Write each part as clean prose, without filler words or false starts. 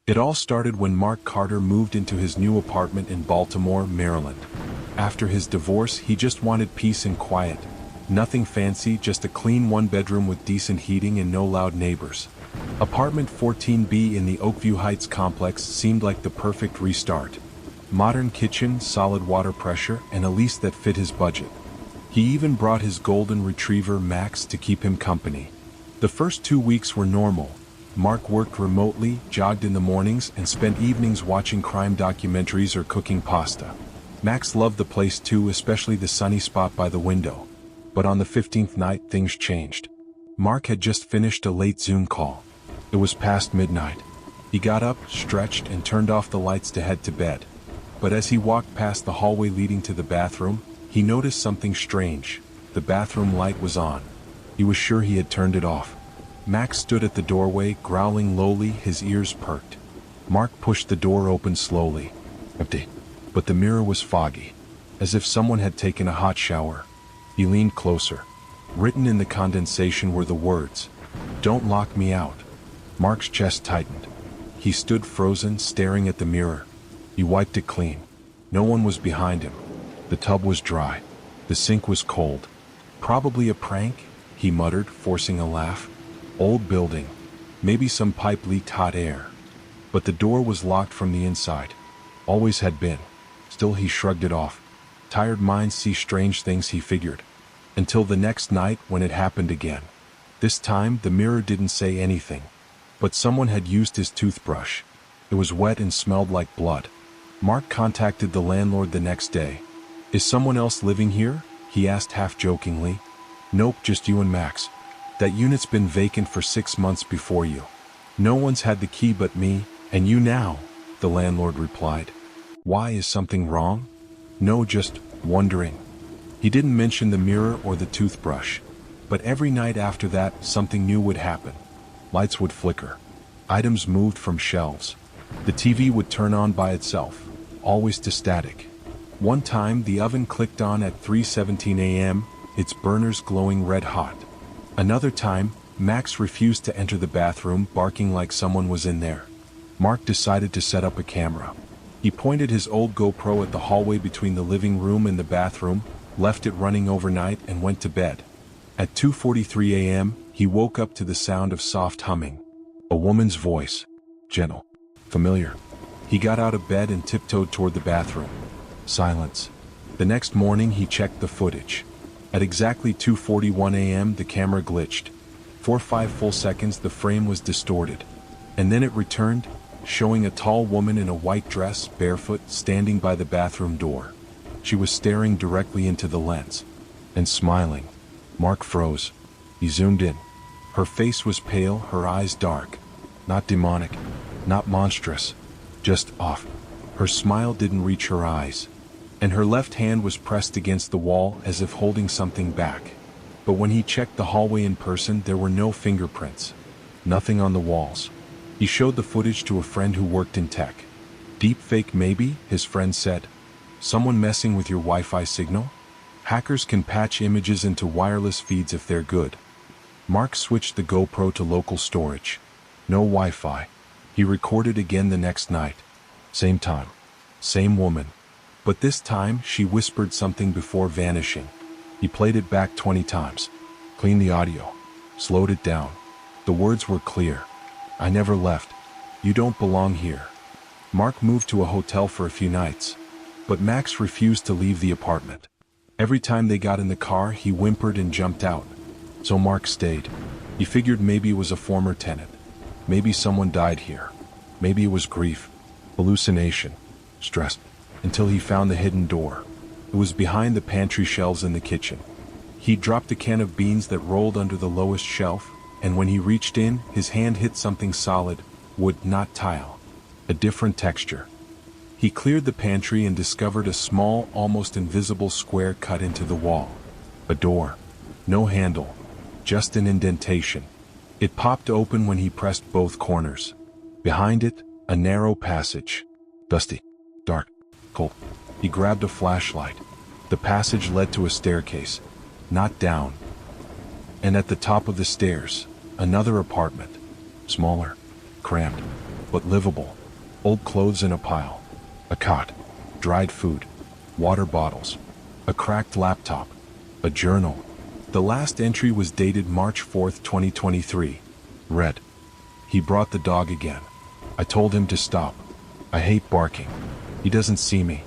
It all started when Mark Carter moved into his new apartment in Baltimore, Maryland. After his divorce, he just wanted peace and quiet. Nothing fancy, just a clean one-bedroom with decent heating and no loud neighbors. Apartment 14B in the Oakview Heights complex seemed like the perfect restart. Modern kitchen, solid water pressure, and a lease that fit his budget. He even brought his golden retriever Max to keep him company. The first 2 weeks were normal. Mark worked remotely, jogged in the mornings, and spent evenings watching crime documentaries or cooking pasta. Max loved the place too, especially the sunny spot by the window. But on the 15th night, things changed. Mark had just finished a late Zoom call. It was past midnight. He got up, stretched, and turned off the lights to head to bed. But as he walked past the hallway leading to the bathroom, he noticed something strange. The bathroom light was on. He was sure he had turned it off. Max stood at the doorway, growling lowly, his ears perked. Mark pushed the door open slowly. Empty. But the mirror was foggy, as if someone had taken a hot shower. He leaned closer. Written in the condensation were the words, "Don't lock me out." Mark's chest tightened. He stood frozen, staring at the mirror. He wiped it clean. No one was behind him. The tub was dry. The sink was cold. "Probably a prank," he muttered, forcing a laugh. Old building. Maybe some pipe leaked hot air. But the door was locked from the inside. Always had been. Still he shrugged it off. Tired minds see strange things, he figured. Until the next night when it happened again. This time the mirror didn't say anything. But someone had used his toothbrush. It was wet and smelled like blood. Mark contacted the landlord the next day. "Is someone else living here?" he asked half-jokingly. "Nope, just you and Max. That unit's been vacant for 6 months before you. No one's had the key but me, and you now," the landlord replied. "Why, is something wrong?" "No, just wondering." He didn't mention the mirror or the toothbrush. But every night after that, something new would happen. Lights would flicker. Items moved from shelves. The TV would turn on by itself, always to static. One time, the oven clicked on at 3:17 a.m., its burners glowing red hot. Another time, Max refused to enter the bathroom, barking like someone was in there. Mark decided to set up a camera. He pointed his old GoPro at the hallway between the living room and the bathroom, left it running overnight, and went to bed. At 2:43 a.m., he woke up to the sound of soft humming. A woman's voice. Gentle. Familiar. He got out of bed and tiptoed toward the bathroom. Silence. The next morning he checked the footage. At exactly 2:41 a.m. the camera glitched. For 5 full seconds the frame was distorted. And then it returned, showing a tall woman in a white dress, barefoot, standing by the bathroom door. She was staring directly into the lens. And smiling. Mark froze. He zoomed in. Her face was pale, her eyes dark. Not demonic. Not monstrous. Just off. Her smile didn't reach her eyes. And her left hand was pressed against the wall as if holding something back. But when he checked the hallway in person, there were no fingerprints. Nothing on the walls. He showed the footage to a friend who worked in tech. "Deepfake maybe," his friend said. "Someone messing with your Wi-Fi signal? Hackers can patch images into wireless feeds if they're good." Mark switched the GoPro to local storage. No Wi-Fi. He recorded again the next night. Same time. Same woman. But this time, she whispered something before vanishing. He played it back 20 times. Cleaned the audio. Slowed it down. The words were clear. "I never left. You don't belong here." Mark moved to a hotel for a few nights. But Max refused to leave the apartment. Every time they got in the car, he whimpered and jumped out. So Mark stayed. He figured maybe it was a former tenant. Maybe someone died here. Maybe it was grief, hallucination, stress. Until he found the hidden door. It was behind the pantry shelves in the kitchen. He dropped a can of beans that rolled under the lowest shelf, and when he reached in, his hand hit something solid, wood, not tile. A different texture. He cleared the pantry and discovered a small, almost invisible square cut into the wall. A door. No handle. Just an indentation. It popped open when he pressed both corners. Behind it, a narrow passage. Dusty. Dark. Cold. He grabbed a flashlight. The passage led to a staircase. Not down. And at the top of the stairs, another apartment. Smaller. Cramped. but livable. Old clothes in a pile. A cot. Dried food. Water bottles. A cracked laptop. A journal. The last entry was dated March 4th, 2023. Read. He brought the dog again. I told him to stop. I hate barking. He doesn't see me,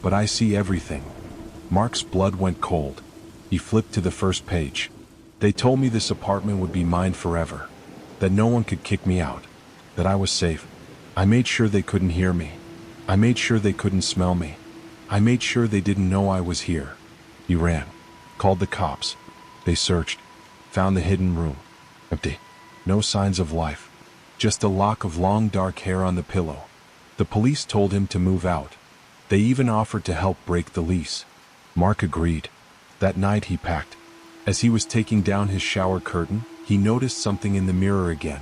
but I see everything. Mark's blood went cold. He flipped to the first page. They told me this apartment would be mine forever, that no one could kick me out, that I was safe. I made sure they couldn't hear me. I made sure they couldn't smell me. I made sure they didn't know I was here. He ran, called the cops. They searched, found the hidden room. Empty. No signs of life. Just a lock of long dark hair on the pillow. The police told him to move out. They even offered to help break the lease. Mark agreed. That night he packed. As he was taking down his shower curtain, he noticed something in the mirror again.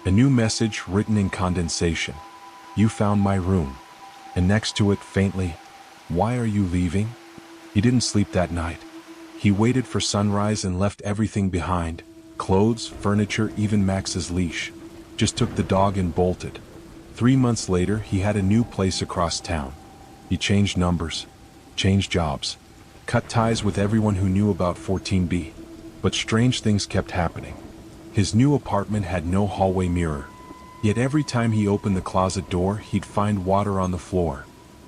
A new message written in condensation. You found my room. And next to it, faintly, why are you leaving? He didn't sleep that night. He waited for sunrise and left everything behind. Clothes, furniture, even Max's leash. Just took the dog and bolted. 3 months later, he had a new place across town. He changed numbers, changed jobs, cut ties with everyone who knew about 14B. But strange things kept happening. His new apartment had no hallway mirror. Yet every time he opened the closet door, he'd find water on the floor.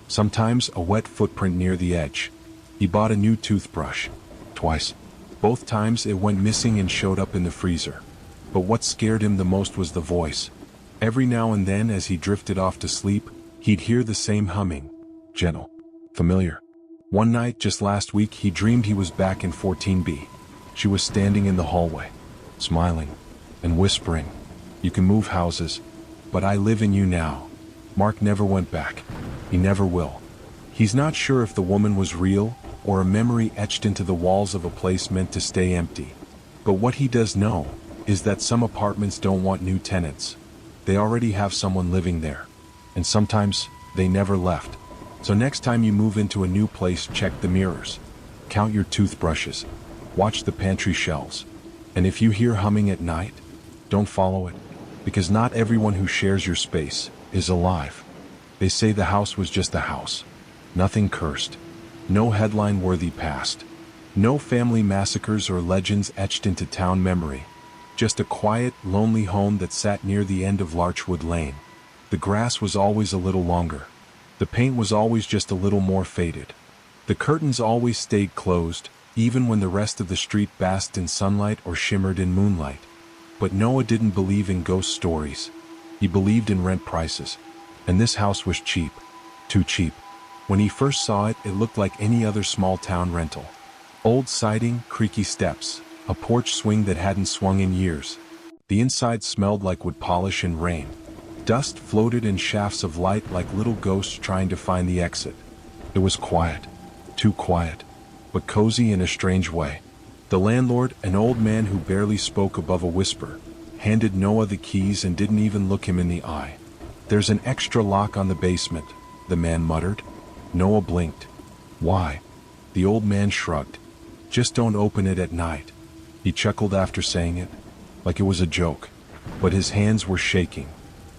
Sometimes a wet footprint near the edge. He bought a new toothbrush. Twice. Both times it went missing and showed up in the freezer. But what scared him the most was the voice. Every now and then as he drifted off to sleep, he'd hear the same humming. Gentle. Familiar. One night just last week he dreamed he was back in 14B. She was standing in the hallway, smiling, and whispering, "You can move houses, but I live in you now." Mark never went back. He never will. He's not sure if the woman was real or a memory etched into the walls of a place meant to stay empty. But what he does know is that some apartments don't want new tenants. They already have someone living there. And sometimes they never left. So next time you move into a new place, check the mirrors. Count your toothbrushes. Watch the pantry shelves. And if you hear humming at night, don't follow it. Because not everyone who shares your space is alive. They say the house was just a house. Nothing cursed. No headline-worthy past. No family massacres or legends etched into town memory. Just a quiet, lonely home that sat near the end of Larchwood Lane. The grass was always a little longer. The paint was always just a little more faded. The curtains always stayed closed, even when the rest of the street basked in sunlight or shimmered in moonlight. But Noah didn't believe in ghost stories. He believed in rent prices. And this house was cheap. Too cheap. When he first saw it, it looked like any other small-town rental. Old siding, creaky steps, a porch swing that hadn't swung in years. The inside smelled like wood polish and rain. Dust floated in shafts of light like little ghosts trying to find the exit. It was quiet. Too quiet. But cozy in a strange way. The landlord, an old man who barely spoke above a whisper, handed Noah the keys and didn't even look him in the eye. "There's an extra lock on the basement," the man muttered. Noah blinked. "Why?" The old man shrugged. "Just don't open it at night." He chuckled after saying it, like it was a joke. But his hands were shaking.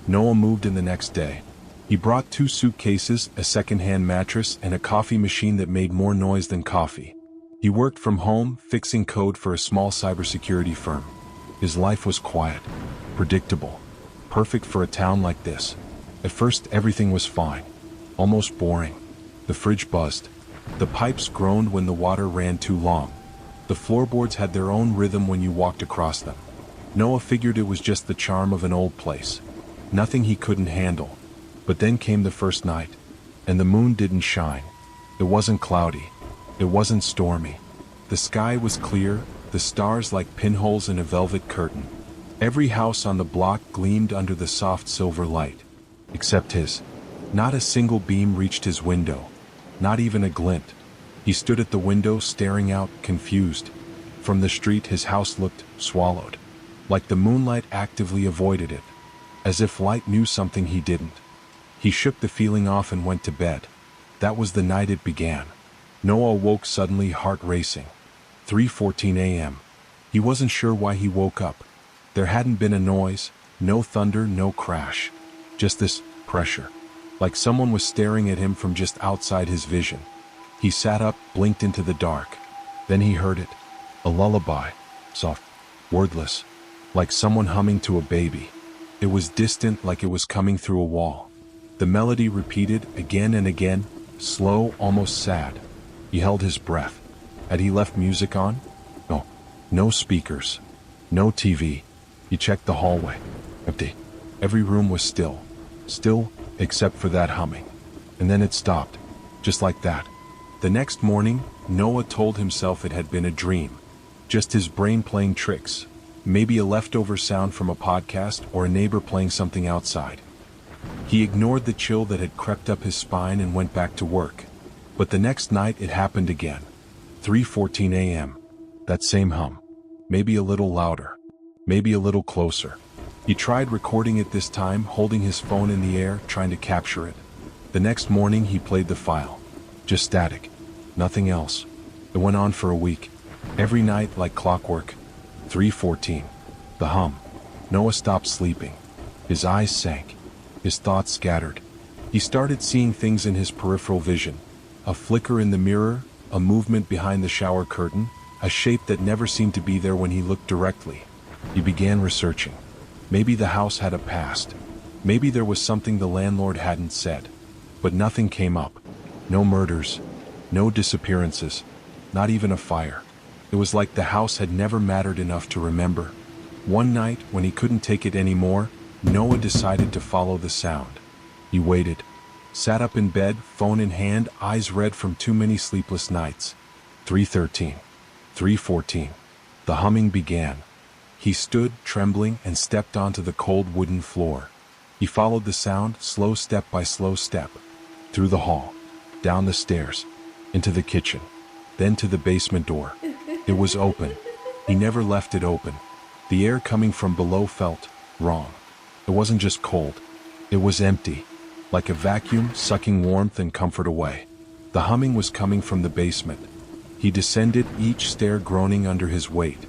Noah moved in the next day. He brought 2 suitcases, a second-hand mattress, and a coffee machine that made more noise than coffee. He worked from home, fixing code for a small cybersecurity firm. His life was quiet, predictable, perfect for a town like this. At first, everything was fine, almost boring. The fridge buzzed. The pipes groaned when the water ran too long. The floorboards had their own rhythm when you walked across them. Noah figured it was just the charm of an old place. Nothing he couldn't handle. But then came the first night, and the moon didn't shine. It wasn't cloudy. It wasn't stormy. The sky was clear, the stars like pinholes in a velvet curtain. Every house on the block gleamed under the soft silver light. Except his. Not a single beam reached his window. Not even a glint. He stood at the window staring out, confused. From the street his house looked swallowed. Like the moonlight actively avoided it. As if light knew something he didn't. He shook the feeling off and went to bed. That was the night it began. Noah awoke suddenly, heart racing. 3:14 a.m. He wasn't sure why he woke up. There hadn't been a noise, no thunder, no crash. Just this pressure. Like someone was staring at him from just outside his vision. He sat up, blinked into the dark. Then he heard it. A lullaby. Soft. Wordless. Like someone humming to a baby. It was distant, like it was coming through a wall. The melody repeated again and again, slow, almost sad. He held his breath. Had he left music on? No. No speakers. No TV. He checked the hallway. Empty. Every room was still. Still, except for that humming. And then it stopped. Just like that. The next morning, Noah told himself it had been a dream. Just his brain playing tricks. Maybe a leftover sound from a podcast or a neighbor playing something outside. He ignored the chill that had crept up his spine and went back to work. But the next night it happened again. 3:14 a.m. That same hum. Maybe a little louder. Maybe a little closer. He tried recording it this time, holding his phone in the air, trying to capture it. The next morning he played the file. Just static. Nothing else. It went on for a week. Every night like clockwork. 3:14. The hum. Noah stopped sleeping. His eyes sank. His thoughts scattered. He started seeing things in his peripheral vision. A flicker in the mirror, a movement behind the shower curtain, a shape that never seemed to be there when he looked directly. He began researching. Maybe the house had a past. Maybe there was something the landlord hadn't said. But nothing came up. No murders. No disappearances. Not even a fire. It was like the house had never mattered enough to remember. One night, when he couldn't take it anymore, Noah decided to follow the sound. He waited. Sat up in bed, phone in hand, eyes red from too many sleepless nights. 3:13. 3:14. The humming began. He stood, trembling, and stepped onto the cold wooden floor. He followed the sound, slow step by slow step. Through the hall. Down the stairs. Into the kitchen. Then to the basement door. It was open. He never left it open. The air coming from below felt wrong. It wasn't just cold. It was empty. Like a vacuum sucking warmth and comfort away. The humming was coming from the basement. He descended, each stair groaning under his weight.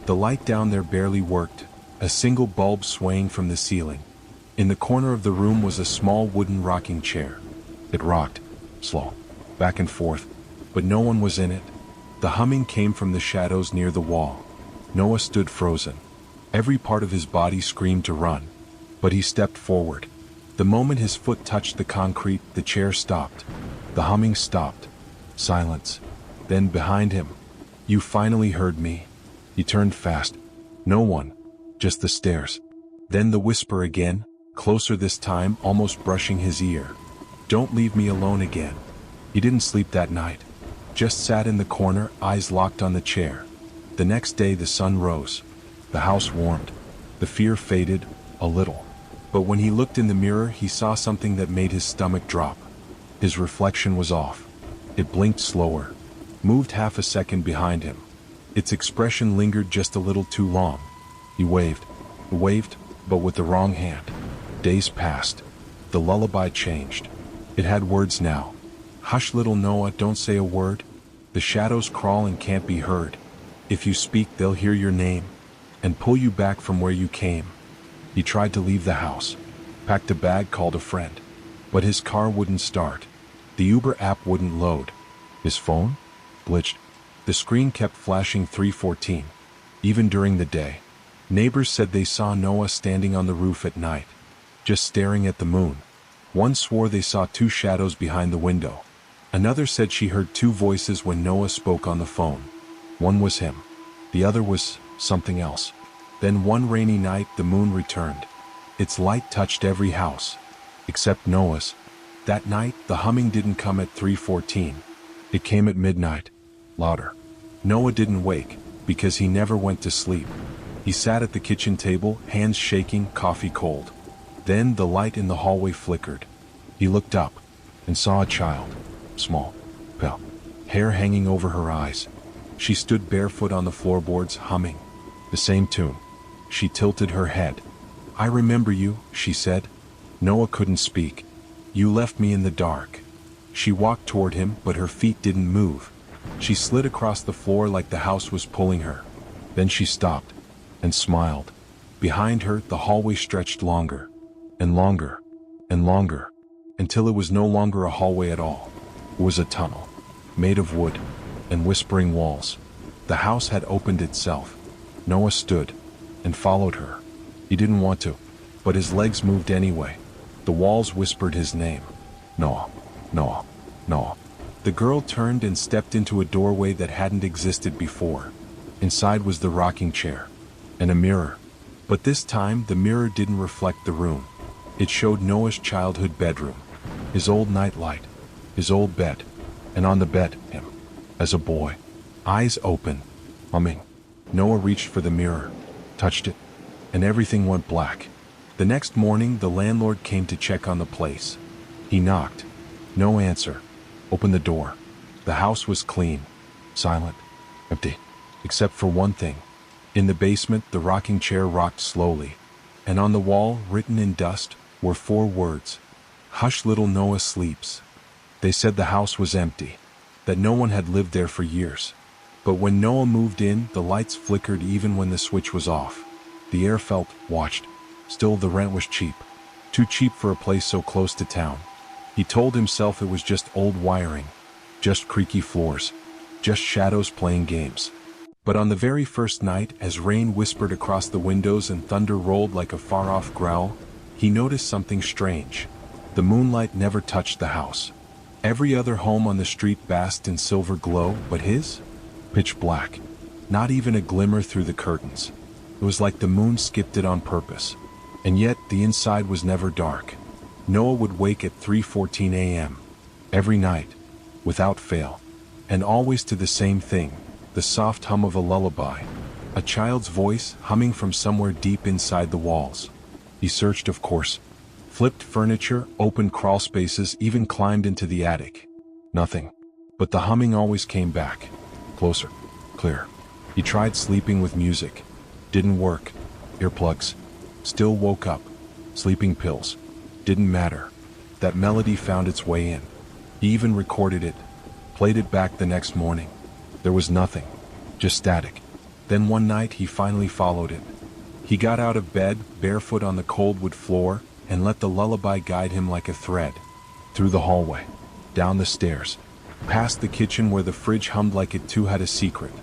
The light down there barely worked, a single bulb swaying from the ceiling. In the corner of the room was a small wooden rocking chair. It rocked, slow, back and forth, but no one was in it. The humming came from the shadows near the wall. Noah stood frozen. Every part of his body screamed to run. But he stepped forward. The moment his foot touched the concrete, the chair stopped. The humming stopped. Silence. Then behind him. "You finally heard me." He turned fast. No one. Just the stairs. Then the whisper again, closer this time, almost brushing his ear. "Don't leave me alone again." He didn't sleep that night. Just sat in the corner, eyes locked on the chair. The next day the sun rose. The house warmed. The fear faded, a little. But when he looked in the mirror, he saw something that made his stomach drop. His reflection was off. It blinked slower. Moved half a second behind him. Its expression lingered just a little too long. He waved. Waved, but with the wrong hand. Days passed. The lullaby changed. It had words now. "Hush, little Noah, don't say a word. The shadows crawl and can't be heard. If you speak, they'll hear your name and pull you back from where you came." He tried to leave the house. Packed a bag, called a friend. But his car wouldn't start. The Uber app wouldn't load. His phone? Glitched. The screen kept flashing 3:14. Even during the day. Neighbors said they saw Noah standing on the roof at night, just staring at the moon. One swore they saw two shadows behind the window. Another said she heard two voices when Noah spoke on the phone. One was him. The other was something else. Then one rainy night the moon returned. Its light touched every house. Except Noah's. That night the humming didn't come at 3:14. It came at midnight. Louder. Noah didn't wake, because he never went to sleep. He sat at the kitchen table, hands shaking, coffee cold. Then the light in the hallway flickered. He looked up, and saw a child. Small, pale, hair hanging over her eyes. She stood barefoot on the floorboards, humming. The same tune. She tilted her head. "I remember you," she said. Noah couldn't speak. "You left me in the dark." She walked toward him, but her feet didn't move. She slid across the floor like the house was pulling her. Then she stopped, and smiled. Behind her, the hallway stretched longer, and longer. and longer, until it was no longer a hallway at all. It was a tunnel, made of wood and whispering walls. The house had opened itself. Noah stood and followed her. He didn't want to, but his legs moved anyway. The walls whispered his name. Noah, Noah, Noah. The girl turned and stepped into a doorway that hadn't existed before. Inside was the rocking chair and a mirror. But this time the mirror didn't reflect the room. It showed Noah's childhood bedroom, his old nightlight, his old bed, and on the bed, him, as a boy, eyes open, humming. Noah reached for the mirror, touched it, and everything went black. The next morning the landlord came to check on the place. He knocked. No answer. Opened the door. The house was clean, silent, empty, except for one thing. In the basement the rocking chair rocked slowly, and on the wall, written in dust, were 4 words. Hush, little Noah sleeps. They said the house was empty, that no one had lived there for years. But when Noah moved in, the lights flickered even when the switch was off. The air felt watched. Still, the rent was cheap. Too cheap for a place so close to town. He told himself it was just old wiring, just creaky floors, just shadows playing games. But on the very first night, as rain whispered across the windows and thunder rolled like a far-off growl, he noticed something strange. The moonlight never touched the house. Every other home on the street basked in silver glow, but his? Pitch black. Not even a glimmer through the curtains. It was like the moon skipped it on purpose. And yet, the inside was never dark. Noah would wake at 3:14 a.m. every night, without fail, and always to the same thing, the soft hum of a lullaby, a child's voice humming from somewhere deep inside the walls. He searched, of course, flipped furniture, opened crawl spaces, even climbed into the attic. Nothing. But the humming always came back. Closer. Clearer. He tried sleeping with music. Didn't work. Earplugs. Still woke up. Sleeping pills. Didn't matter. That melody found its way in. He even recorded it. Played it back the next morning. There was nothing. Just static. Then one night he finally followed it. He got out of bed, barefoot on the cold wood floor, and let the lullaby guide him like a thread. Through the hallway. Down the stairs. Past the kitchen where the fridge hummed like it too had a secret.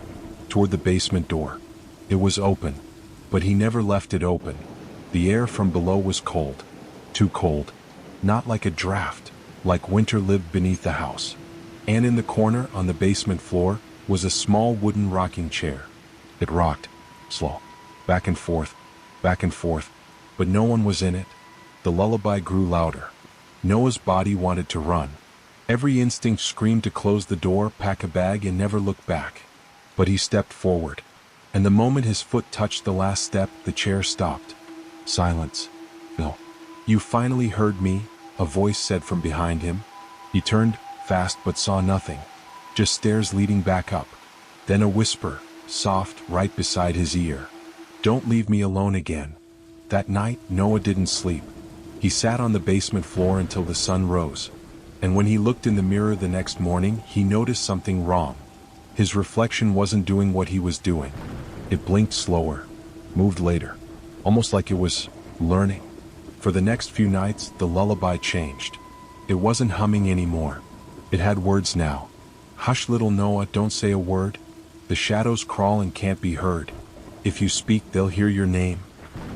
Toward the basement door. It was open. But he never left it open. The air from below was cold. Too cold. Not like a draft. Like winter lived beneath the house. And in the corner, on the basement floor, was a small wooden rocking chair. It rocked. Slow. Back and forth. Back and forth. But no one was in it. The lullaby grew louder. Noah's body wanted to run. Every instinct screamed to close the door, pack a bag, and never look back. But he stepped forward. And the moment his foot touched the last step, the chair stopped. Silence. No. You finally heard me, a voice said from behind him. He turned, fast, but saw nothing. Just stairs leading back up. Then a whisper, soft, right beside his ear. Don't leave me alone again. That night, Noah didn't sleep. He sat on the basement floor until the sun rose. And when he looked in the mirror the next morning, he noticed something wrong. His reflection wasn't doing what he was doing. It blinked slower, moved later, almost like it was learning. For the next few nights, the lullaby changed. It wasn't humming anymore. It had words now. Hush, little Noah, don't say a word. The shadows crawl and can't be heard. If you speak, they'll hear your name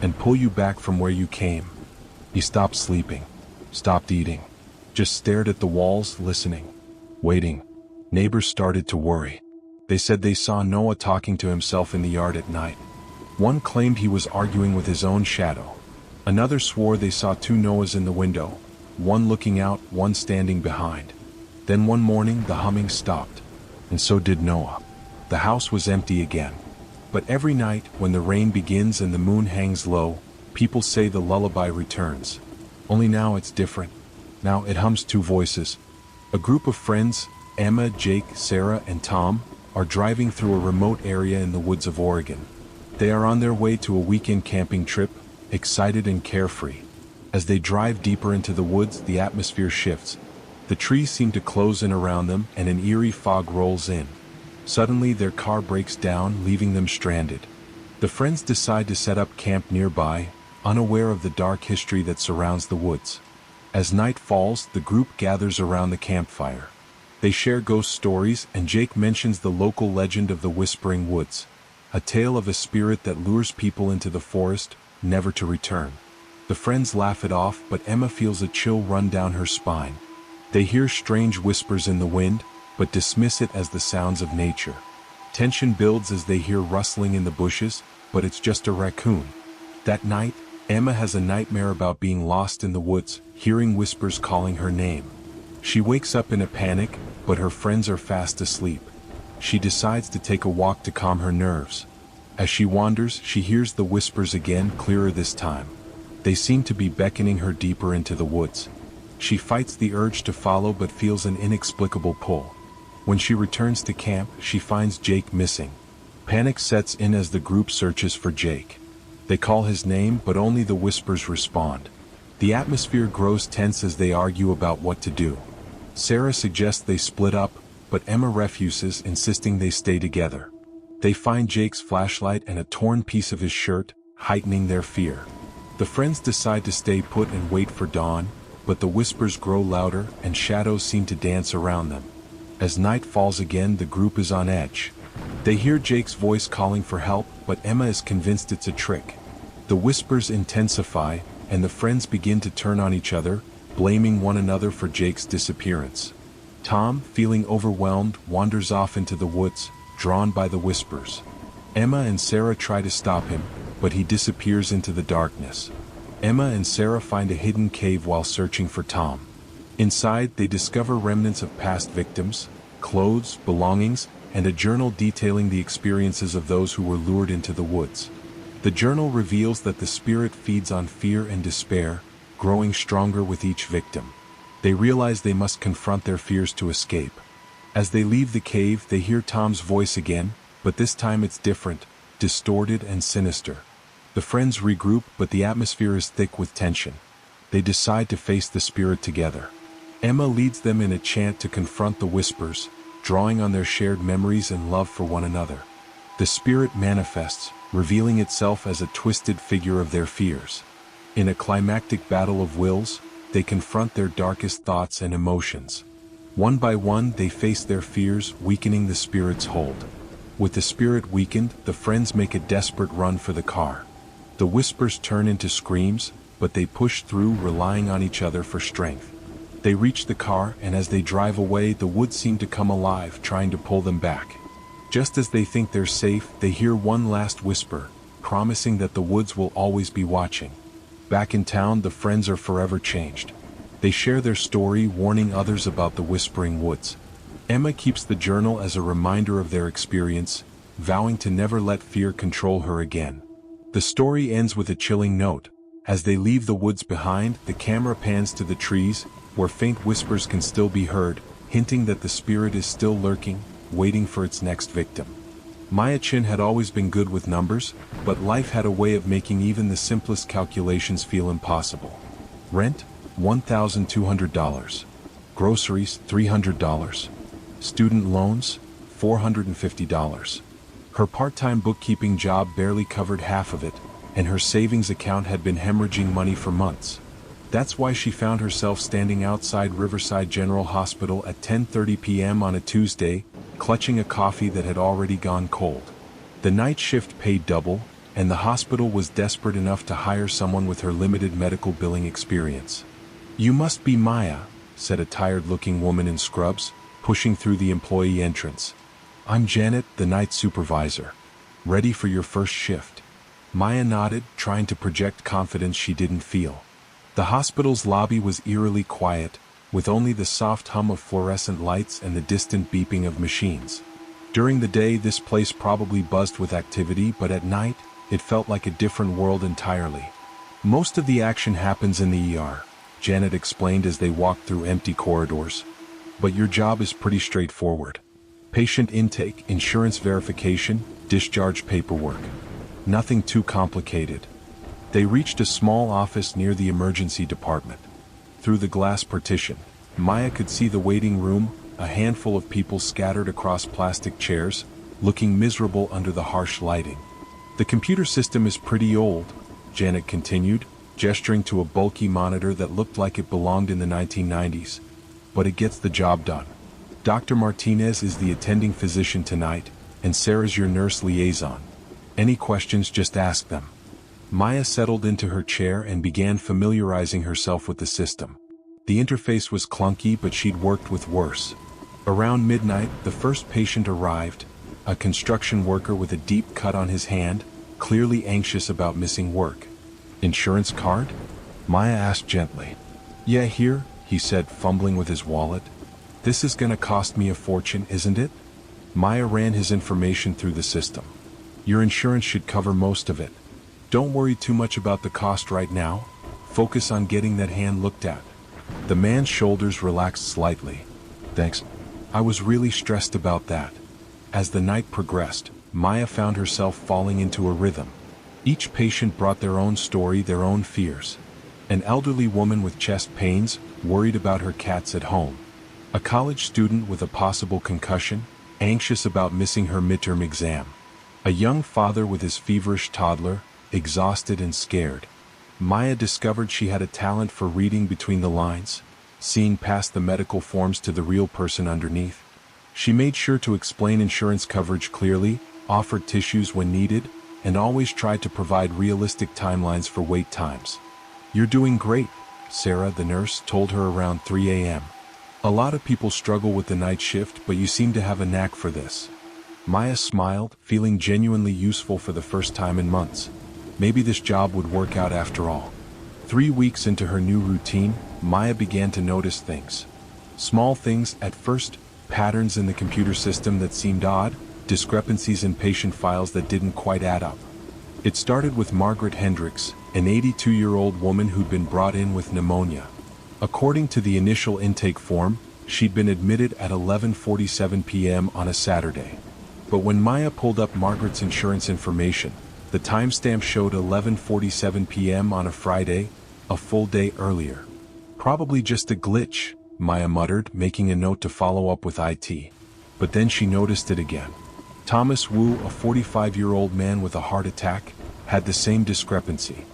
and pull you back from where you came. He stopped sleeping, stopped eating, just stared at the walls, listening, waiting. Neighbors started to worry. They said they saw Noah talking to himself in the yard at night. One claimed he was arguing with his own shadow. Another swore they saw 2 Noahs in the window, one looking out, one standing behind. Then one morning the humming stopped, and so did Noah. The house was empty again. But every night, when the rain begins and the moon hangs low, people say the lullaby returns. Only now it's different. Now it hums 2 voices. A group of friends, Emma, Jake, Sarah, and Tom, are driving through a remote area in the woods of Oregon. They are on their way to a weekend camping trip, excited and carefree. As they drive deeper into the woods, the atmosphere shifts. The trees seem to close in around them, and an eerie fog rolls in. Suddenly, their car breaks down, leaving them stranded. The friends decide to set up camp nearby, unaware of the dark history that surrounds the woods. As night falls, the group gathers around the campfire. They share ghost stories, and Jake mentions the local legend of the Whispering Woods, a tale of a spirit that lures people into the forest, never to return. The friends laugh it off, but Emma feels a chill run down her spine. They hear strange whispers in the wind, but dismiss it as the sounds of nature. Tension builds as they hear rustling in the bushes, but it's just a raccoon. That night, Emma has a nightmare about being lost in the woods, hearing whispers calling her name. She wakes up in a panic, but her friends are fast asleep. She decides to take a walk to calm her nerves. As she wanders, she hears the whispers again, clearer this time. They seem to be beckoning her deeper into the woods. She fights the urge to follow but feels an inexplicable pull. When she returns to camp, she finds Jake missing. Panic sets in as the group searches for Jake. They call his name, but only the whispers respond. The atmosphere grows tense as they argue about what to do. Sarah suggests they split up, but Emma refuses, insisting they stay together. They find Jake's flashlight and a torn piece of his shirt, heightening their fear. The friends decide to stay put and wait for dawn, but the whispers grow louder and shadows seem to dance around them. As night falls again, the group is on edge. They hear Jake's voice calling for help, but Emma is convinced it's a trick. The whispers intensify, and the friends begin to turn on each other, blaming one another for Jake's disappearance. Tom, feeling overwhelmed, wanders off into the woods, drawn by the whispers. Emma and Sarah try to stop him, but he disappears into the darkness. Emma and Sarah find a hidden cave while searching for Tom. Inside, they discover remnants of past victims, clothes, belongings, and a journal detailing the experiences of those who were lured into the woods. The journal reveals that the spirit feeds on fear and despair, growing stronger with each victim. They realize they must confront their fears to escape. As they leave the cave, they hear Tom's voice again, but this time it's different, distorted and sinister. The friends regroup, but the atmosphere is thick with tension. They decide to face the spirit together. Emma leads them in a chant to confront the whispers, drawing on their shared memories and love for one another. The spirit manifests, revealing itself as a twisted figure of their fears. In a climactic battle of wills, they confront their darkest thoughts and emotions. One by one, they face their fears, weakening the spirit's hold. With the spirit weakened, the friends make a desperate run for the car. The whispers turn into screams, but they push through, relying on each other for strength. They reach the car, and as they drive away, the woods seem to come alive, trying to pull them back. Just as they think they're safe, they hear one last whisper, promising that the woods will always be watching. Back in town, the friends are forever changed. They share their story, warning others about the Whispering Woods. Emma keeps the journal as a reminder of their experience, vowing to never let fear control her again. The story ends with a chilling note. As they leave the woods behind, the camera pans to the trees, where faint whispers can still be heard, hinting that the spirit is still lurking, waiting for its next victim. Maya Chin had always been good with numbers, but life had a way of making even the simplest calculations feel impossible. Rent? $1,200. Groceries? $300. Student loans? $450. Her part-time bookkeeping job barely covered half of it, and her savings account had been hemorrhaging money for months. That's why she found herself standing outside Riverside General Hospital at 10:30 p.m. on a Tuesday, clutching a coffee that had already gone cold. The night shift paid double, and the hospital was desperate enough to hire someone with her limited medical billing experience. "You must be Maya," said a tired-looking woman in scrubs, pushing through the employee entrance. "I'm Janet, the night supervisor. Ready for your first shift." Maya nodded, trying to project confidence she didn't feel. The hospital's lobby was eerily quiet, with only the soft hum of fluorescent lights and the distant beeping of machines. During the day, this place probably buzzed with activity, but at night, it felt like a different world entirely. "Most of the action happens in the ER," Janet explained as they walked through empty corridors. "But your job is pretty straightforward. Patient intake, insurance verification, discharge paperwork. Nothing too complicated." They reached a small office near the emergency department. Through the glass partition, Maya could see the waiting room, a handful of people scattered across plastic chairs, looking miserable under the harsh lighting. "The computer system is pretty old," Janet continued, gesturing to a bulky monitor that looked like it belonged in the 1990s. But it gets the job done. Dr. Martinez is the attending physician tonight, and Sarah's your nurse liaison. Any questions, just ask them. Maya settled into her chair and began familiarizing herself with the system. The interface was clunky, but she'd worked with worse. Around midnight, the first patient arrived, a construction worker with a deep cut on his hand, clearly anxious about missing work. Insurance card? Maya asked gently. Yeah, here, he said, fumbling with his wallet. This is gonna cost me a fortune, isn't it? Maya ran his information through the system. Your insurance should cover most of it. Don't worry too much about the cost right now. Focus on getting that hand looked at. The man's shoulders relaxed slightly. Thanks. I was really stressed about that. As the night progressed, Maya found herself falling into a rhythm. Each patient brought their own story, their own fears. An elderly woman with chest pains, worried about her cats at home. A college student with a possible concussion, anxious about missing her midterm exam. A young father with his feverish toddler, exhausted and scared. Maya discovered she had a talent for reading between the lines, seeing past the medical forms to the real person underneath. She made sure to explain insurance coverage clearly, offered tissues when needed, and always tried to provide realistic timelines for wait times. You're doing great, Sarah, the nurse, told her around 3 a.m. A lot of people struggle with the night shift, but you seem to have a knack for this. Maya smiled, feeling genuinely useful for the first time in months. Maybe this job would work out after all. 3 weeks into her new routine, Maya began to notice things. Small things at first, patterns in the computer system that seemed odd, discrepancies in patient files that didn't quite add up. It started with Margaret Hendricks, an 82-year-old woman who'd been brought in with pneumonia. According to the initial intake form, she'd been admitted at 11:47 p.m. on a Saturday. But when Maya pulled up Margaret's insurance information, the timestamp showed 11:47 p.m. on a Friday, a full day earlier. Probably just a glitch, Maya muttered, making a note to follow up with IT. But then she noticed it again. Thomas Wu, a 45-year-old man with a heart attack, had the same discrepancy.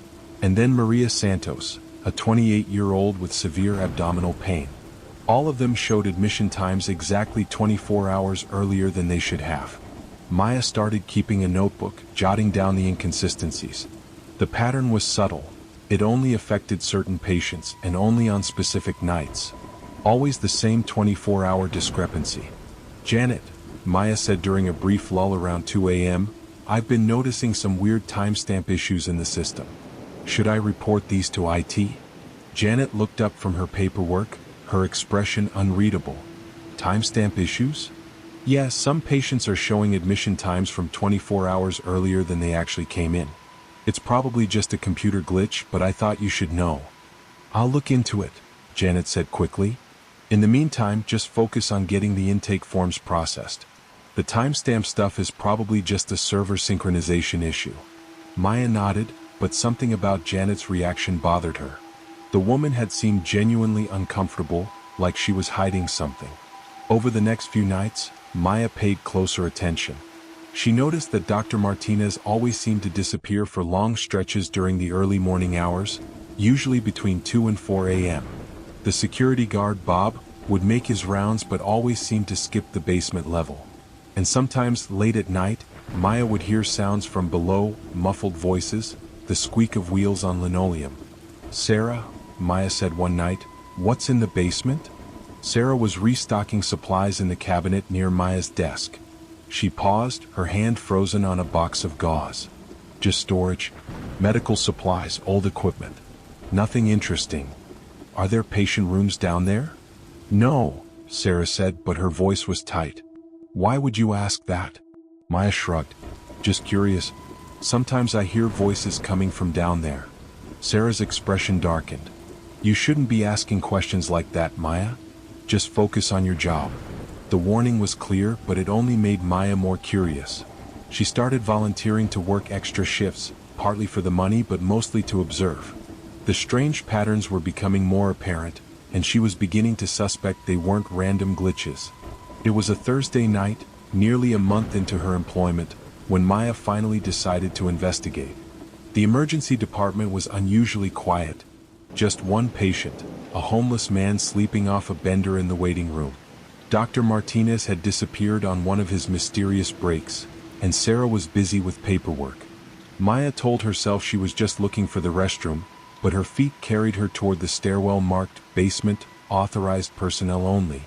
And then Maria Santos, a 28-year-old with severe abdominal pain. All of them showed admission times exactly 24 hours earlier than they should have. Maya started keeping a notebook, jotting down the inconsistencies. The pattern was subtle. It only affected certain patients and only on specific nights. Always the same 24-hour discrepancy. Janet, Maya said during a brief lull around 2 a.m., I've been noticing some weird timestamp issues in the system. Should I report these to IT? Janet looked up from her paperwork, her expression unreadable. Timestamp issues? Yes, some patients are showing admission times from 24 hours earlier than they actually came in. It's probably just a computer glitch, but I thought you should know. I'll look into it, Janet said quickly. In the meantime, just focus on getting the intake forms processed. The timestamp stuff is probably just a server synchronization issue. Maya nodded, but something about Janet's reaction bothered her. The woman had seemed genuinely uncomfortable, like she was hiding something. Over the next few nights, Maya paid closer attention. She noticed that Dr. Martinez always seemed to disappear for long stretches during the early morning hours, usually between 2 and 4 a.m. The security guard, Bob, would make his rounds but always seemed to skip the basement level. And sometimes, late at night, Maya would hear sounds from below, muffled voices, the squeak of wheels on linoleum. Sarah, Maya said one night, what's in the basement? Sarah was restocking supplies in the cabinet near Maya's desk. She paused, her hand frozen on a box of gauze. Just storage. Medical supplies, old equipment. Nothing interesting. Are there patient rooms down there? No, Sarah said, but her voice was tight. Why would you ask that? Maya shrugged. Just curious. Sometimes I hear voices coming from down there. Sarah's expression darkened. You shouldn't be asking questions like that, Maya. Just focus on your job. The warning was clear, but it only made Maya more curious. She started volunteering to work extra shifts, partly for the money but mostly to observe. The strange patterns were becoming more apparent, and she was beginning to suspect they weren't random glitches. It was a Thursday night, nearly a month into her employment, when Maya finally decided to investigate. The emergency department was unusually quiet. Just one patient, a homeless man sleeping off a bender in the waiting room. Dr. Martinez had disappeared on one of his mysterious breaks, and Sarah was busy with paperwork. Maya told herself she was just looking for the restroom, but her feet carried her toward the stairwell marked "Basement, Authorized Personnel Only."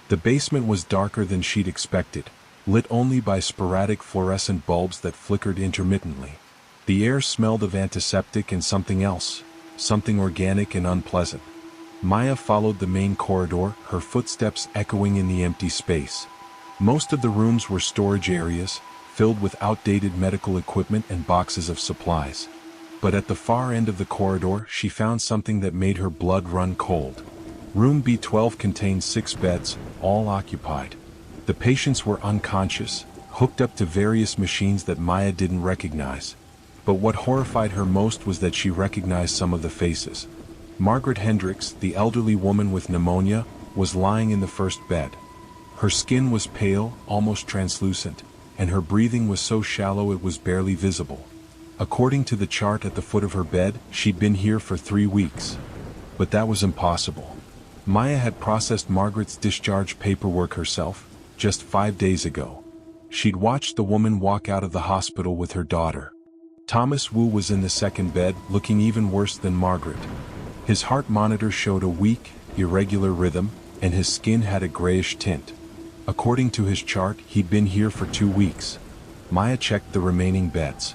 The basement was darker than she'd expected, lit only by sporadic fluorescent bulbs that flickered intermittently. The air smelled of antiseptic and something else, something organic and unpleasant. Maya followed the main corridor, her footsteps echoing in the empty space. Most of the rooms were storage areas, filled with outdated medical equipment and boxes of supplies. But at the far end of the corridor, she found something that made her blood run cold. Room B12 contained 6 beds, all occupied. The patients were unconscious, hooked up to various machines that Maya didn't recognize. But what horrified her most was that she recognized some of the faces. Margaret Hendricks, the elderly woman with pneumonia, was lying in the first bed. Her skin was pale, almost translucent, and her breathing was so shallow it was barely visible. According to the chart at the foot of her bed, she'd been here for 3 weeks. But that was impossible. Maya had processed Margaret's discharge paperwork herself, just 5 days ago. She'd watched the woman walk out of the hospital with her daughter. Thomas Wu was in the second bed, looking even worse than Margaret. His heart monitor showed a weak, irregular rhythm, and his skin had a grayish tint. According to his chart, he'd been here for 2 weeks. Maya checked the remaining beds.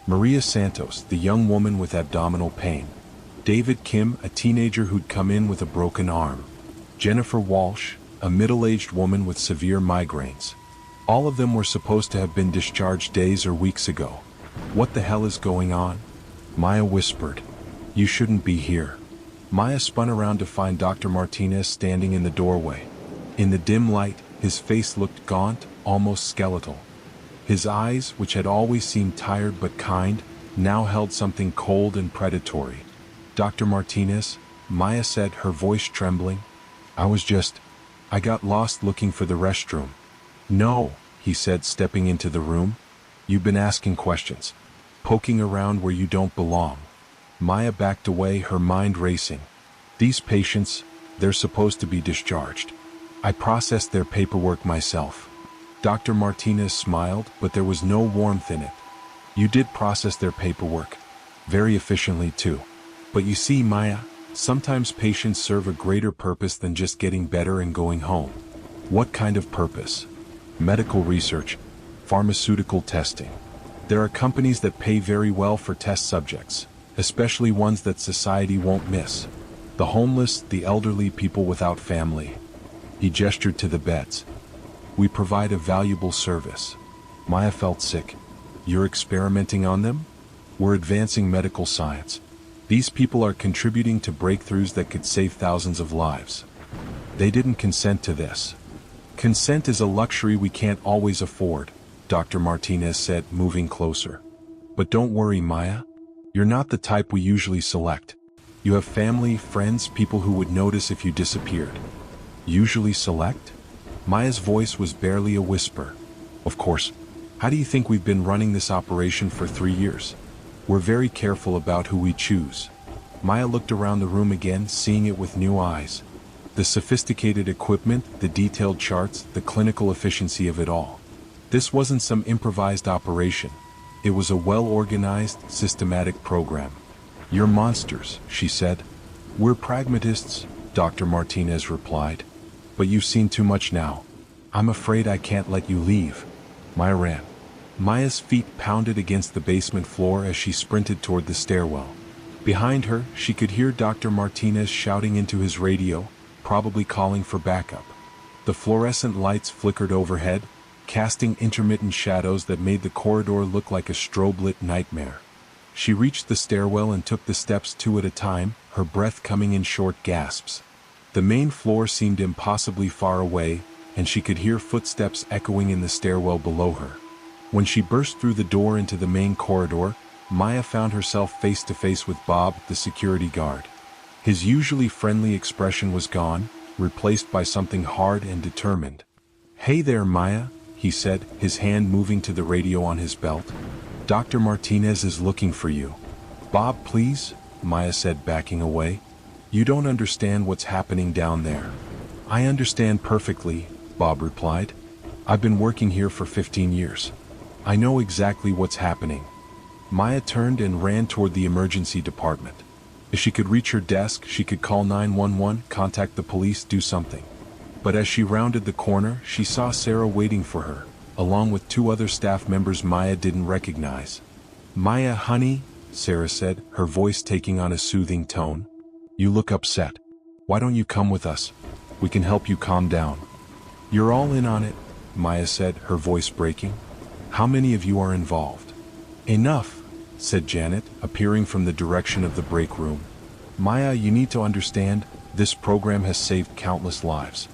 Maria Santos, the young woman with abdominal pain. David Kim, a teenager who'd come in with a broken arm. Jennifer Walsh, a middle-aged woman with severe migraines. All of them were supposed to have been discharged days or weeks ago. "What the hell is going on?" Maya whispered. "You shouldn't be here." Maya spun around to find Dr. Martinez standing in the doorway. In the dim light, his face looked gaunt, almost skeletal. His eyes, which had always seemed tired but kind, now held something cold and predatory. "Dr. Martinez," Maya said, her voice trembling. I got lost looking for the restroom." "No," he said, stepping into the room. "You've been asking questions, poking around where you don't belong." Maya backed away, her mind racing. "These patients, they're supposed to be discharged. I processed their paperwork myself." Dr. Martinez smiled, but there was no warmth in it. "You did process their paperwork. Very efficiently too. But you see, Maya, sometimes patients serve a greater purpose than just getting better and going home." "What kind of purpose?" "Medical research, pharmaceutical testing. There are companies that pay very well for test subjects, especially ones that society won't miss. The homeless, the elderly, people without family." He gestured to the beds. "We provide a valuable service." Maya felt sick. "You're experimenting on them?" "We're advancing medical science. These people are contributing to breakthroughs that could save thousands of lives. They didn't consent to this." "Consent is a luxury we can't always afford," Dr. Martinez said, moving closer. "But don't worry, Maya. You're not the type we usually select. You have family, friends, people who would notice if you disappeared." "Usually select?" Maya's voice was barely a whisper. "Of course. How do you think we've been running this operation for 3 years? We're very careful about who we choose." Maya looked around the room again, seeing it with new eyes. The sophisticated equipment, the detailed charts, the clinical efficiency of it all. This wasn't some improvised operation. It was a well-organized, systematic program. "You're monsters," she said. "We're pragmatists," Dr. Martinez replied. "But you've seen too much now. I'm afraid I can't let you leave." Maya ran. Maya's feet pounded against the basement floor as she sprinted toward the stairwell. Behind her, she could hear Dr. Martinez shouting into his radio, probably calling for backup. The fluorescent lights flickered overhead, casting intermittent shadows that made the corridor look like a strobe-lit nightmare. She reached the stairwell and took the steps 2 at a time, her breath coming in short gasps. The main floor seemed impossibly far away, and she could hear footsteps echoing in the stairwell below her. When she burst through the door into the main corridor, Maya found herself face to face with Bob, the security guard. His usually friendly expression was gone, replaced by something hard and determined. "Hey there, Maya," he said, his hand moving to the radio on his belt. "Dr. Martinez is looking for you." Bob, please, Maya said, backing away. You don't understand what's happening down there. I understand perfectly, Bob replied. I've been working here for 15 years. I know exactly what's happening. Maya turned and ran toward the emergency department. If she could reach her desk, she could call 911, contact the police, do something. But as she rounded the corner, she saw Sarah waiting for her, along with 2 other staff members Maya didn't recognize. Maya, honey, Sarah said, her voice taking on a soothing tone. You look upset. Why don't you come with us? We can help you calm down. You're all in on it, Maya said, her voice breaking. How many of you are involved? Enough, said Janet, appearing from the direction of the break room. Maya, you need to understand, this program has saved countless lives.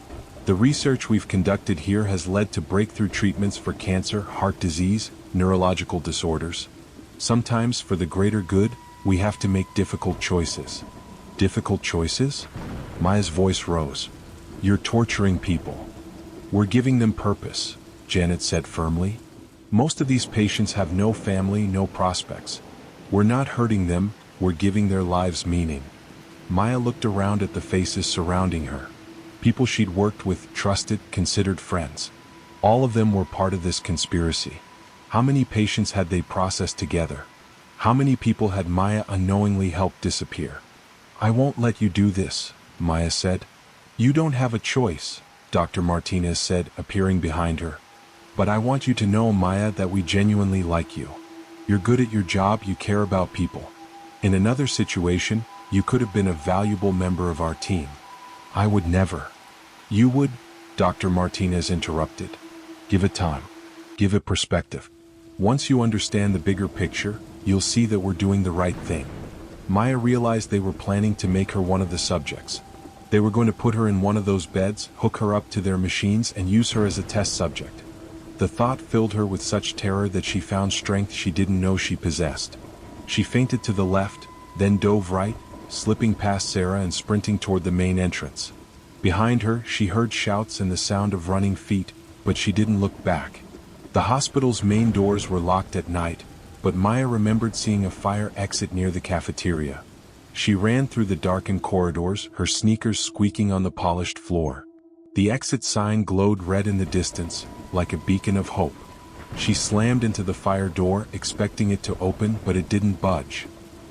The research we've conducted here has led to breakthrough treatments for cancer, heart disease, neurological disorders. Sometimes, for the greater good, we have to make difficult choices. Difficult choices? Maya's voice rose. You're torturing people. We're giving them purpose, Janet said firmly. Most of these patients have no family, no prospects. We're not hurting them, we're giving their lives meaning. Maya looked around at the faces surrounding her. People she'd worked with, trusted, considered friends. All of them were part of this conspiracy. How many patients had they processed together? How many people had Maya unknowingly helped disappear? I won't let you do this, Maya said. You don't have a choice, Dr. Martinez said, appearing behind her. But I want you to know, Maya, that we genuinely like you. You're good at your job, you care about people. In another situation, you could have been a valuable member of our team. I would never. You would, Dr. Martinez interrupted. Give it time. Give it perspective. Once you understand the bigger picture, you'll see that we're doing the right thing. Maya realized they were planning to make her one of the subjects. They were going to put her in one of those beds, hook her up to their machines, and use her as a test subject. The thought filled her with such terror that she found strength she didn't know she possessed. She feinted to the left, then dove right, slipping past Sarah and sprinting toward the main entrance. Behind her, she heard shouts and the sound of running feet, but she didn't look back. The hospital's main doors were locked at night, but Maya remembered seeing a fire exit near the cafeteria. She ran through the darkened corridors, her sneakers squeaking on the polished floor. The exit sign glowed red in the distance, like a beacon of hope. She slammed into the fire door, expecting it to open, but it didn't budge.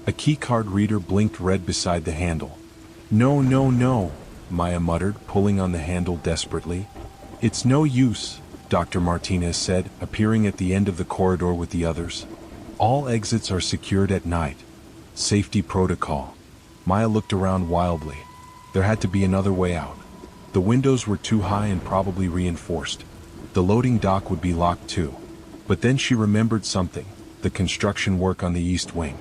A keycard reader blinked red beside the handle. No, no, no, Maya muttered, pulling on the handle desperately. It's no use, Dr. Martinez said, appearing at the end of the corridor with the others. All exits are secured at night. Safety protocol. Maya looked around wildly. There had to be another way out. The windows were too high and probably reinforced. The loading dock would be locked too. But then she remembered something, the construction work on the east wing.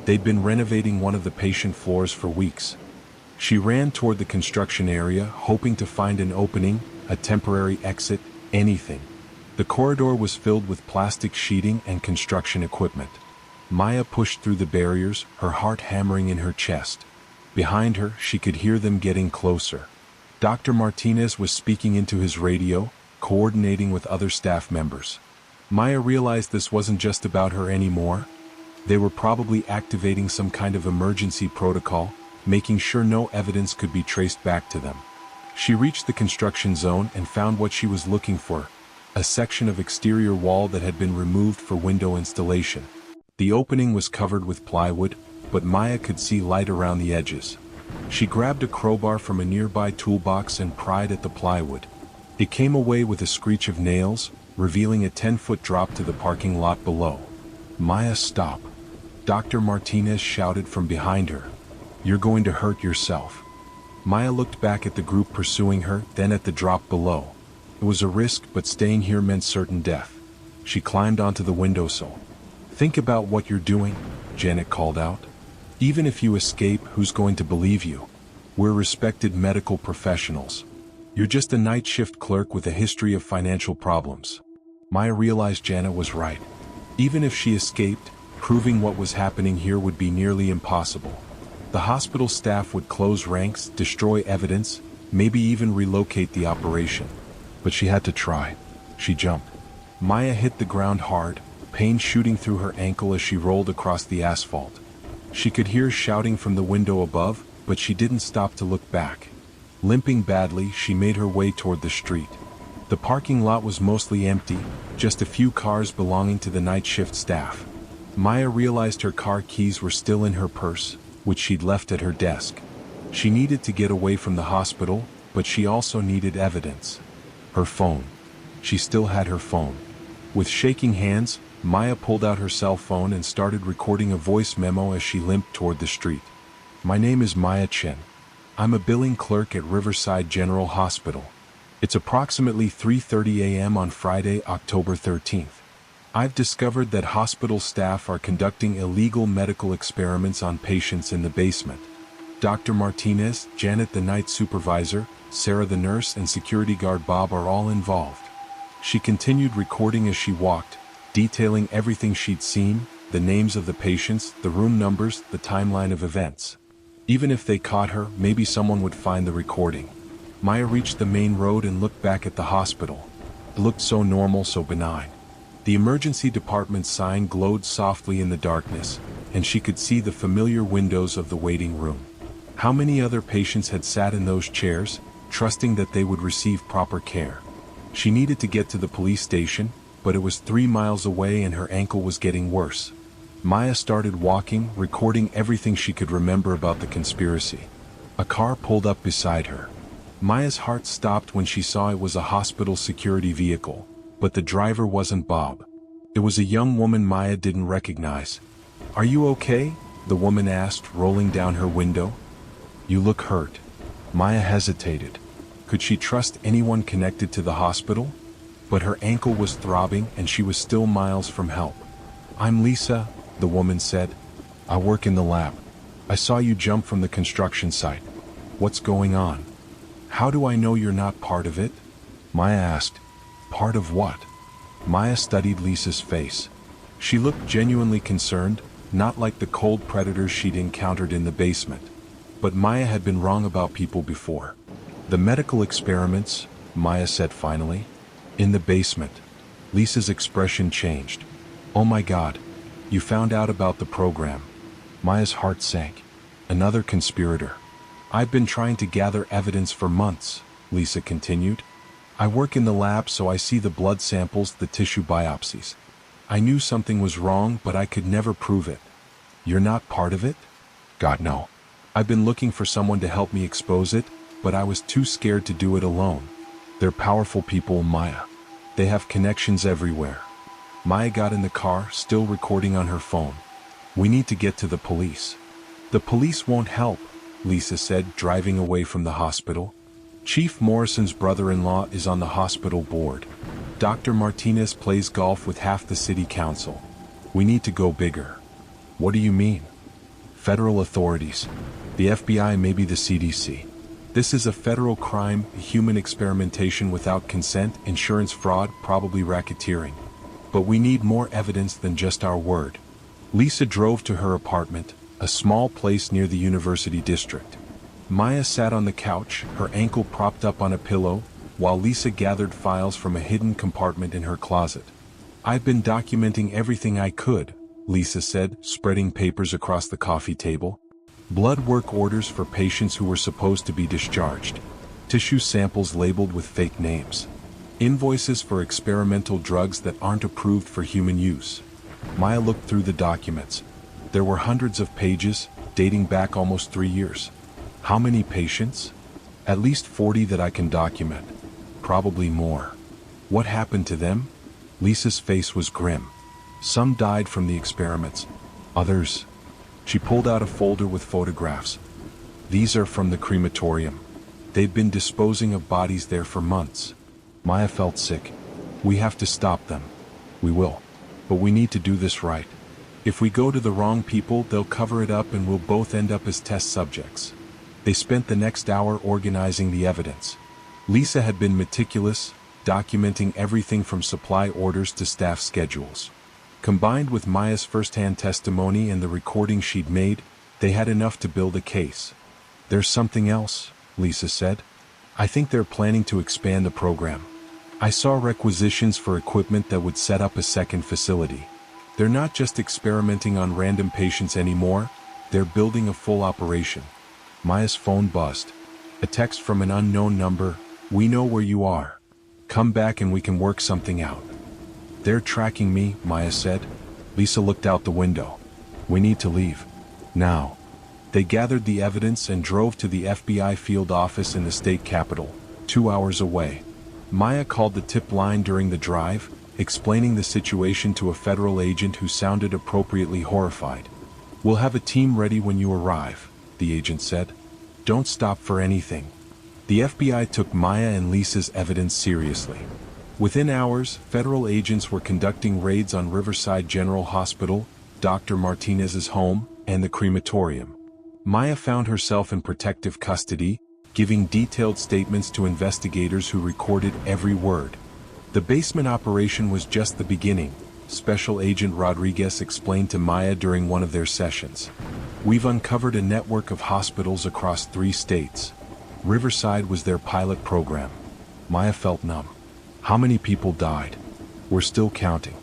They'd been renovating one of the patient floors for weeks. She ran toward the construction area, hoping to find an opening, a temporary exit, anything. The corridor was filled with plastic sheeting and construction equipment. Maya pushed through the barriers, her heart hammering in her chest. Behind her, she could hear them getting closer. Dr. Martinez was speaking into his radio, coordinating with other staff members. Maya realized this wasn't just about her anymore. They were probably activating some kind of emergency protocol, making sure no evidence could be traced back to them. She reached the construction zone and found what she was looking for, a section of exterior wall that had been removed for window installation. The opening was covered with plywood, but Maya could see light around the edges. She grabbed a crowbar from a nearby toolbox and pried at the plywood. It came away with a screech of nails, revealing a 10-foot drop to the parking lot below. Maya, stop. Dr. Martinez shouted from behind her. You're going to hurt yourself. Maya looked back at the group pursuing her, then at the drop below. It was a risk, but staying here meant certain death. She climbed onto the windowsill. Think about what you're doing, Janet called out. Even if you escape, who's going to believe you? We're respected medical professionals. You're just a night shift clerk with a history of financial problems. Maya realized Janet was right. Even if she escaped, proving what was happening here would be nearly impossible. The hospital staff would close ranks, destroy evidence, maybe even relocate the operation. But she had to try. She jumped. Maya hit the ground hard, pain shooting through her ankle as she rolled across the asphalt. She could hear shouting from the window above, but she didn't stop to look back. Limping badly, she made her way toward the street. The parking lot was mostly empty, just a few cars belonging to the night shift staff. Maya realized her car keys were still in her purse, which she'd left at her desk. She needed to get away from the hospital, but she also needed evidence. Her phone. She still had her phone. With shaking hands, Maya pulled out her cell phone and started recording a voice memo as she limped toward the street. My name is Maya Chen. I'm a billing clerk at Riverside General Hospital. It's approximately 3:30 a.m. on Friday, October 13th. I've discovered that hospital staff are conducting illegal medical experiments on patients in the basement. Dr. Martinez, Janet the night supervisor, Sarah the nurse, and security guard Bob are all involved. She continued recording as she walked, detailing everything she'd seen, the names of the patients, the room numbers, the timeline of events. Even if they caught her, maybe someone would find the recording. Maya reached the main road and looked back at the hospital. It looked so normal, so benign. The emergency department sign glowed softly in the darkness, and she could see the familiar windows of the waiting room. How many other patients had sat in those chairs, trusting that they would receive proper care? She needed to get to the police station, but it was 3 miles away and her ankle was getting worse. Maya started walking, recording everything she could remember about the conspiracy. A car pulled up beside her. Maya's heart stopped when she saw it was a hospital security vehicle, but the driver wasn't Bob. It was a young woman Maya didn't recognize. Are you okay? The woman asked, rolling down her window. You look hurt. Maya hesitated. Could she trust anyone connected to the hospital? But her ankle was throbbing and she was still miles from help. I'm Lisa, the woman said. I work in the lab. I saw you jump from the construction site. What's going on? How do I know you're not part of it? Maya asked. Part of what? Maya studied Lisa's face. She looked genuinely concerned, not like the cold predators she'd encountered in the basement. But Maya had been wrong about people before. The medical experiments, Maya said finally. In the basement. Lisa's expression changed. Oh my God. You found out about the program. Maya's heart sank. Another conspirator. I've been trying to gather evidence for months, Lisa continued. I work in the lab, so I see the blood samples, the tissue biopsies. I knew something was wrong, but I could never prove it. You're not part of it? God, no. I've been looking for someone to help me expose it, but I was too scared to do it alone. They're powerful people, Maya. They have connections everywhere. Maya got in the car, still recording on her phone. We need to get to the police. The police won't help, Lisa said, driving away from the hospital. Chief Morrison's brother-in-law is on the hospital board. Dr. Martinez plays golf with half the city council. We need to go bigger. What do you mean? Federal authorities. The FBI, maybe the CDC. This is a federal crime, human experimentation without consent, insurance fraud, probably racketeering. But we need more evidence than just our word. Lisa drove to her apartment, a small place near the university district. Maya sat on the couch, her ankle propped up on a pillow, while Lisa gathered files from a hidden compartment in her closet. I've been documenting everything I could, Lisa said, spreading papers across the coffee table. Blood work orders for patients who were supposed to be discharged. Tissue samples labeled with fake names. Invoices for experimental drugs that aren't approved for human use. Maya looked through the documents. There were hundreds of pages, dating back almost 3 years. How many patients? At least 40 that I can document. Probably more. What happened to them? Lisa's face was grim. Some died from the experiments. Others... She pulled out a folder with photographs. These are from the crematorium. They've been disposing of bodies there for months. Maya felt sick. We have to stop them. We will. But we need to do this right. If we go to the wrong people, they'll cover it up and we'll both end up as test subjects. They spent the next hour organizing the evidence. Lisa had been meticulous, documenting everything from supply orders to staff schedules. Combined with Maya's first-hand testimony and the recording she'd made, they had enough to build a case. There's something else, Lisa said. I think they're planning to expand the program. I saw requisitions for equipment that would set up a second facility. They're not just experimenting on random patients anymore, They're building a full operation. Maya's phone buzzed. A text from an unknown number. We know where you are. Come back and we can work something out. They're tracking me, Maya said. Lisa looked out the window. We need to leave. Now. They gathered the evidence and drove to the FBI field office in the state capital, 2 hours away. Maya called the tip line during the drive, explaining the situation to a federal agent who sounded appropriately horrified. We'll have a team ready when you arrive, the agent said. Don't stop for anything. The FBI took Maya and Lisa's evidence seriously. Within hours, federal agents were conducting raids on Riverside General Hospital, Dr. Martinez's home, and the crematorium. Maya found herself in protective custody, giving detailed statements to investigators who recorded every word. The basement operation was just the beginning, Special Agent Rodriguez explained to Maya during one of their sessions. We've uncovered a network of hospitals across 3 states. Riverside was their pilot program. Maya felt numb. How many people died? We're still counting.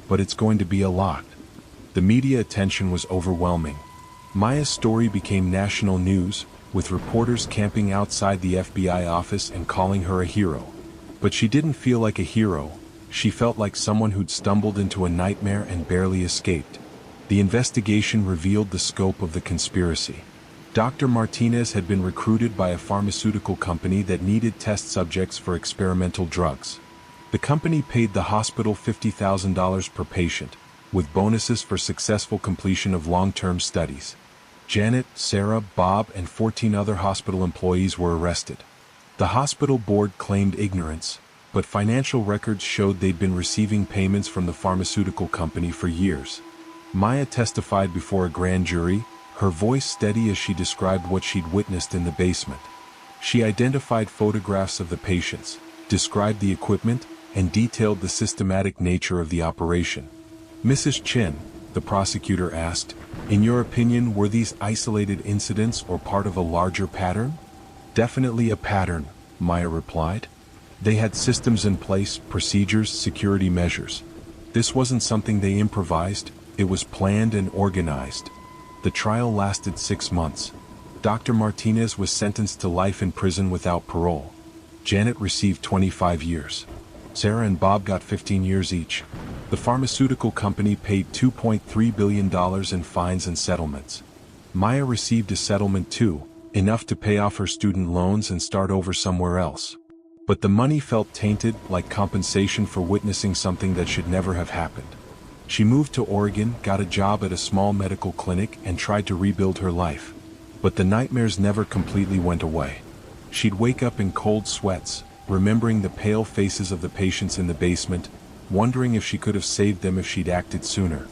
But it's going to be a lot. The media attention was overwhelming. Maya's story became national news, with reporters camping outside the FBI office and calling her a hero. But she didn't feel like a hero. She felt like someone who'd stumbled into a nightmare and barely escaped. The investigation revealed the scope of the conspiracy. Dr. Martinez had been recruited by a pharmaceutical company that needed test subjects for experimental drugs. The company paid the hospital $50,000 per patient, with bonuses for successful completion of long-term studies. Janet, Sarah, Bob, and 14 other hospital employees were arrested. The hospital board claimed ignorance, but financial records showed they'd been receiving payments from the pharmaceutical company for years. Maya testified before a grand jury, her voice steady as she described what she'd witnessed in the basement. She identified photographs of the patients, described the equipment, and detailed the systematic nature of the operation. Mrs. Chin, the prosecutor asked, in your opinion, were these isolated incidents or part of a larger pattern? Definitely a pattern, Maya replied. They had systems in place, procedures, security measures. This wasn't something they improvised, it was planned and organized. The trial lasted 6 months. Dr. Martinez was sentenced to life in prison without parole. Janet received 25 years. Sarah and Bob got 15 years each. The pharmaceutical company paid $2.3 billion in fines and settlements. Maya received a settlement too, enough to pay off her student loans and start over somewhere else. But the money felt tainted, like compensation for witnessing something that should never have happened. She moved to Oregon, got a job at a small medical clinic, and tried to rebuild her life. But the nightmares never completely went away. She'd wake up in cold sweats, remembering the pale faces of the patients in the basement, wondering if she could have saved them if she'd acted sooner.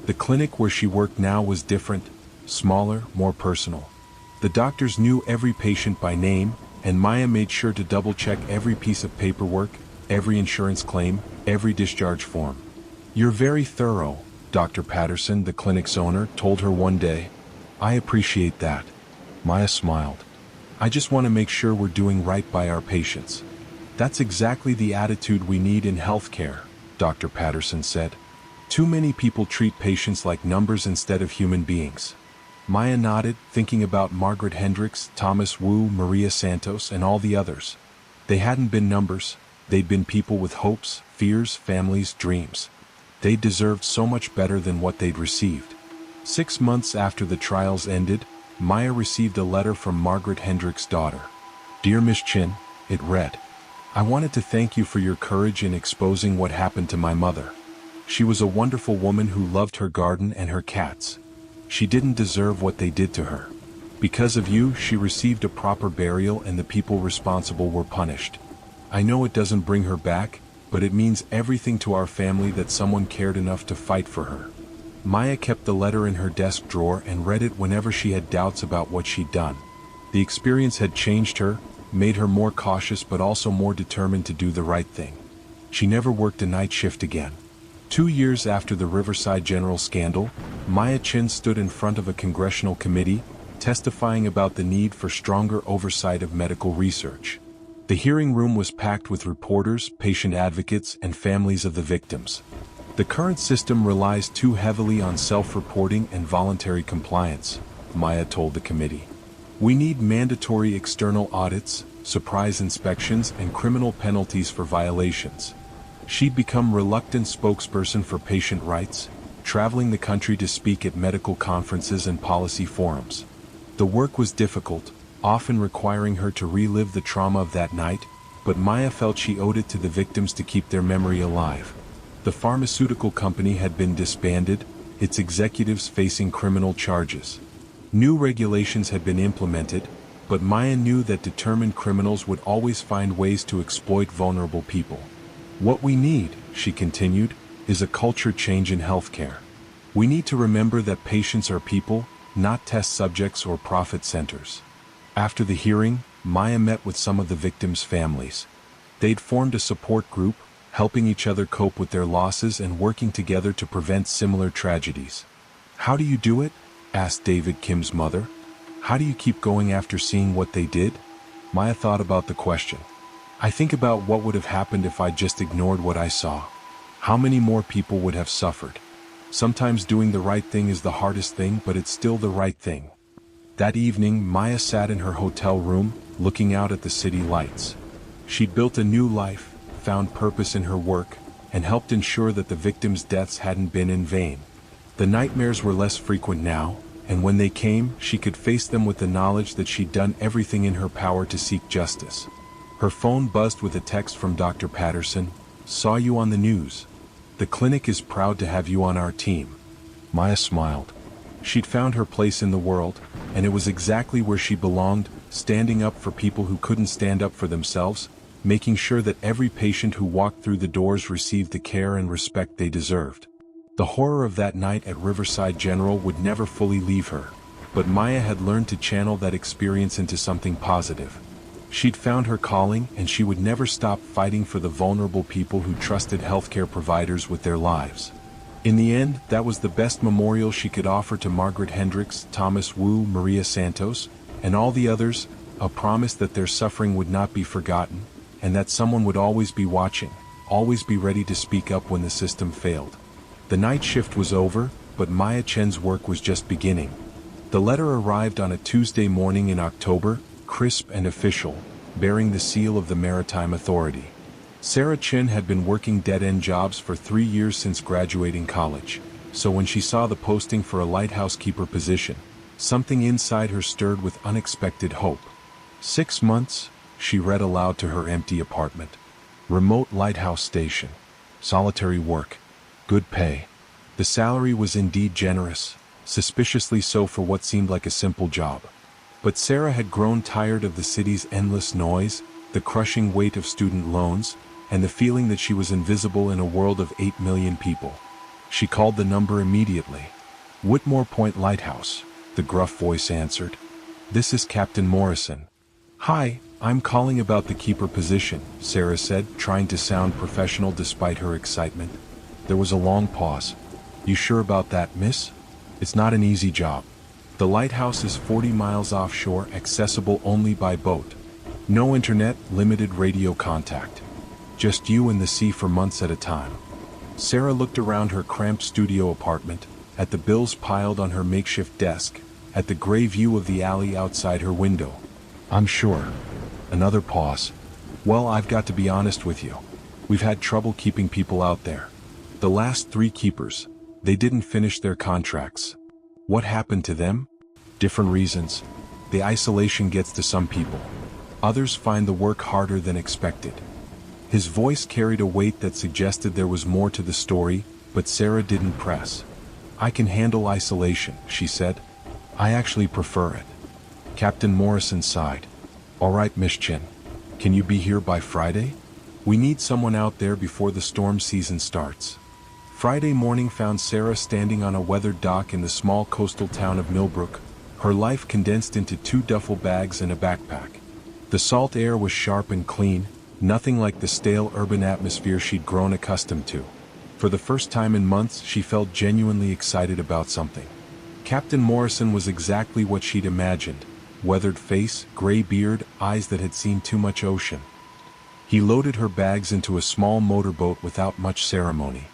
The clinic where she worked now was different, smaller, more personal. The doctors knew every patient by name, and Maya made sure to double-check every piece of paperwork, every insurance claim, every discharge form. You're very thorough, Dr. Patterson, the clinic's owner, told her one day. I appreciate that. Maya smiled. I just want to make sure we're doing right by our patients. That's exactly the attitude we need in healthcare, Dr. Patterson said. Too many people treat patients like numbers instead of human beings. Maya nodded, thinking about Margaret Hendricks, Thomas Wu, Maria Santos, and all the others. They hadn't been numbers, they'd been people with hopes, fears, families, dreams. They deserved so much better than what they'd received. 6 months after the trials ended, Maya received a letter from Margaret Hendricks' daughter. Dear Miss Chin, it read, I wanted to thank you for your courage in exposing what happened to my mother. She was a wonderful woman who loved her garden and her cats. She didn't deserve what they did to her. Because of you, she received a proper burial and the people responsible were punished. I know it doesn't bring her back, but it means everything to our family that someone cared enough to fight for her. Maya kept the letter in her desk drawer and read it whenever she had doubts about what she'd done. The experience had changed her, made her more cautious but also more determined to do the right thing. She never worked a night shift again. 2 years after the Riverside General scandal, Maya Chin stood in front of a congressional committee, testifying about the need for stronger oversight of medical research. The hearing room was packed with reporters, patient advocates, and families of the victims. The current system relies too heavily on self-reporting and voluntary compliance. Maya told the committee. We need mandatory external audits, surprise inspections, and criminal penalties for violations. She'd become reluctant spokesperson for patient rights, traveling the country to speak at medical conferences and policy forums. The work was difficult, often requiring her to relive the trauma of that night, but Maya felt she owed it to the victims to keep their memory alive. The pharmaceutical company had been disbanded, its executives facing criminal charges. New regulations had been implemented, but Maya knew that determined criminals would always find ways to exploit vulnerable people. What we need, she continued, is a culture change in healthcare. We need to remember that patients are people, not test subjects or profit centers. After the hearing, Maya met with some of the victims' families. They'd formed a support group, helping each other cope with their losses and working together to prevent similar tragedies. How do you do it? Asked David Kim's mother. How do you keep going after seeing what they did? Maya thought about the question. I think about what would have happened if I just ignored what I saw. How many more people would have suffered? Sometimes doing the right thing is the hardest thing, but it's still the right thing. That evening, Maya sat in her hotel room, looking out at the city lights. She'd built a new life, found purpose in her work, and helped ensure that the victims' deaths hadn't been in vain. The nightmares were less frequent now, and when they came, she could face them with the knowledge that she'd done everything in her power to seek justice. Her phone buzzed with a text from Dr. Patterson. Saw you on the news. The clinic is proud to have you on our team. Maya smiled. She'd found her place in the world, and it was exactly where she belonged, standing up for people who couldn't stand up for themselves, making sure that every patient who walked through the doors received the care and respect they deserved. The horror of that night at Riverside General would never fully leave her, but Maya had learned to channel that experience into something positive. She'd found her calling, and she would never stop fighting for the vulnerable people who trusted healthcare providers with their lives. In the end, that was the best memorial she could offer to Margaret Hendricks, Thomas Wu, Maria Santos, and all the others, a promise that their suffering would not be forgotten, and that someone would always be watching, always be ready to speak up when the system failed. The night shift was over, but Maya Chen's work was just beginning. The letter arrived on a Tuesday morning in October, crisp and official, bearing the seal of the Maritime Authority. Sarah Chen had been working dead-end jobs for 3 years since graduating college, so when she saw the posting for a lighthouse keeper position, something inside her stirred with unexpected hope. 6 months, she read aloud to her empty apartment. Remote lighthouse station. Solitary work. Good pay. The salary was indeed generous, suspiciously so for what seemed like a simple job. But Sarah had grown tired of the city's endless noise, the crushing weight of student loans, and the feeling that she was invisible in a world of 8 million people. She called the number immediately. Whitmore Point Lighthouse, the gruff voice answered. This is Captain Morrison. Hi, I'm calling about the keeper position, Sarah said, trying to sound professional despite her excitement. There was a long pause. You sure about that, miss? It's not an easy job. The lighthouse is 40 miles offshore, accessible only by boat. No internet, limited radio contact. Just you and the sea for months at a time. Sarah looked around her cramped studio apartment, at the bills piled on her makeshift desk, at the gray view of the alley outside her window. I'm sure. Another pause. Well, I've got to be honest with you. We've had trouble keeping people out there. The last 3 keepers, they didn't finish their contracts. What happened to them? Different reasons. The isolation gets to some people. Others find the work harder than expected. His voice carried a weight that suggested there was more to the story, but Sarah didn't press. I can handle isolation, she said. I actually prefer it. Captain Morrison sighed. All right, Miss Chin. Can you be here by Friday? We need someone out there before the storm season starts. Friday morning found Sarah standing on a weathered dock in the small coastal town of Millbrook, her life condensed into 2 duffel bags and a backpack. The salt air was sharp and clean, nothing like the stale urban atmosphere she'd grown accustomed to. For the first time in months, she felt genuinely excited about something. Captain Morrison was exactly what she'd imagined. Weathered face, gray beard, eyes that had seen too much ocean. He loaded her bags into a small motorboat without much ceremony.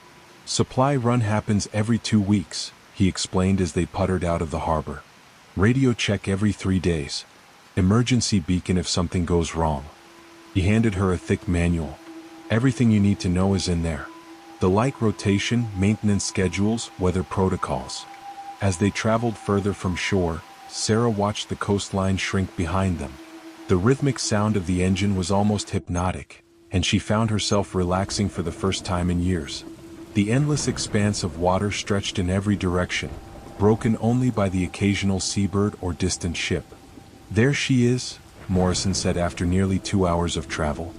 Supply run happens every 2 weeks, he explained as they puttered out of the harbor. Radio check every 3 days. Emergency beacon if something goes wrong. He handed her a thick manual. Everything you need to know is in there. The light rotation, maintenance schedules, weather protocols. As they traveled further from shore, Sarah watched the coastline shrink behind them. The rhythmic sound of the engine was almost hypnotic, and she found herself relaxing for the first time in years. The endless expanse of water stretched in every direction, broken only by the occasional seabird or distant ship. "There she is," Morrison said after nearly 2 hours of travel.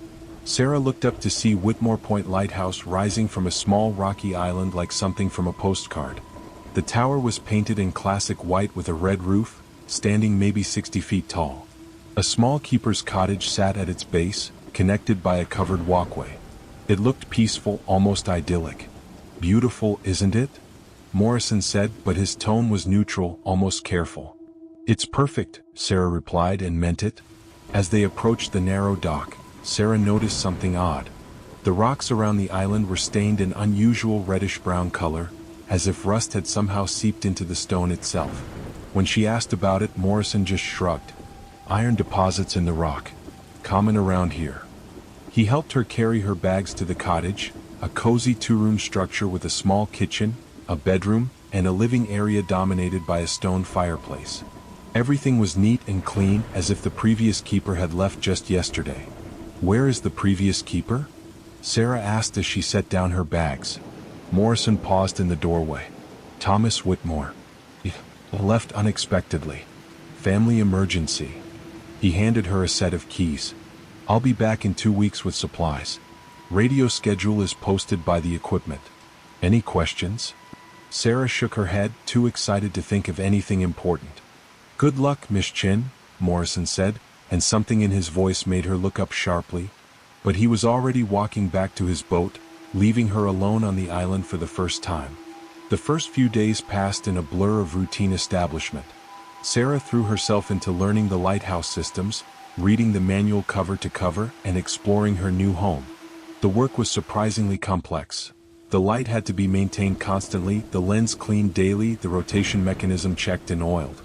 Sarah looked up to see Whitmore Point Lighthouse rising from a small rocky island like something from a postcard. The tower was painted in classic white with a red roof, standing maybe 60 feet tall. A small keeper's cottage sat at its base, connected by a covered walkway. It looked peaceful, almost idyllic. "Beautiful, isn't it?" Morrison said, but his tone was neutral, almost careful. "It's perfect," Sarah replied, and meant it. As they approached the narrow dock, Sarah noticed something odd. The rocks around the island were stained an unusual reddish-brown color, as if rust had somehow seeped into the stone itself. When she asked about it, Morrison just shrugged. "Iron deposits in the rock. Common around here." He helped her carry her bags to the cottage, a cozy 2-room structure with a small kitchen, a bedroom, and a living area dominated by a stone fireplace. Everything was neat and clean, as if the previous keeper had left just yesterday. "Where is the previous keeper?" Sarah asked as she set down her bags. Morrison paused in the doorway. "Thomas Whitmore. He left unexpectedly. Family emergency." He handed her a set of keys. "I'll be back in 2 weeks with supplies. Radio schedule is posted by the equipment. Any questions?" Sarah shook her head, too excited to think of anything important. "Good luck, Miss Chin," Morrison said, and something in his voice made her look up sharply. But he was already walking back to his boat, leaving her alone on the island for the first time. The first few days passed in a blur of routine establishment. Sarah threw herself into learning the lighthouse systems, reading the manual cover to cover, and exploring her new home. The work was surprisingly complex. The light had to be maintained constantly, the lens cleaned daily, the rotation mechanism checked and oiled.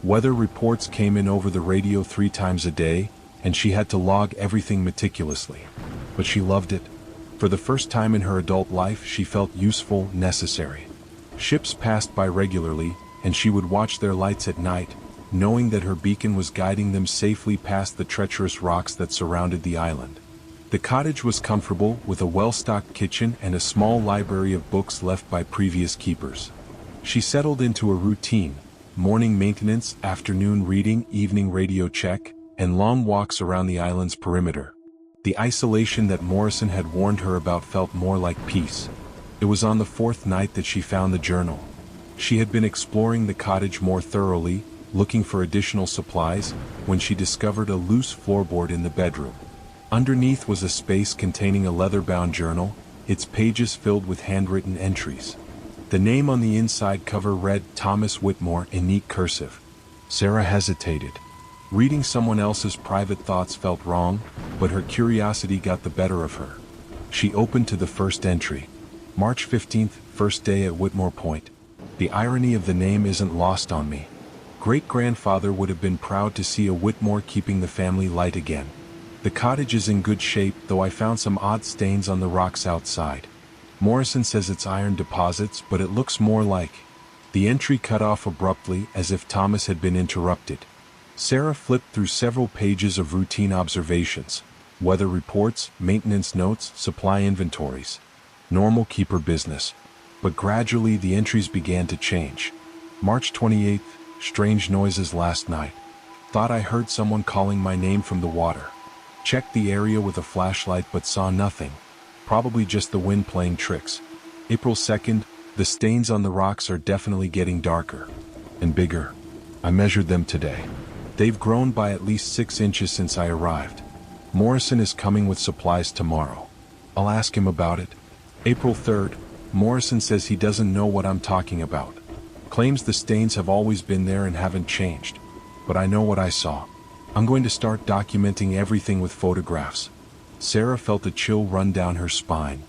Weather reports came in over the radio 3 times a day, and she had to log everything meticulously. But she loved it. For the first time in her adult life, she felt useful, necessary. Ships passed by regularly, and she would watch their lights at night, knowing that her beacon was guiding them safely past the treacherous rocks that surrounded the island. The cottage was comfortable, with a well-stocked kitchen and a small library of books left by previous keepers. She settled into a routine: morning maintenance, afternoon reading, evening radio check, and long walks around the island's perimeter. The isolation that Morrison had warned her about felt more like peace. It was on the 4th night that she found the journal. She had been exploring the cottage more thoroughly, looking for additional supplies, when she discovered a loose floorboard in the bedroom. Underneath was a space containing a leather-bound journal, its pages filled with handwritten entries. The name on the inside cover read Thomas Whitmore in neat cursive. Sarah hesitated. Reading someone else's private thoughts felt wrong, but her curiosity got the better of her. She opened to the first entry. March 15th, first day at Whitmore Point. The irony of the name isn't lost on me. Great-grandfather would have been proud to see a Whitmore keeping the family light again. The cottage is in good shape, though I found some odd stains on the rocks outside. Morrison says it's iron deposits, but it looks more like... The entry cut off abruptly, as if Thomas had been interrupted. Sarah flipped through several pages of routine observations. Weather reports, maintenance notes, supply inventories. Normal keeper business. But gradually the entries began to change. March 28th, strange noises last night. Thought I heard someone calling my name from the water. Checked the area with a flashlight but saw nothing. Probably just the wind playing tricks. April 2nd, the stains on the rocks are definitely getting darker. And bigger. I measured them today. They've grown by at least 6 inches since I arrived. Morrison is coming with supplies tomorrow. I'll ask him about it. April 3rd, Morrison says he doesn't know what I'm talking about. Claims the stains have always been there and haven't changed. But I know what I saw. I'm going to start documenting everything with photographs. Sarah felt a chill run down her spine.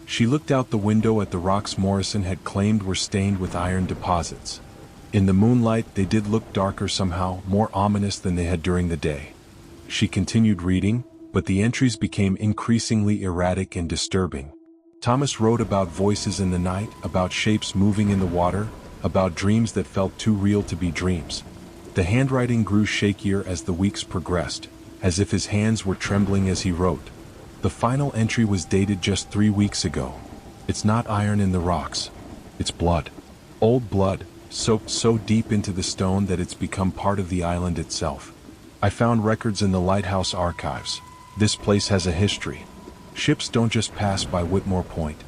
She looked out the window at the rocks Morrison had claimed were stained with iron deposits. In the moonlight, they did look darker somehow, more ominous than they had during the day. She continued reading, but the entries became increasingly erratic and disturbing. Thomas wrote about voices in the night, about shapes moving in the water, about dreams that felt too real to be dreams. The handwriting grew shakier as the weeks progressed, as if his hands were trembling as he wrote. The final entry was dated just 3 weeks ago. It's not iron in the rocks. It's blood. Old blood, soaked so deep into the stone that it's become part of the island itself. I found records in the lighthouse archives. This place has a history. Ships don't just pass by Whitmore Point.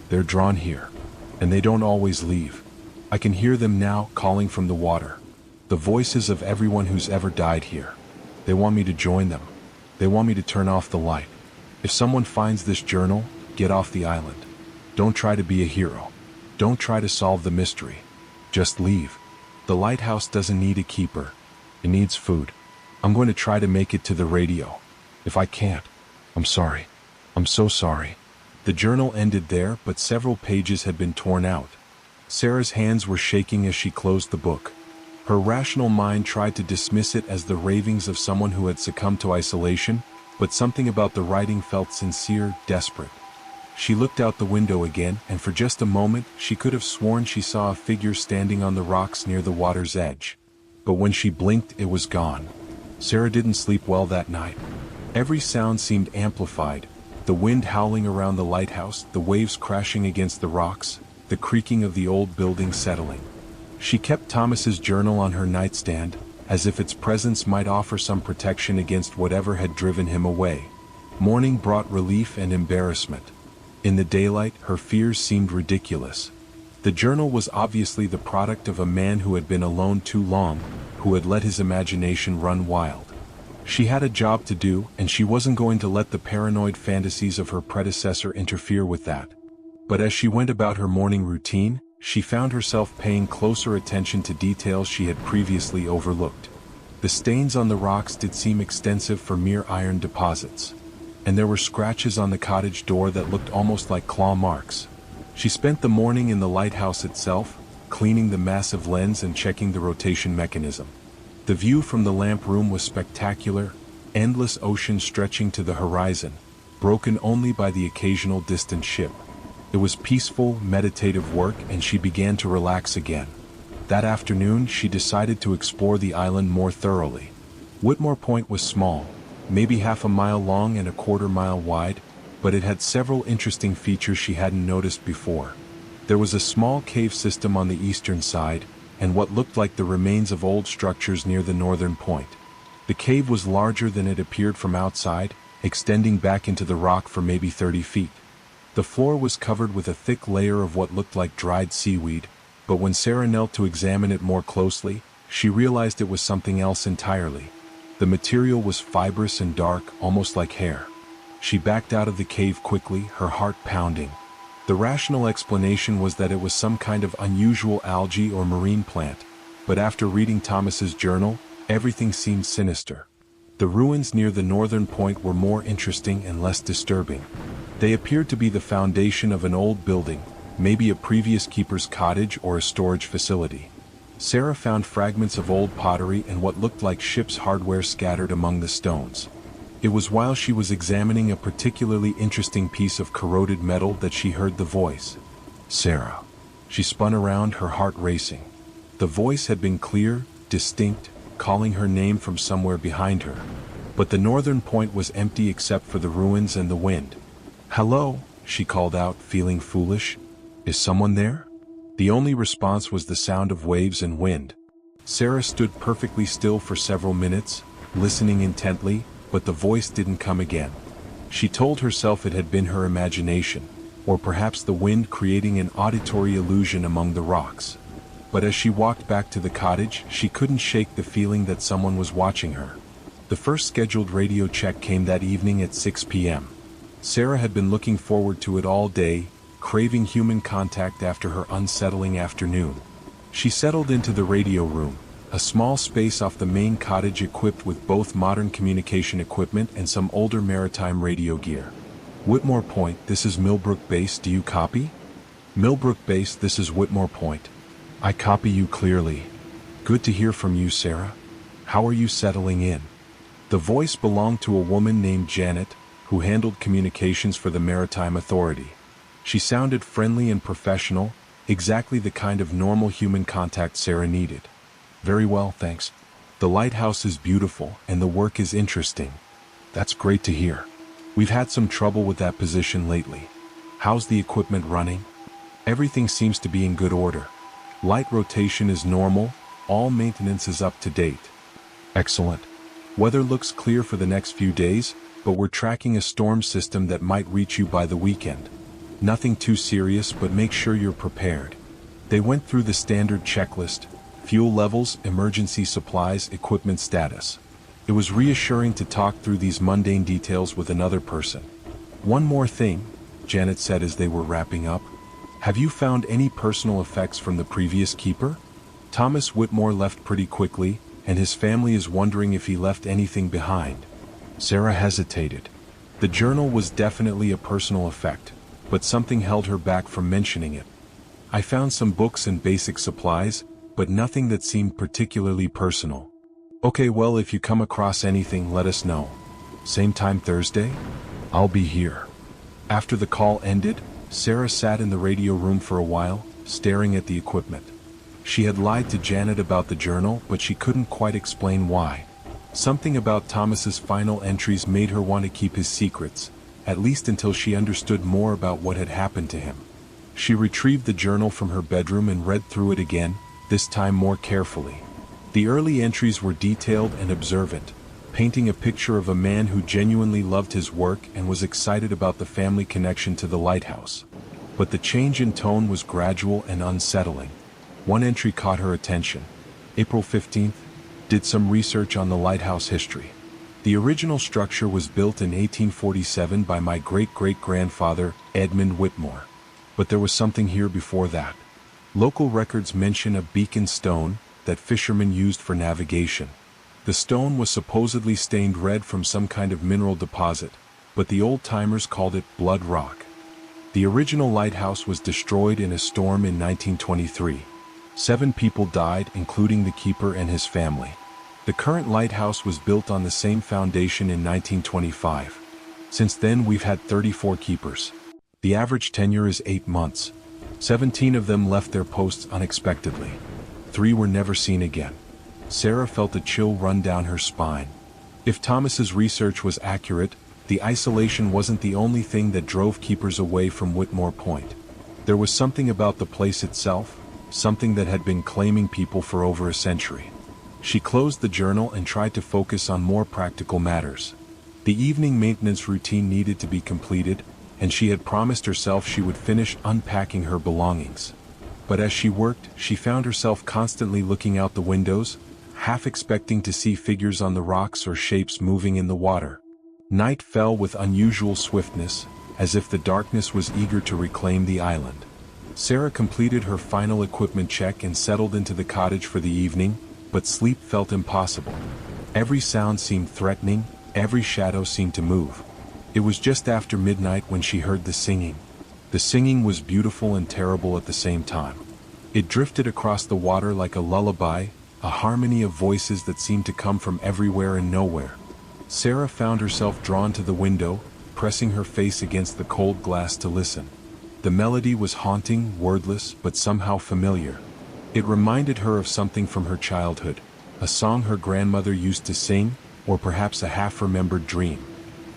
They're drawn here. And they don't always leave. I can hear them now, calling from the water. The voices of everyone who's ever died here. They want me to join them. They want me to turn off the light. If someone finds this journal, get off the island. Don't try to be a hero. Don't try to solve the mystery. Just leave. The lighthouse doesn't need a keeper. It needs food. I'm going to try to make it to the radio. If I can't, I'm sorry. I'm so sorry. The journal ended there, but several pages had been torn out. Sarah's hands were shaking as she closed the book. Her rational mind tried to dismiss it as the ravings of someone who had succumbed to isolation, but something about the writing felt sincere, desperate. She looked out the window again, and for just a moment, she could have sworn she saw a figure standing on the rocks near the water's edge. But when she blinked, it was gone. Sarah didn't sleep well that night. Every sound seemed amplified. The wind howling around the lighthouse, the waves crashing against the rocks, the creaking of the old building settling. She kept Thomas's journal on her nightstand, as if its presence might offer some protection against whatever had driven him away. Morning brought relief and embarrassment. In the daylight, her fears seemed ridiculous. The journal was obviously the product of a man who had been alone too long, who had let his imagination run wild. She had a job to do, and she wasn't going to let the paranoid fantasies of her predecessor interfere with that. But as she went about her morning routine, she found herself paying closer attention to details she had previously overlooked. The stains on the rocks did seem extensive for mere iron deposits. And there were scratches on the cottage door that looked almost like claw marks. She spent the morning in the lighthouse itself, cleaning the massive lens and checking the rotation mechanism. The view from the lamp room was spectacular, endless ocean stretching to the horizon, broken only by the occasional distant ship. It was peaceful, meditative work, and she began to relax again. That afternoon, she decided to explore the island more thoroughly. Whitmore Point was small, maybe half a mile long and a quarter-mile wide, but it had several interesting features she hadn't noticed before. There was a small cave system on the eastern side, and what looked like the remains of old structures near the northern point. The cave was larger than it appeared from outside, extending back into the rock for maybe 30 feet. The floor was covered with a thick layer of what looked like dried seaweed, but when Sarah knelt to examine it more closely, she realized it was something else entirely. The material was fibrous and dark, almost like hair. She backed out of the cave quickly, her heart pounding. The rational explanation was that it was some kind of unusual algae or marine plant, but after reading Thomas's journal, everything seemed sinister. The ruins near the northern point were more interesting and less disturbing. They appeared to be the foundation of an old building, maybe a previous keeper's cottage or a storage facility. Sarah found fragments of old pottery and what looked like ship's hardware scattered among the stones. It was while she was examining a particularly interesting piece of corroded metal that she heard the voice. Sarah. She spun around, her heart racing. The voice had been clear, distinct, calling her name from somewhere behind her. But the northern point was empty except for the ruins and the wind. Hello, she called out, feeling foolish. Is someone there? The only response was the sound of waves and wind. Sarah stood perfectly still for several minutes, listening intently, but the voice didn't come again. She told herself it had been her imagination, or perhaps the wind creating an auditory illusion among the rocks. But as she walked back to the cottage, she couldn't shake the feeling that someone was watching her. The first scheduled radio check came that evening at 6 p.m. Sarah had been looking forward to it all day, craving human contact after her unsettling afternoon. She settled into the radio room, a small space off the main cottage equipped with both modern communication equipment and some older maritime radio gear. Whitmore Point, this is Millbrook Base, do you copy? Millbrook Base, this is Whitmore Point. I copy you clearly. Good to hear from you, Sarah. How are you settling in? The voice belonged to a woman named Janet, who handled communications for the Maritime Authority. She sounded friendly and professional, exactly the kind of normal human contact Sarah needed. Very well, thanks. The lighthouse is beautiful and the work is interesting. That's great to hear. We've had some trouble with that position lately. How's the equipment running? Everything seems to be in good order. Light rotation is normal, all maintenance is up to date. Excellent. Weather looks clear for the next few days, but we're tracking a storm system that might reach you by the weekend. Nothing too serious, but make sure you're prepared. They went through the standard checklist: fuel levels, emergency supplies, equipment status. It was reassuring to talk through these mundane details with another person. One more thing, Janet said as they were wrapping up. Have you found any personal effects from the previous keeper? Thomas Whitmore left pretty quickly, and his family is wondering if he left anything behind. Sarah hesitated. The journal was definitely a personal effect, but something held her back from mentioning it. I found some books and basic supplies, but nothing that seemed particularly personal. Okay, well, if you come across anything, let us know. Same time Thursday? I'll be here. After the call ended, Sarah sat in the radio room for a while, staring at the equipment. She had lied to Janet about the journal, but she couldn't quite explain why. Something about Thomas's final entries made her want to keep his secrets, at least until she understood more about what had happened to him. She retrieved the journal from her bedroom and read through it again, this time more carefully. The early entries were detailed and observant, painting a picture of a man who genuinely loved his work and was excited about the family connection to the lighthouse. But the change in tone was gradual and unsettling. One entry caught her attention. April 15th, did some research on the lighthouse history. The original structure was built in 1847 by my great-great-grandfather, Edmund Whitmore. But there was something here before that. Local records mention a beacon stone that fishermen used for navigation. The stone was supposedly stained red from some kind of mineral deposit, but the old-timers called it blood rock. The original lighthouse was destroyed in a storm in 1923. 7 people died, including the keeper and his family. The current lighthouse was built on the same foundation in 1925. Since then, we've had 34 keepers. The average tenure is 8 months. 17 of them left their posts unexpectedly. 3 were never seen again. Sarah felt a chill run down her spine. If Thomas's research was accurate, the isolation wasn't the only thing that drove keepers away from Whitmore Point. There was something about the place itself, something that had been claiming people for over a century. She closed the journal and tried to focus on more practical matters. The evening maintenance routine needed to be completed, and she had promised herself she would finish unpacking her belongings. But as she worked, she found herself constantly looking out the windows, half expecting to see figures on the rocks or shapes moving in the water. Night fell with unusual swiftness, as if the darkness was eager to reclaim the island. Sarah completed her final equipment check and settled into the cottage for the evening, but sleep felt impossible. Every sound seemed threatening, every shadow seemed to move. It was just after midnight when she heard the singing. The singing was beautiful and terrible at the same time. It drifted across the water like a lullaby, a harmony of voices that seemed to come from everywhere and nowhere. Sarah found herself drawn to the window, pressing her face against the cold glass to listen. The melody was haunting, wordless, but somehow familiar. It reminded her of something from her childhood, a song her grandmother used to sing, or perhaps a half-remembered dream.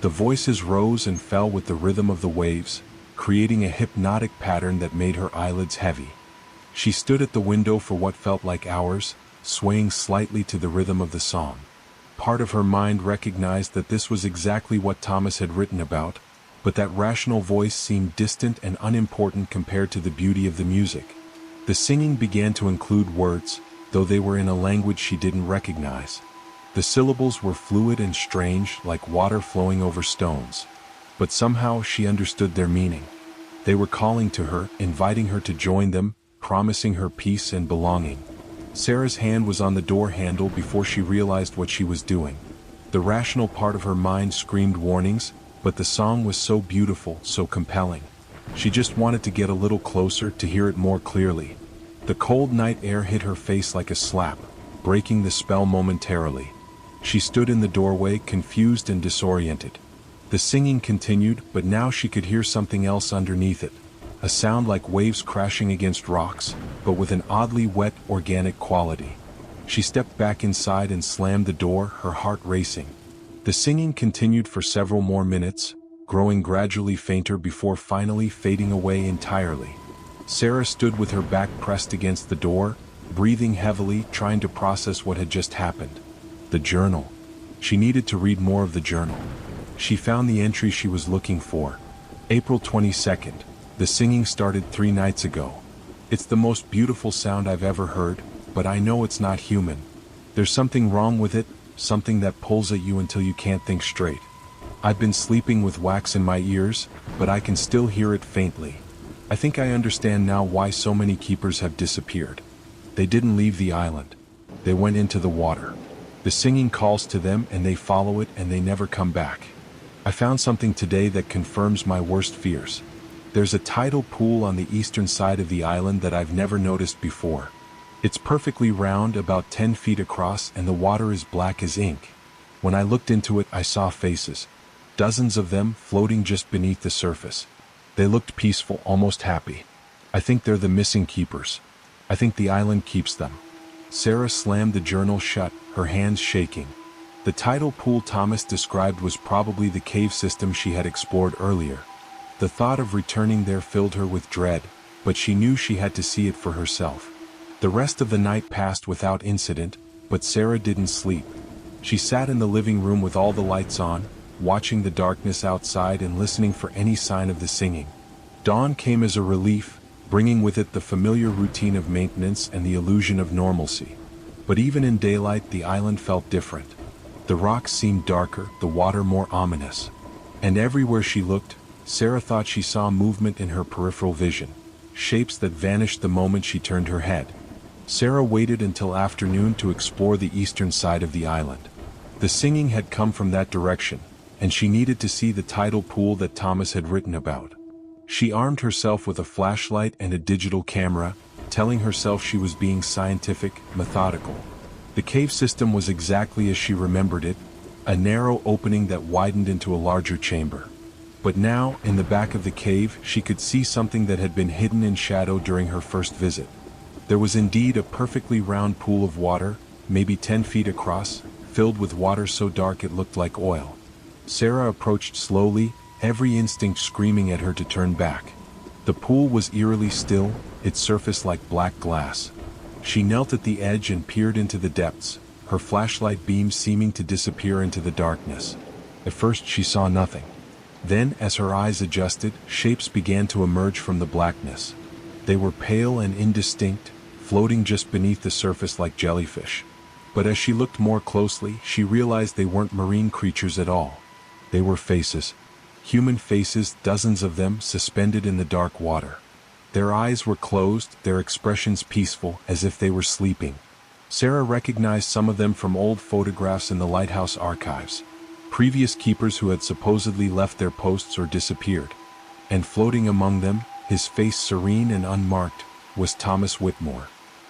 The voices rose and fell with the rhythm of the waves, creating a hypnotic pattern that made her eyelids heavy. She stood at the window for what felt like hours, swaying slightly to the rhythm of the song. Part of her mind recognized that this was exactly what Thomas had written about, but that rational voice seemed distant and unimportant compared to the beauty of the music. The singing began to include words, though they were in a language she didn't recognize. The syllables were fluid and strange, like water flowing over stones. But somehow she understood their meaning. They were calling to her, inviting her to join them, promising her peace and belonging. Sarah's hand was on the door handle before she realized what she was doing. The rational part of her mind screamed warnings, but the song was so beautiful, so compelling. She just wanted to get a little closer to hear it more clearly. The cold night air hit her face like a slap, breaking the spell momentarily. She stood in the doorway, confused and disoriented. The singing continued, but now she could hear something else underneath it. A sound like waves crashing against rocks, but with an oddly wet, organic quality. She stepped back inside and slammed the door, her heart racing. The singing continued for several more minutes, growing gradually fainter before finally fading away entirely. Sarah stood with her back pressed against the door, breathing heavily, trying to process what had just happened. The journal. She needed to read more of the journal. She found the entry she was looking for. April 22nd. The singing started 3 nights ago. It's the most beautiful sound I've ever heard, but I know it's not human. There's something wrong with it, something that pulls at you until you can't think straight. I've been sleeping with wax in my ears, but I can still hear it faintly. I think I understand now why so many keepers have disappeared. They didn't leave the island. They went into the water. The singing calls to them and they follow it and they never come back. I found something today that confirms my worst fears. There's a tidal pool on the eastern side of the island that I've never noticed before. It's perfectly round, about 10 feet across, and the water is black as ink. When I looked into it, I saw faces. Dozens of them floating just beneath the surface. They looked peaceful, almost happy. I think they're the missing keepers. I think the island keeps them. Sarah slammed the journal shut, her hands shaking. The tidal pool Thomas described was probably the cave system she had explored earlier. The thought of returning there filled her with dread, but she knew she had to see it for herself. The rest of the night passed without incident, but Sarah didn't sleep. She sat in the living room with all the lights on, watching the darkness outside and listening for any sign of the singing. Dawn came as a relief, bringing with it the familiar routine of maintenance and the illusion of normalcy. But even in daylight, the island felt different. The rocks seemed darker, the water more ominous. And everywhere she looked, Sarah thought she saw movement in her peripheral vision, shapes that vanished the moment she turned her head. Sarah waited until afternoon to explore the eastern side of the island. The singing had come from that direction, and she needed to see the tidal pool that Thomas had written about. She armed herself with a flashlight and a digital camera, telling herself she was being scientific, methodical. The cave system was exactly as she remembered it, a narrow opening that widened into a larger chamber. But now, in the back of the cave, she could see something that had been hidden in shadow during her first visit. There was indeed a perfectly round pool of water, maybe 10 feet across, filled with water so dark it looked like oil. Sarah approached slowly, every instinct screaming at her to turn back. The pool was eerily still, its surface like black glass. She knelt at the edge and peered into the depths, her flashlight beam seeming to disappear into the darkness. At first she saw nothing. Then, as her eyes adjusted, shapes began to emerge from the blackness. They were pale and indistinct, floating just beneath the surface like jellyfish. But as she looked more closely, she realized they weren't marine creatures at all. They were faces. Human faces, dozens of them, suspended in the dark water. Their eyes were closed, their expressions peaceful, as if they were sleeping. Sarah recognized some of them from old photographs in the lighthouse archives. Previous keepers who had supposedly left their posts or disappeared. And floating among them, his face serene and unmarked, was Thomas Whitmore.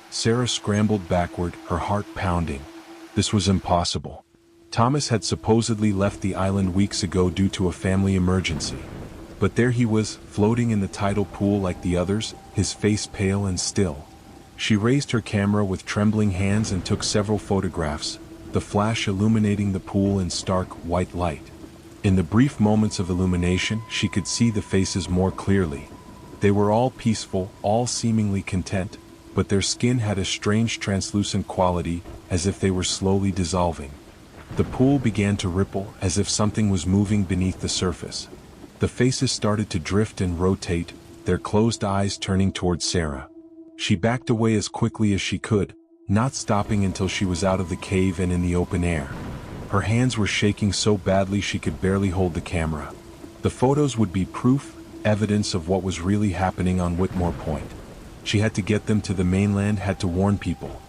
Sarah scrambled backward, her heart pounding. This was impossible. Thomas had supposedly left the island weeks ago due to a family emergency. But there he was, floating in the tidal pool like the others, his face pale and still. She raised her camera with trembling hands and took several photographs, the flash illuminating the pool in stark, white light. In the brief moments of illumination, she could see the faces more clearly. They were all peaceful, all seemingly content, but their skin had a strange translucent quality, as if they were slowly dissolving. The pool began to ripple, as if something was moving beneath the surface. The faces started to drift and rotate, their closed eyes turning towards Sarah. She backed away as quickly as she could, not stopping until she was out of the cave and in the open air. Her hands were shaking so badly she could barely hold the camera. The photos would be proof, evidence of what was really happening on Whitmore Point. She had to get them to the mainland, had to warn people.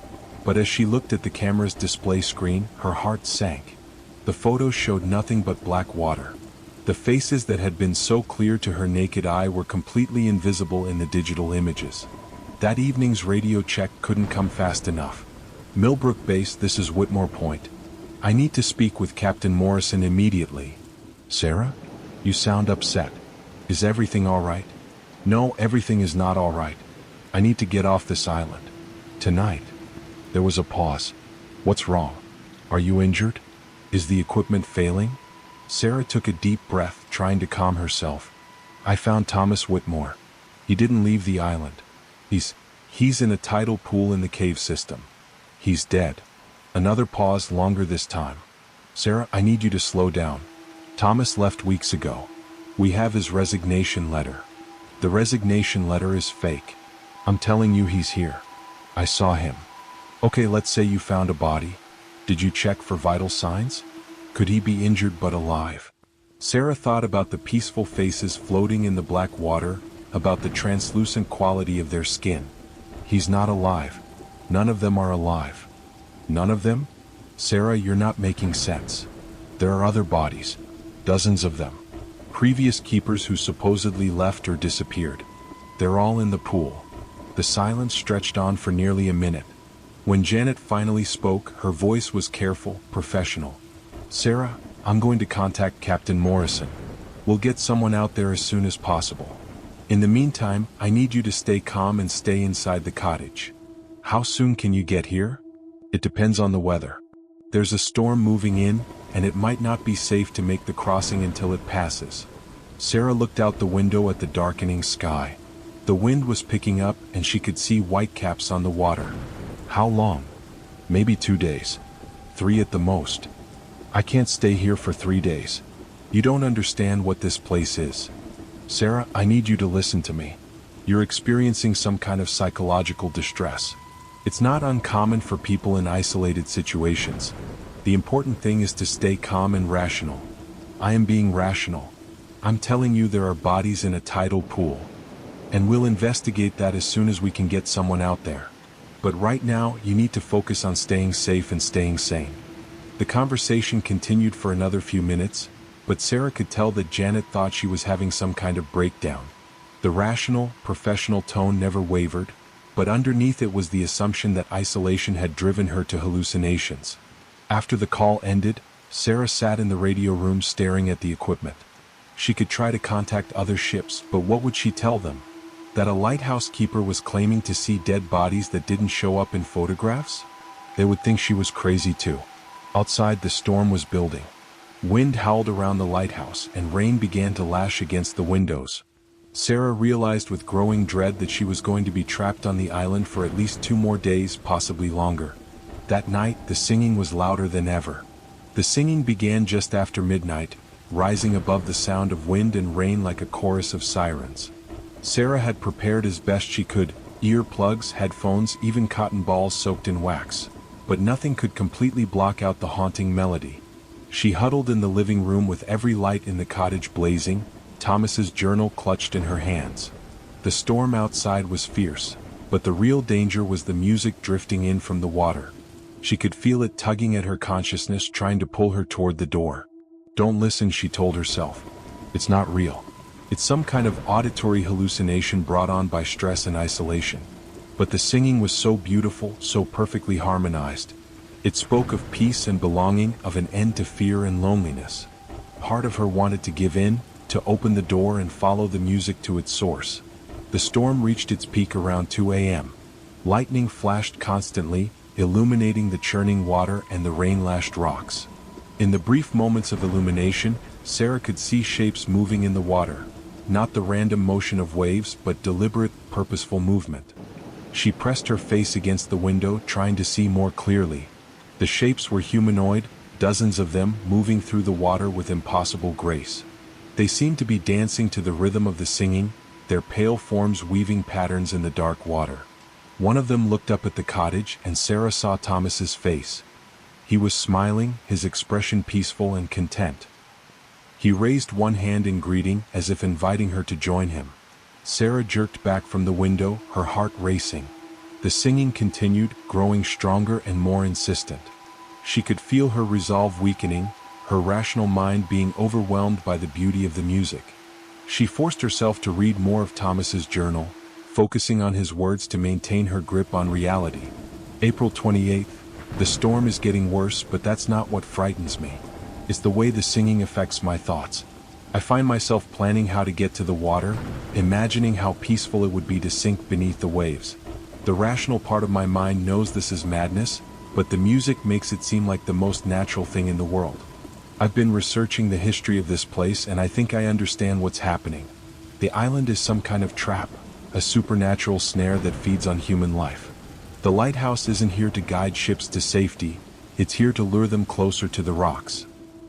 But as she looked at the camera's display screen, her heart sank. The photos showed nothing but black water. The faces that had been so clear to her naked eye were completely invisible in the digital images. That evening's radio check couldn't come fast enough. Millbrook Base, this is Whitmore Point. I need to speak with Captain Morrison immediately. Sarah? You sound upset. Is everything all right? No, everything is not all right. I need to get off this island. Tonight. There was a pause. What's wrong? Are you injured? Is the equipment failing? Sarah took a deep breath, trying to calm herself. I found Thomas Whitmore. He didn't leave the island. He's in a tidal pool in the cave system. He's dead. Another pause, longer this time. Sarah, I need you to slow down. Thomas left weeks ago. We have his resignation letter. The resignation letter is fake. I'm telling you, he's here. I saw him. Okay, let's say you found a body. Did you check for vital signs? Could he be injured but alive? Sarah thought about the peaceful faces floating in the black water, about the translucent quality of their skin. He's not alive. None of them are alive. None of them? Sarah, you're not making sense. There are other bodies. Dozens of them. Previous keepers who supposedly left or disappeared. They're all in the pool. The silence stretched on for nearly a minute. When Janet finally spoke, her voice was careful, professional. Sarah, I'm going to contact Captain Morrison. We'll get someone out there as soon as possible. In the meantime, I need you to stay calm and stay inside the cottage. How soon can you get here? It depends on the weather. There's a storm moving in, and it might not be safe to make the crossing until it passes. Sarah looked out the window at the darkening sky. The wind was picking up, and she could see whitecaps on the water. How long? Maybe 2 days. 3 at the most. I can't stay here for 3 days. You don't understand what this place is. Sarah, I need you to listen to me. You're experiencing some kind of psychological distress. It's not uncommon for people in isolated situations. The important thing is to stay calm and rational. I am being rational. I'm telling you there are bodies in a tidal pool. And we'll investigate that as soon as we can get someone out there. But right now, you need to focus on staying safe and staying sane. The conversation continued for another few minutes, but Sarah could tell that Janet thought she was having some kind of breakdown. The rational, professional tone never wavered, but underneath it was the assumption that isolation had driven her to hallucinations. After the call ended, Sarah sat in the radio room staring at the equipment. She could try to contact other ships, but what would she tell them? That a lighthouse keeper was claiming to see dead bodies that didn't show up in photographs? They would think she was crazy too. Outside, the storm was building. Wind howled around the lighthouse, and rain began to lash against the windows. Sarah realized with growing dread that she was going to be trapped on the island for at least 2 more days, possibly longer. That night, the singing was louder than ever. The singing began just after midnight, rising above the sound of wind and rain like a chorus of sirens. Sarah had prepared as best she could, earplugs, headphones, even cotton balls soaked in wax. But nothing could completely block out the haunting melody. She huddled in the living room with every light in the cottage blazing, Thomas's journal clutched in her hands. The storm outside was fierce, but the real danger was the music drifting in from the water. She could feel it tugging at her consciousness, trying to pull her toward the door. Don't listen, she told herself. It's not real. It's some kind of auditory hallucination brought on by stress and isolation. But the singing was so beautiful, so perfectly harmonized. It spoke of peace and belonging, of an end to fear and loneliness. Part of her wanted to give in, to open the door and follow the music to its source. The storm reached its peak around 2 a.m. Lightning flashed constantly, illuminating the churning water and the rain-lashed rocks. In the brief moments of illumination, Sarah could see shapes moving in the water. Not the random motion of waves, but deliberate, purposeful movement. She pressed her face against the window, trying to see more clearly. The shapes were humanoid, dozens of them, moving through the water with impossible grace. They seemed to be dancing to the rhythm of the singing, their pale forms weaving patterns in the dark water. One of them looked up at the cottage, and Sarah saw Thomas's face. He was smiling, his expression peaceful and content. He raised one hand in greeting, as if inviting her to join him. Sarah jerked back from the window, her heart racing. The singing continued, growing stronger and more insistent. She could feel her resolve weakening, her rational mind being overwhelmed by the beauty of the music. She forced herself to read more of Thomas's journal, focusing on his words to maintain her grip on reality. April 28th, The storm is getting worse, but that's not what frightens me. It's the way the singing affects my thoughts. I find myself planning how to get to the water, imagining how peaceful it would be to sink beneath the waves. The rational part of my mind knows this is madness, but the music makes it seem like the most natural thing in the world. I've been researching the history of this place and I think I understand what's happening. The island is some kind of trap, a supernatural snare that feeds on human life. The lighthouse isn't here to guide ships to safety, it's here to lure them closer to the rocks.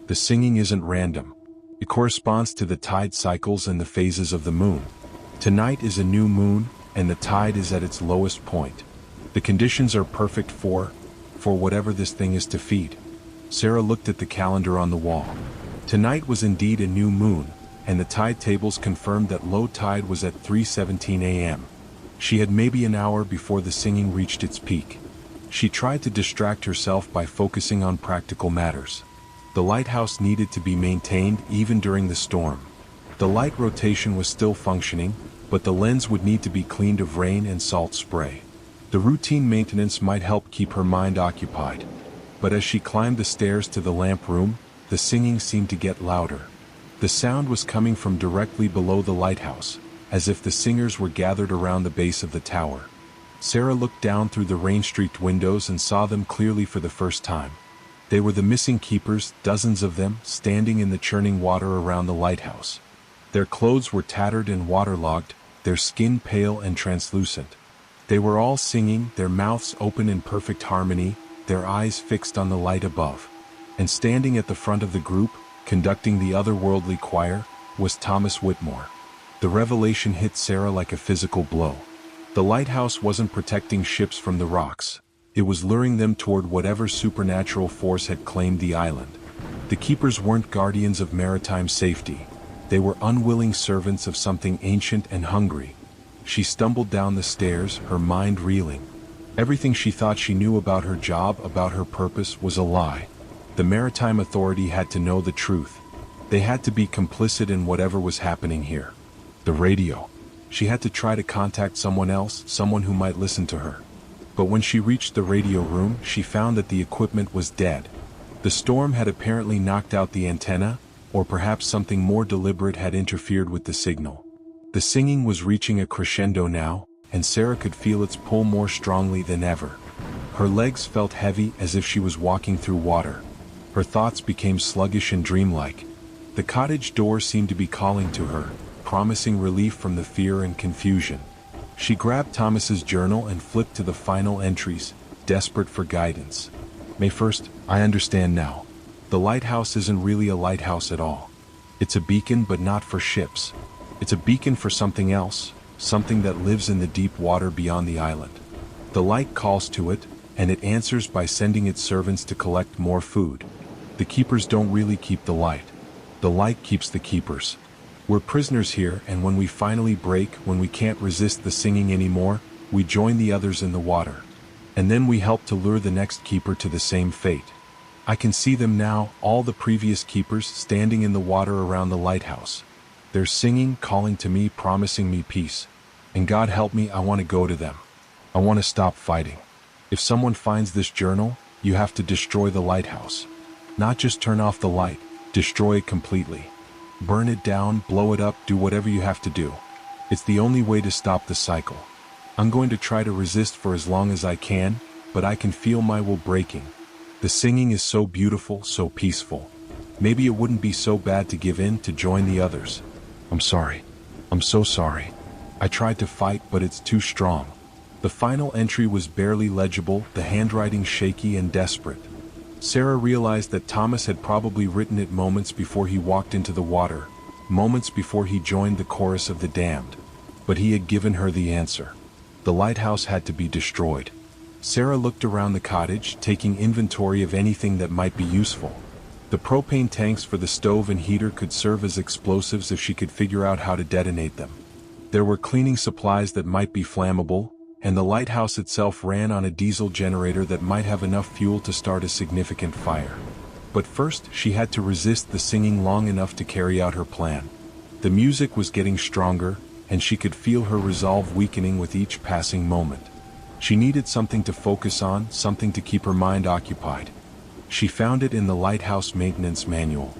The singing isn't random. It corresponds to the tide cycles and the phases of the moon. Tonight is a new moon, and the tide is at its lowest point. The conditions are perfect for whatever this thing is to feed. Sarah looked at the calendar on the wall. Tonight was indeed a new moon, and the tide tables confirmed that low tide was at 3:17 a.m. She had maybe an hour before the singing reached its peak. She tried to distract herself by focusing on practical matters. The lighthouse needed to be maintained even during the storm. The light rotation was still functioning, but the lens would need to be cleaned of rain and salt spray. The routine maintenance might help keep her mind occupied. But as she climbed the stairs to the lamp room, the singing seemed to get louder. The sound was coming from directly below the lighthouse, as if the singers were gathered around the base of the tower. Sarah looked down through the rain-streaked windows and saw them clearly for the first time. They were the missing keepers, dozens of them, standing in the churning water around the lighthouse. Their clothes were tattered and waterlogged, their skin pale and translucent. They were all singing, their mouths open in perfect harmony, their eyes fixed on the light above. And standing at the front of the group, conducting the otherworldly choir, was Thomas Whitmore. The revelation hit Sarah like a physical blow. The lighthouse wasn't protecting ships from the rocks. It was luring them toward whatever supernatural force had claimed the island. The keepers weren't guardians of maritime safety. They were unwilling servants of something ancient and hungry. She stumbled down the stairs, her mind reeling. Everything she thought she knew about her job, about her purpose, was a lie. The Maritime Authority had to know the truth. They had to be complicit in whatever was happening here. The radio. She had to try to contact someone else, someone who might listen to her. But when she reached the radio room, she found that the equipment was dead. The storm had apparently knocked out the antenna, or perhaps something more deliberate had interfered with the signal. The singing was reaching a crescendo now, and Sarah could feel its pull more strongly than ever. Her legs felt heavy as if she was walking through water. Her thoughts became sluggish and dreamlike. The cottage door seemed to be calling to her, promising relief from the fear and confusion. She grabbed Thomas's journal and flipped to the final entries, desperate for guidance. May 1st, I understand now. The lighthouse isn't really a lighthouse at all. It's a beacon, but not for ships. It's a beacon for something else, something that lives in the deep water beyond the island. The light calls to it, and it answers by sending its servants to collect more food. The keepers don't really keep the light. The light keeps the keepers. We're prisoners here, and when we finally break, when we can't resist the singing anymore, we join the others in the water. And then we help to lure the next keeper to the same fate. I can see them now, all the previous keepers standing in the water around the lighthouse. They're singing, calling to me, promising me peace. And God help me, I want to go to them. I want to stop fighting. If someone finds this journal, you have to destroy the lighthouse. Not just turn off the light, destroy it completely. Burn it down, blow it up, do whatever you have to do. It's the only way to stop the cycle. I'm going to try to resist for as long as I can, but I can feel my will breaking. The singing is so beautiful, so peaceful. Maybe it wouldn't be so bad to give in, to join the others. I'm sorry. I'm so sorry. I tried to fight, but it's too strong. The final entry was barely legible, the handwriting shaky and desperate. Sarah realized that Thomas had probably written it moments before he walked into the water, moments before he joined the chorus of the damned. But he had given her the answer. The lighthouse had to be destroyed. Sarah looked around the cottage, taking inventory of anything that might be useful. The propane tanks for the stove and heater could serve as explosives if she could figure out how to detonate them. There were cleaning supplies that might be flammable, and the lighthouse itself ran on a diesel generator that might have enough fuel to start a significant fire. But first, she had to resist the singing long enough to carry out her plan. The music was getting stronger, and she could feel her resolve weakening with each passing moment. She needed something to focus on, something to keep her mind occupied. She found it in the lighthouse maintenance manual.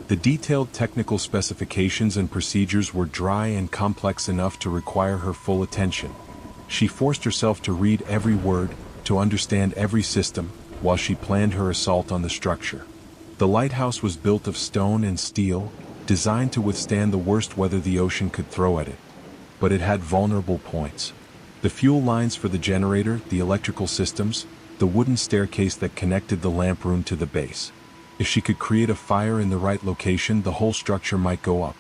The detailed technical specifications and procedures were dry and complex enough to require her full attention. She forced herself to read every word, to understand every system, while she planned her assault on the structure. The lighthouse was built of stone and steel, designed to withstand the worst weather the ocean could throw at it. But it had vulnerable points. The fuel lines for the generator, the electrical systems, the wooden staircase that connected the lamp room to the base. If she could create a fire in the right location, the whole structure might go up.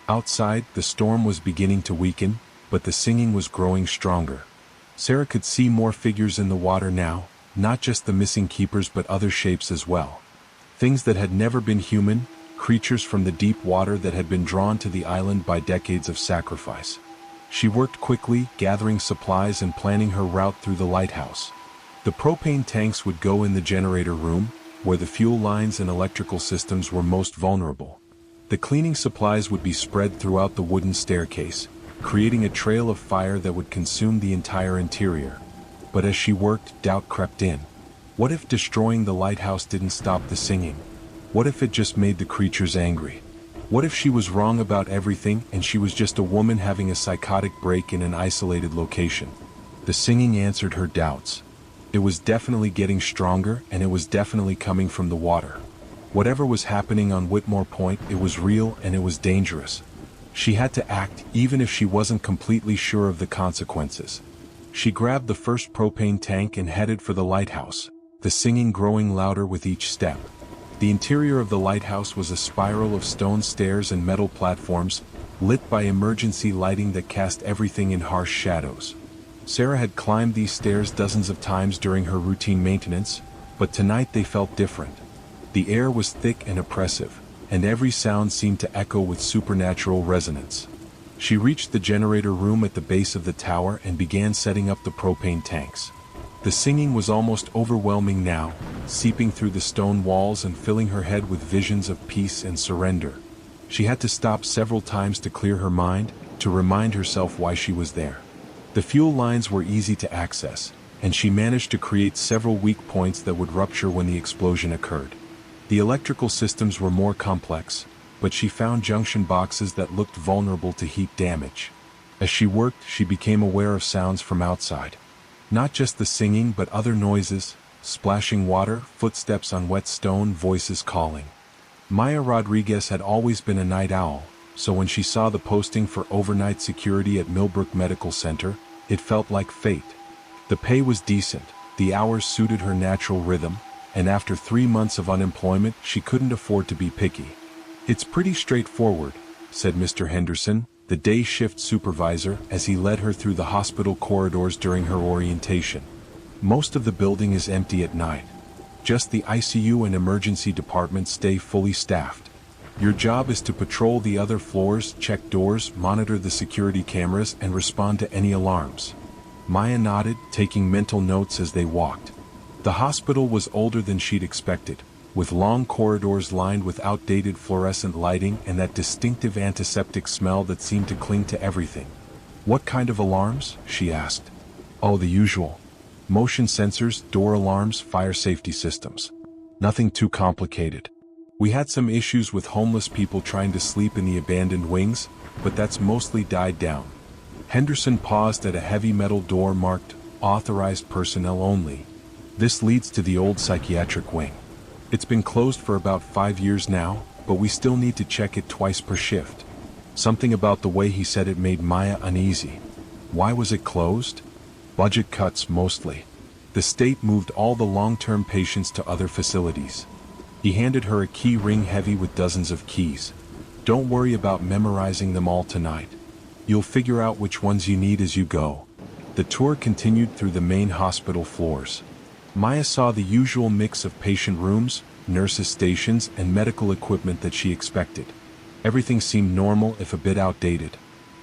Outside, the storm was beginning to weaken, but the singing was growing stronger. Sarah could see more figures in the water now, not just the missing keepers but other shapes as well. Things that had never been human, creatures from the deep water that had been drawn to the island by decades of sacrifice. She worked quickly, gathering supplies and planning her route through the lighthouse. The propane tanks would go in the generator room, where the fuel lines and electrical systems were most vulnerable. The cleaning supplies would be spread throughout the wooden staircase, creating a trail of fire that would consume the entire interior. But as she worked, doubt crept in. What if destroying the lighthouse didn't stop the singing? What if it just made the creatures angry? What if she was wrong about everything and she was just a woman having a psychotic break in an isolated location? The singing answered her doubts. It was definitely getting stronger, and it was definitely coming from the water. Whatever was happening on Whitmore Point, it was real and it was dangerous. She had to act, even if she wasn't completely sure of the consequences. She grabbed the first propane tank and headed for the lighthouse, the singing growing louder with each step. The interior of the lighthouse was a spiral of stone stairs and metal platforms, lit by emergency lighting that cast everything in harsh shadows. Sarah had climbed these stairs dozens of times during her routine maintenance, but tonight they felt different. The air was thick and oppressive, and every sound seemed to echo with supernatural resonance. She reached the generator room at the base of the tower and began setting up the propane tanks. The singing was almost overwhelming now, seeping through the stone walls and filling her head with visions of peace and surrender. She had to stop several times to clear her mind, to remind herself why she was there. The fuel lines were easy to access, and she managed to create several weak points that would rupture when the explosion occurred. The electrical systems were more complex, but she found junction boxes that looked vulnerable to heat damage. As she worked, she became aware of sounds from outside. Not just the singing but other noises, splashing water, footsteps on wet stone, voices calling. Maya Rodriguez had always been a night owl, so when she saw the posting for overnight security at Millbrook Medical Center, it felt like fate. The pay was decent, the hours suited her natural rhythm, and after 3 months of unemployment she couldn't afford to be picky. "It's pretty straightforward," said Mr. Henderson, the day shift supervisor, as he led her through the hospital corridors during her orientation. "Most of the building is empty at night. Just the ICU and emergency departments stay fully staffed. Your job is to patrol the other floors, check doors, monitor the security cameras, and respond to any alarms." Maya nodded, taking mental notes as they walked. The hospital was older than she'd expected, with long corridors lined with outdated fluorescent lighting and that distinctive antiseptic smell that seemed to cling to everything. "What kind of alarms?" she asked. "Oh, the usual. Motion sensors, door alarms, fire safety systems. Nothing too complicated. We had some issues with homeless people trying to sleep in the abandoned wings, but that's mostly died down." Henderson paused at a heavy metal door marked, "Authorized personnel only." "This leads to the old psychiatric wing. It's been closed for about 5 years now, but we still need to check it twice per shift." Something about the way he said it made Maya uneasy. Why was it closed? Budget cuts mostly. The state moved all the long-term patients to other facilities. He handed her a key ring heavy with dozens of keys. "Don't worry about memorizing them all tonight. You'll figure out which ones you need as you go." The tour continued through the main hospital floors. Maya saw the usual mix of patient rooms, nurses' stations, and medical equipment that she expected. Everything seemed normal if a bit outdated.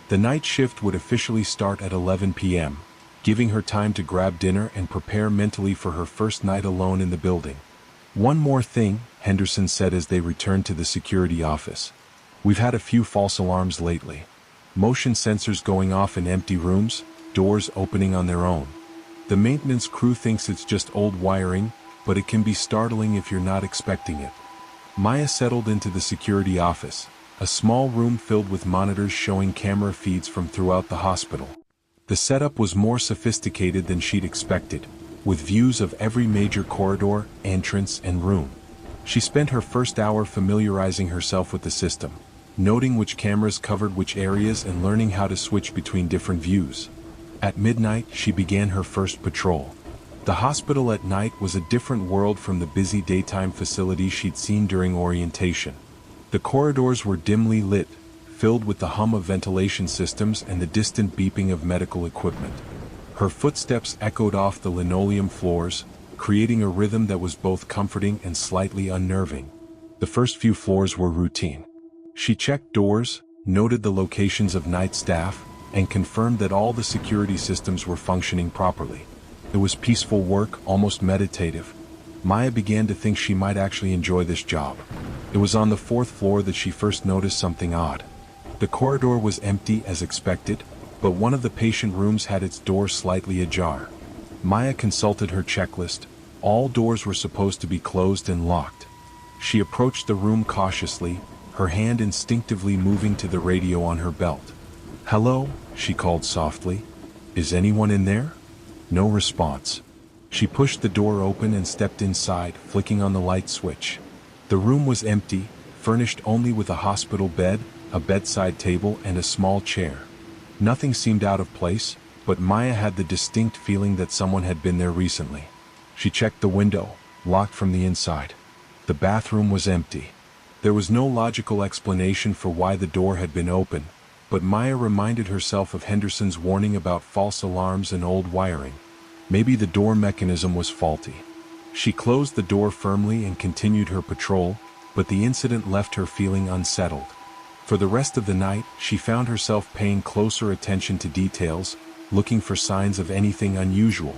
The night shift would officially start at 11 p.m., giving her time to grab dinner and prepare mentally for her first night alone in the building. "One more thing," Henderson said as they returned to the security office. "We've had a few false alarms lately. Motion sensors going off in empty rooms, doors opening on their own. The maintenance crew thinks it's just old wiring, but it can be startling if you're not expecting it. Maya settled into the security office, a small room filled with monitors showing camera feeds from throughout the hospital. The setup was more sophisticated than she'd expected, with views of every major corridor, entrance, and room. She spent her first hour familiarizing herself with the system, noting which cameras covered which areas and learning how to switch between different views. At midnight, she began her first patrol. The hospital at night was a different world from the busy daytime facilities she'd seen during orientation. The corridors were dimly lit, filled with the hum of ventilation systems and the distant beeping of medical equipment. Her footsteps echoed off the linoleum floors, creating a rhythm that was both comforting and slightly unnerving. The first few floors were routine. She checked doors, noted the locations of night staff, and confirmed that all the security systems were functioning properly. It was peaceful work, almost meditative. Maya began to think she might actually enjoy this job. It was on the fourth floor that she first noticed something odd. The corridor was empty as expected, but one of the patient rooms had its door slightly ajar. Maya consulted her checklist. All doors were supposed to be closed and locked. She approached the room cautiously, her hand instinctively moving to the radio on her belt. "Hello," she called softly. "Is anyone in there?" No response. She pushed the door open and stepped inside, flicking on the light switch. The room was empty, furnished only with a hospital bed, a bedside table, and a small chair. Nothing seemed out of place, but Maya had the distinct feeling that someone had been there recently. She checked the window, locked from the inside. The bathroom was empty. There was no logical explanation for why the door had been open, but Maya reminded herself of Henderson's warning about false alarms and old wiring. Maybe the door mechanism was faulty. She closed the door firmly and continued her patrol, but the incident left her feeling unsettled. For the rest of the night, she found herself paying closer attention to details, looking for signs of anything unusual.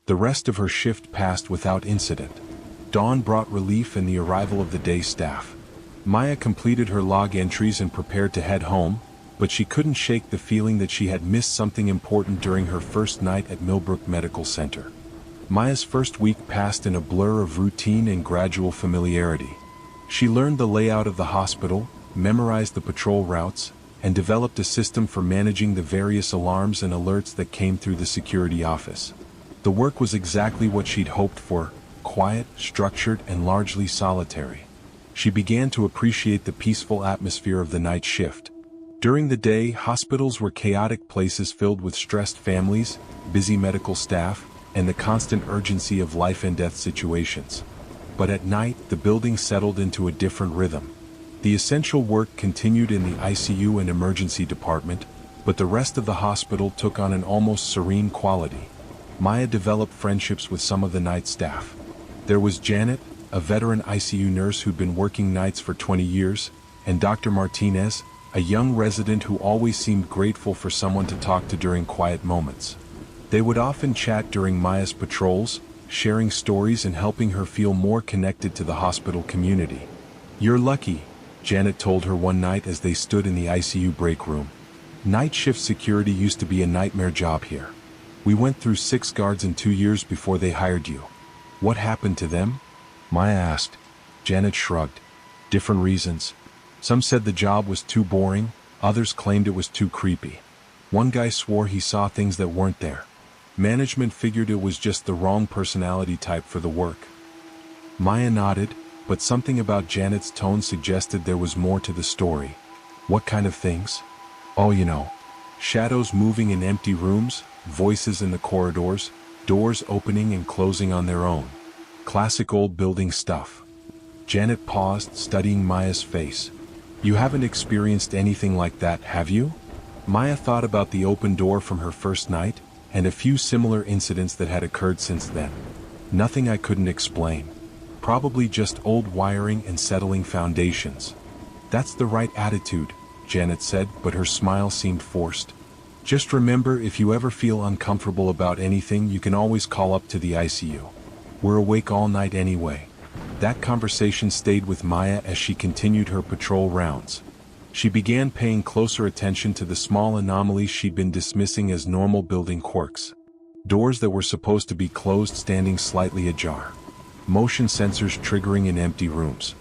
The rest of her shift passed without incident. Dawn brought relief in the arrival of the day staff. Maya completed her log entries and prepared to head home, but she couldn't shake the feeling that she had missed something important during her first night at Millbrook Medical Center. Maya's first week passed in a blur of routine and gradual familiarity. She learned the layout of the hospital, memorized the patrol routes, and developed a system for managing the various alarms and alerts that came through the security office. The work was exactly what she'd hoped for: quiet, structured, and largely solitary. She began to appreciate the peaceful atmosphere of the night shift. During the day, hospitals were chaotic places filled with stressed families, busy medical staff, and the constant urgency of life and death situations. But at night, the building settled into a different rhythm. The essential work continued in the ICU and emergency department, but the rest of the hospital took on an almost serene quality. Maya developed friendships with some of the night staff. There was Janet, a veteran ICU nurse who'd been working nights for 20 years, and Dr. Martinez, a young resident who always seemed grateful for someone to talk to during quiet moments. They would often chat during Maya's patrols, sharing stories and helping her feel more connected to the hospital community. "You're lucky," Janet told her one night as they stood in the ICU break room. "Night shift security used to be a nightmare job here. We went through 6 guards in 2 years before they hired you." "What happened to them?" Maya asked. Janet shrugged. "Different reasons. Some said the job was too boring, others claimed it was too creepy. One guy swore he saw things that weren't there. Management figured it was just the wrong personality type for the work." Maya nodded, but something about Janet's tone suggested there was more to the story. "What kind of things?" "Oh, shadows moving in empty rooms, voices in the corridors, doors opening and closing on their own. Classic old building stuff." Janet paused, studying Maya's face. "You haven't experienced anything like that, have you?" Maya thought about the open door from her first night, and a few similar incidents that had occurred since then. "Nothing I couldn't explain. Probably just old wiring and settling foundations." "That's the right attitude," Janet said, but her smile seemed forced. "Just remember, if you ever feel uncomfortable about anything, you can always call up to the ICU. We're awake all night anyway." That conversation stayed with Maya as she continued her patrol rounds. She began paying closer attention to the small anomalies she'd been dismissing as normal building quirks. Doors that were supposed to be closed standing slightly ajar. Motion sensors triggering in empty rooms.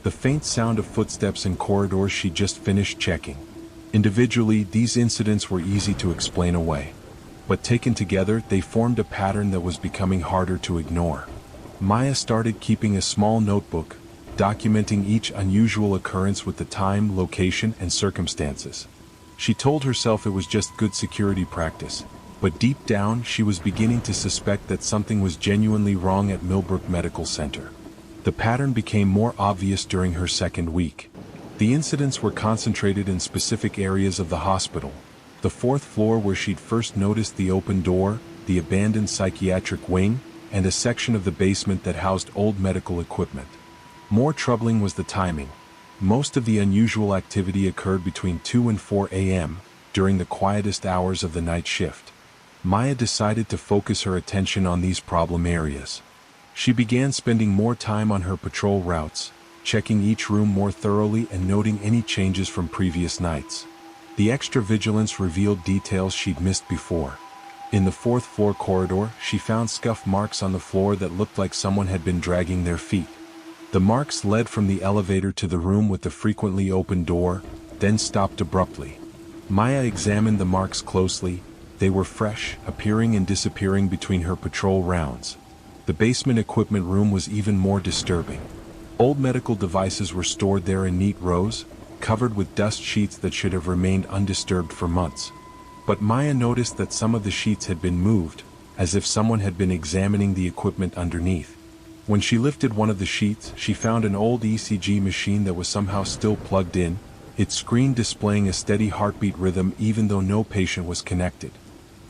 The faint sound of footsteps in corridors she just finished checking. Individually, these incidents were easy to explain away. But taken together, they formed a pattern that was becoming harder to ignore. Maya started keeping a small notebook, documenting each unusual occurrence with the time, location, and circumstances. She told herself it was just good security practice, but deep down she was beginning to suspect that something was genuinely wrong at Millbrook Medical Center. The pattern became more obvious during her second week. The incidents were concentrated in specific areas of the hospital. The fourth floor where she'd first noticed the open door, the abandoned psychiatric wing, and a section of the basement that housed old medical equipment. More troubling was the timing. Most of the unusual activity occurred between 2 and 4 a.m., during the quietest hours of the night shift. Maya decided to focus her attention on these problem areas. She began spending more time on her patrol routes, checking each room more thoroughly and noting any changes from previous nights. The extra vigilance revealed details she'd missed before. In the fourth floor corridor, she found scuff marks on the floor that looked like someone had been dragging their feet. The marks led from the elevator to the room with the frequently open door, then stopped abruptly. Maya examined the marks closely. They were fresh, appearing and disappearing between her patrol rounds. The basement equipment room was even more disturbing. Old medical devices were stored there in neat rows, covered with dust sheets that should have remained undisturbed for months. But Maya noticed that some of the sheets had been moved, as if someone had been examining the equipment underneath. When she lifted one of the sheets, she found an old ECG machine that was somehow still plugged in, its screen displaying a steady heartbeat rhythm even though no patient was connected.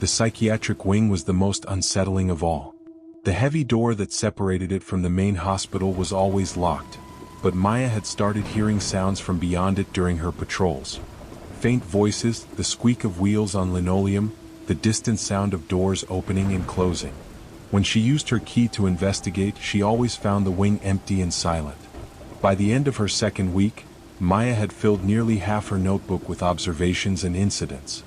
The psychiatric wing was the most unsettling of all. The heavy door that separated it from the main hospital was always locked, but Maya had started hearing sounds from beyond it during her patrols. Faint voices, the squeak of wheels on linoleum, the distant sound of doors opening and closing. When she used her key to investigate, she always found the wing empty and silent. By the end of her second week, Maya had filled nearly half her notebook with observations and incidents.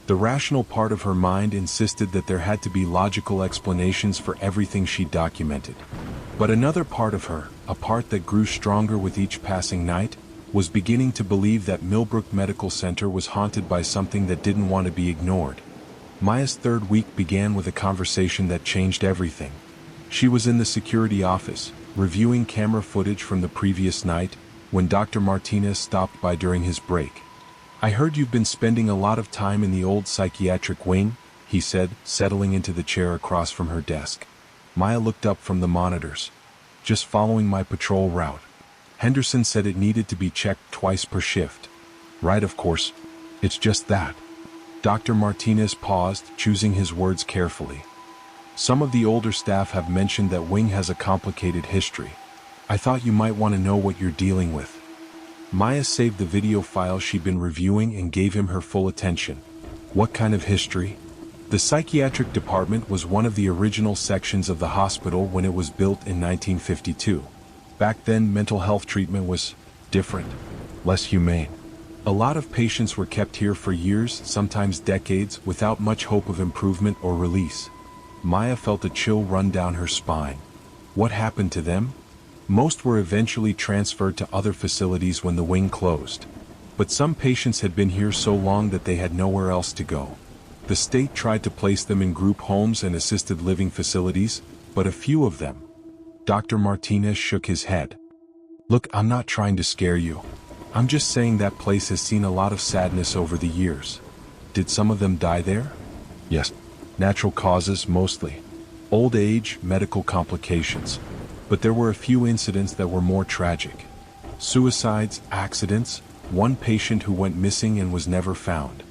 The rational part of her mind insisted that there had to be logical explanations for everything she documented. But another part of her, a part that grew stronger with each passing night, was beginning to believe that Millbrook Medical Center was haunted by something that didn't want to be ignored. Maya's third week began with a conversation that changed everything. She was in the security office, reviewing camera footage from the previous night, when Dr. Martinez stopped by during his break. "I heard you've been spending a lot of time in the old psychiatric wing," he said, settling into the chair across from her desk. Maya looked up from the monitors. "Just following my patrol route. Henderson said it needed to be checked twice per shift." "Right, of course. It's just that." Dr. Martinez paused, choosing his words carefully. "Some of the older staff have mentioned that wing has a complicated history. I thought you might want to know what you're dealing with." Maya saved the video file she'd been reviewing and gave him her full attention. "What kind of history?" The psychiatric department was one of the original sections of the hospital when it was built in 1952. Back then, mental health treatment was different, less humane. A lot of patients were kept here for years, sometimes decades, without much hope of improvement or release. Maya felt a chill run down her spine. What happened to them? Most were eventually transferred to other facilities when the wing closed. But some patients had been here so long that they had nowhere else to go. The state tried to place them in group homes and assisted living facilities, but a few of them. Dr. Martinez shook his head. "Look, I'm not trying to scare you. I'm just saying that place has seen a lot of sadness over the years." "Did some of them die there?" "Yes. Natural causes, mostly. Old age, medical complications. But there were a few incidents that were more tragic. Suicides, accidents, one patient who went missing and was never found."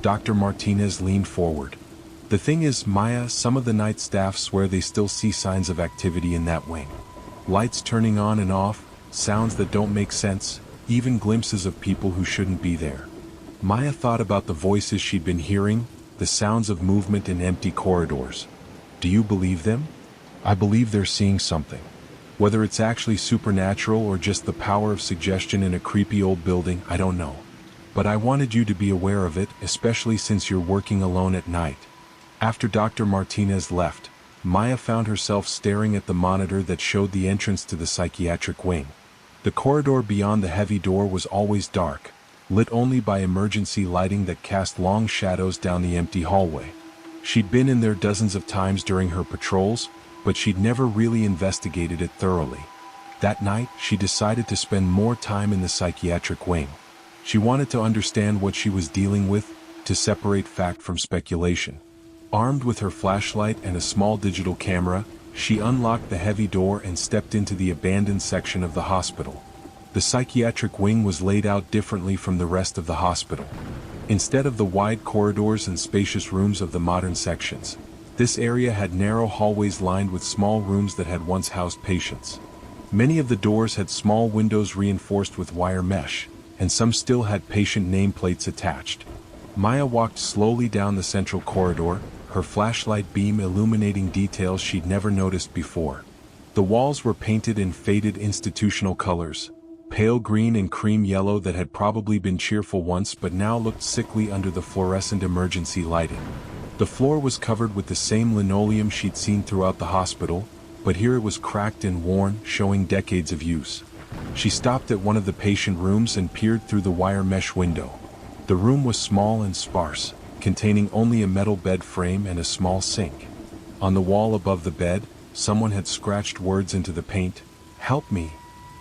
Dr. Martinez leaned forward. "The thing is, Maya, some of the night staff swear they still see signs of activity in that wing. Lights turning on and off, sounds that don't make sense, even glimpses of people who shouldn't be there." Maya thought about the voices she'd been hearing, the sounds of movement in empty corridors. "Do you believe them?" "I believe they're seeing something. Whether it's actually supernatural or just the power of suggestion in a creepy old building, I don't know. But I wanted you to be aware of it, especially since you're working alone at night." After Dr. Martinez left, Maya found herself staring at the monitor that showed the entrance to the psychiatric wing. The corridor beyond the heavy door was always dark, lit only by emergency lighting that cast long shadows down the empty hallway. She'd been in there dozens of times during her patrols, but she'd never really investigated it thoroughly. That night, she decided to spend more time in the psychiatric wing. She wanted to understand what she was dealing with, to separate fact from speculation. Armed with her flashlight and a small digital camera, she unlocked the heavy door and stepped into the abandoned section of the hospital. The psychiatric wing was laid out differently from the rest of the hospital. Instead of the wide corridors and spacious rooms of the modern sections, this area had narrow hallways lined with small rooms that had once housed patients. Many of the doors had small windows reinforced with wire mesh, and some still had patient nameplates attached. Maya walked slowly down the central corridor, her flashlight beam illuminating details she'd never noticed before. The walls were painted in faded institutional colors, pale green and cream yellow that had probably been cheerful once but now looked sickly under the fluorescent emergency lighting. The floor was covered with the same linoleum she'd seen throughout the hospital, but here it was cracked and worn, showing decades of use. She stopped at one of the patient rooms and peered through the wire mesh window. The room was small and sparse, containing only a metal bed frame and a small sink. On the wall above the bed, someone had scratched words into the paint, "Help me."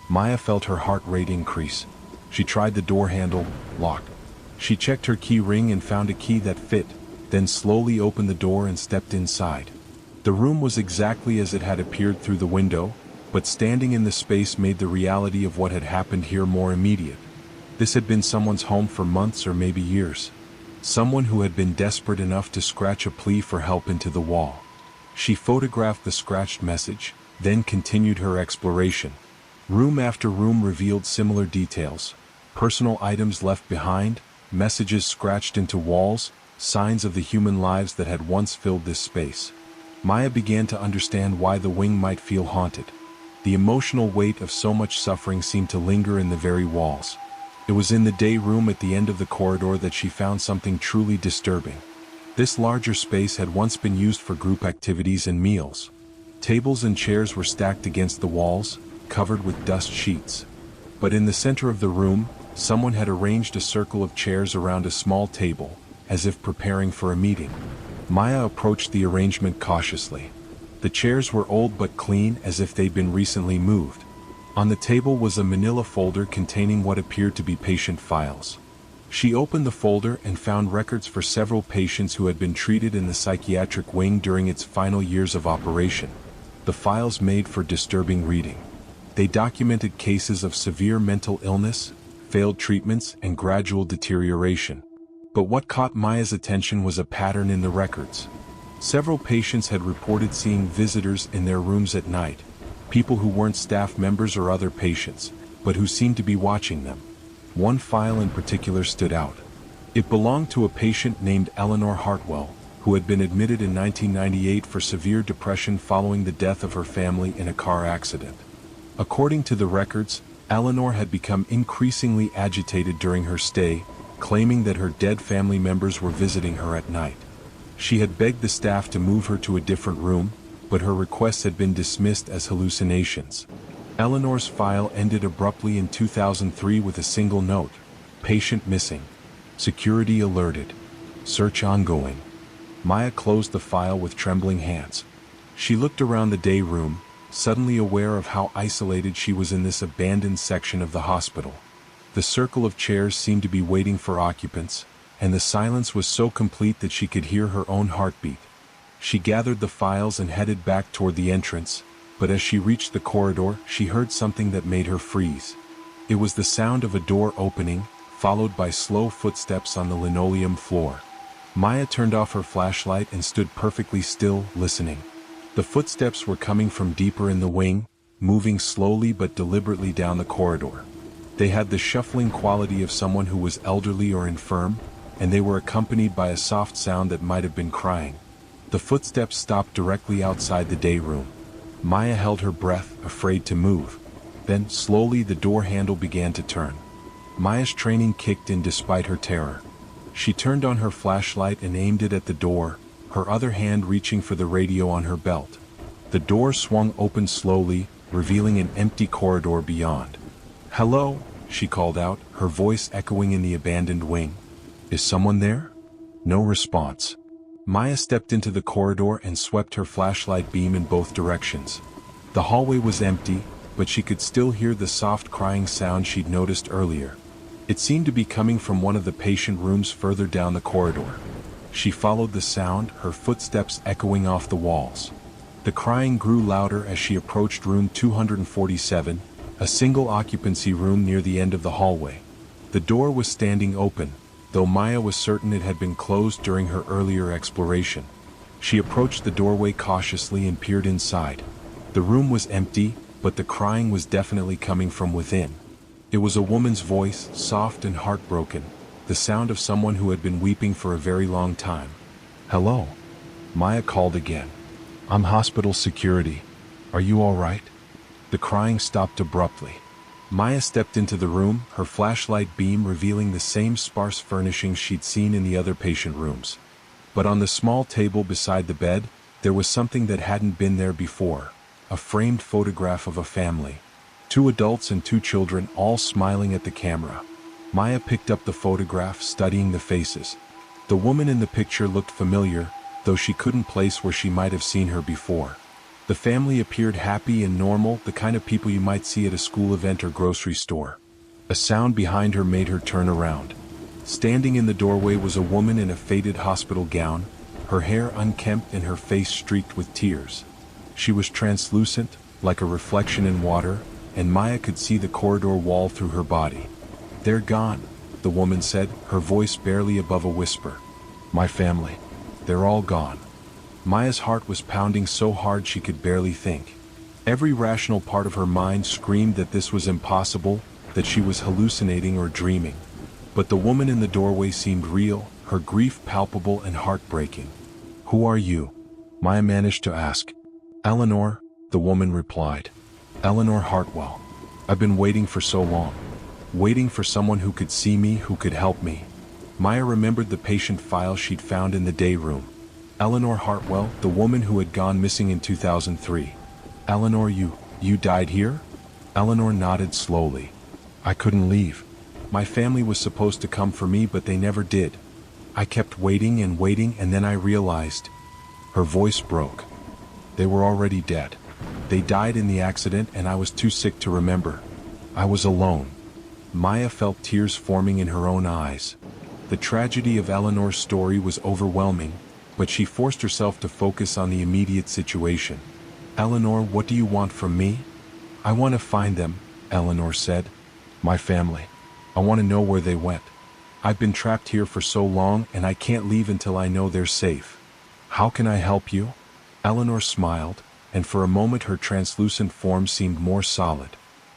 Maya felt her heart rate increase. She tried the door handle, locked. She checked her key ring and found a key that fit, then slowly opened the door and stepped inside. The room was exactly as it had appeared through the window, but standing in the space made the reality of what had happened here more immediate. This had been someone's home for months or maybe years. Someone who had been desperate enough to scratch a plea for help into the wall. She photographed the scratched message, then continued her exploration. Room after room revealed similar details. Personal items left behind, messages scratched into walls, signs of the human lives that had once filled this space. Maya began to understand why the wing might feel haunted. The emotional weight of so much suffering seemed to linger in the very walls. It was in the day room at the end of the corridor that she found something truly disturbing. This larger space had once been used for group activities and meals. Tables and chairs were stacked against the walls, covered with dust sheets. But in the center of the room, someone had arranged a circle of chairs around a small table, as if preparing for a meeting. Maya approached the arrangement cautiously. The chairs were old but clean, as if they'd been recently moved. On the table was a manila folder containing what appeared to be patient files. She opened the folder and found records for several patients who had been treated in the psychiatric wing during its final years of operation. The files made for disturbing reading. They documented cases of severe mental illness, failed treatments, and gradual deterioration. But what caught Maya's attention was a pattern in the records. Several patients had reported seeing visitors in their rooms at night, people who weren't staff members or other patients, but who seemed to be watching them. One file in particular stood out. It belonged to a patient named Eleanor Hartwell, who had been admitted in 1998 for severe depression following the death of her family in a car accident. According to the records, Eleanor had become increasingly agitated during her stay, claiming that her dead family members were visiting her at night. She had begged the staff to move her to a different room, but her requests had been dismissed as hallucinations. Eleanor's file ended abruptly in 2003 with a single note: "Patient missing. Security alerted. Search ongoing." Maya closed the file with trembling hands. She looked around the day room, suddenly aware of how isolated she was in this abandoned section of the hospital. The circle of chairs seemed to be waiting for occupants, and the silence was so complete that she could hear her own heartbeat. She gathered the files and headed back toward the entrance, but as she reached the corridor, she heard something that made her freeze. It was the sound of a door opening, followed by slow footsteps on the linoleum floor. Maya turned off her flashlight and stood perfectly still, listening. The footsteps were coming from deeper in the wing, moving slowly but deliberately down the corridor. They had the shuffling quality of someone who was elderly or infirm, and they were accompanied by a soft sound that might have been crying. The footsteps stopped directly outside the day room. Maya held her breath, afraid to move. Then, slowly, the door handle began to turn. Maya's training kicked in despite her terror. She turned on her flashlight and aimed it at the door, her other hand reaching for the radio on her belt. The door swung open slowly, revealing an empty corridor beyond. "Hello," she called out, her voice echoing in the abandoned wing. "Is someone there?" No response. Maya stepped into the corridor and swept her flashlight beam in both directions. The hallway was empty, but she could still hear the soft crying sound she'd noticed earlier. It seemed to be coming from one of the patient rooms further down the corridor. She followed the sound, her footsteps echoing off the walls. The crying grew louder as she approached room 247, a single-occupancy room near the end of the hallway. The door was standing open, though Maya was certain it had been closed during her earlier exploration. She approached the doorway cautiously and peered inside. The room was empty, but the crying was definitely coming from within. It was a woman's voice, soft and heartbroken, the sound of someone who had been weeping for a very long time. "Hello," Maya called again. "I'm hospital security. Are you all right?" The crying stopped abruptly. Maya stepped into the room, her flashlight beam revealing the same sparse furnishings she'd seen in the other patient rooms. But on the small table beside the bed, there was something that hadn't been there before, a framed photograph of a family. 2 adults and 2 children, all smiling at the camera. Maya picked up the photograph, studying the faces. The woman in the picture looked familiar, though she couldn't place where she might have seen her before. The family appeared happy and normal, the kind of people you might see at a school event or grocery store. A sound behind her made her turn around. Standing in the doorway was a woman in a faded hospital gown, her hair unkempt and her face streaked with tears. She was translucent, like a reflection in water, and Maya could see the corridor wall through her body. "They're gone," the woman said, her voice barely above a whisper. "My family. They're all gone." Maya's heart was pounding so hard she could barely think. Every rational part of her mind screamed that this was impossible, that she was hallucinating or dreaming. But the woman in the doorway seemed real, her grief palpable and heartbreaking. "Who are you?" Maya managed to ask. "Eleanor," the woman replied. "Eleanor Hartwell. I've been waiting for so long. Waiting for someone who could see me, who could help me." Maya remembered the patient file she'd found in the day room. Eleanor Hartwell, the woman who had gone missing in 2003. "Eleanor, you died here?" Eleanor nodded slowly. "I couldn't leave. My family was supposed to come for me, but they never did. I kept waiting and waiting, and then I realized." Her voice broke. "They were already dead. They died in the accident and I was too sick to remember. I was alone." Maya felt tears forming in her own eyes. The tragedy of Eleanor's story was overwhelming, but she forced herself to focus on the immediate situation. "Eleanor, what do you want from me?" "I want to find them," Eleanor said. "My family. I want to know where they went. I've been trapped here for so long and I can't leave until I know they're safe." "How can I help you?" Eleanor smiled, and for a moment her translucent form seemed more solid.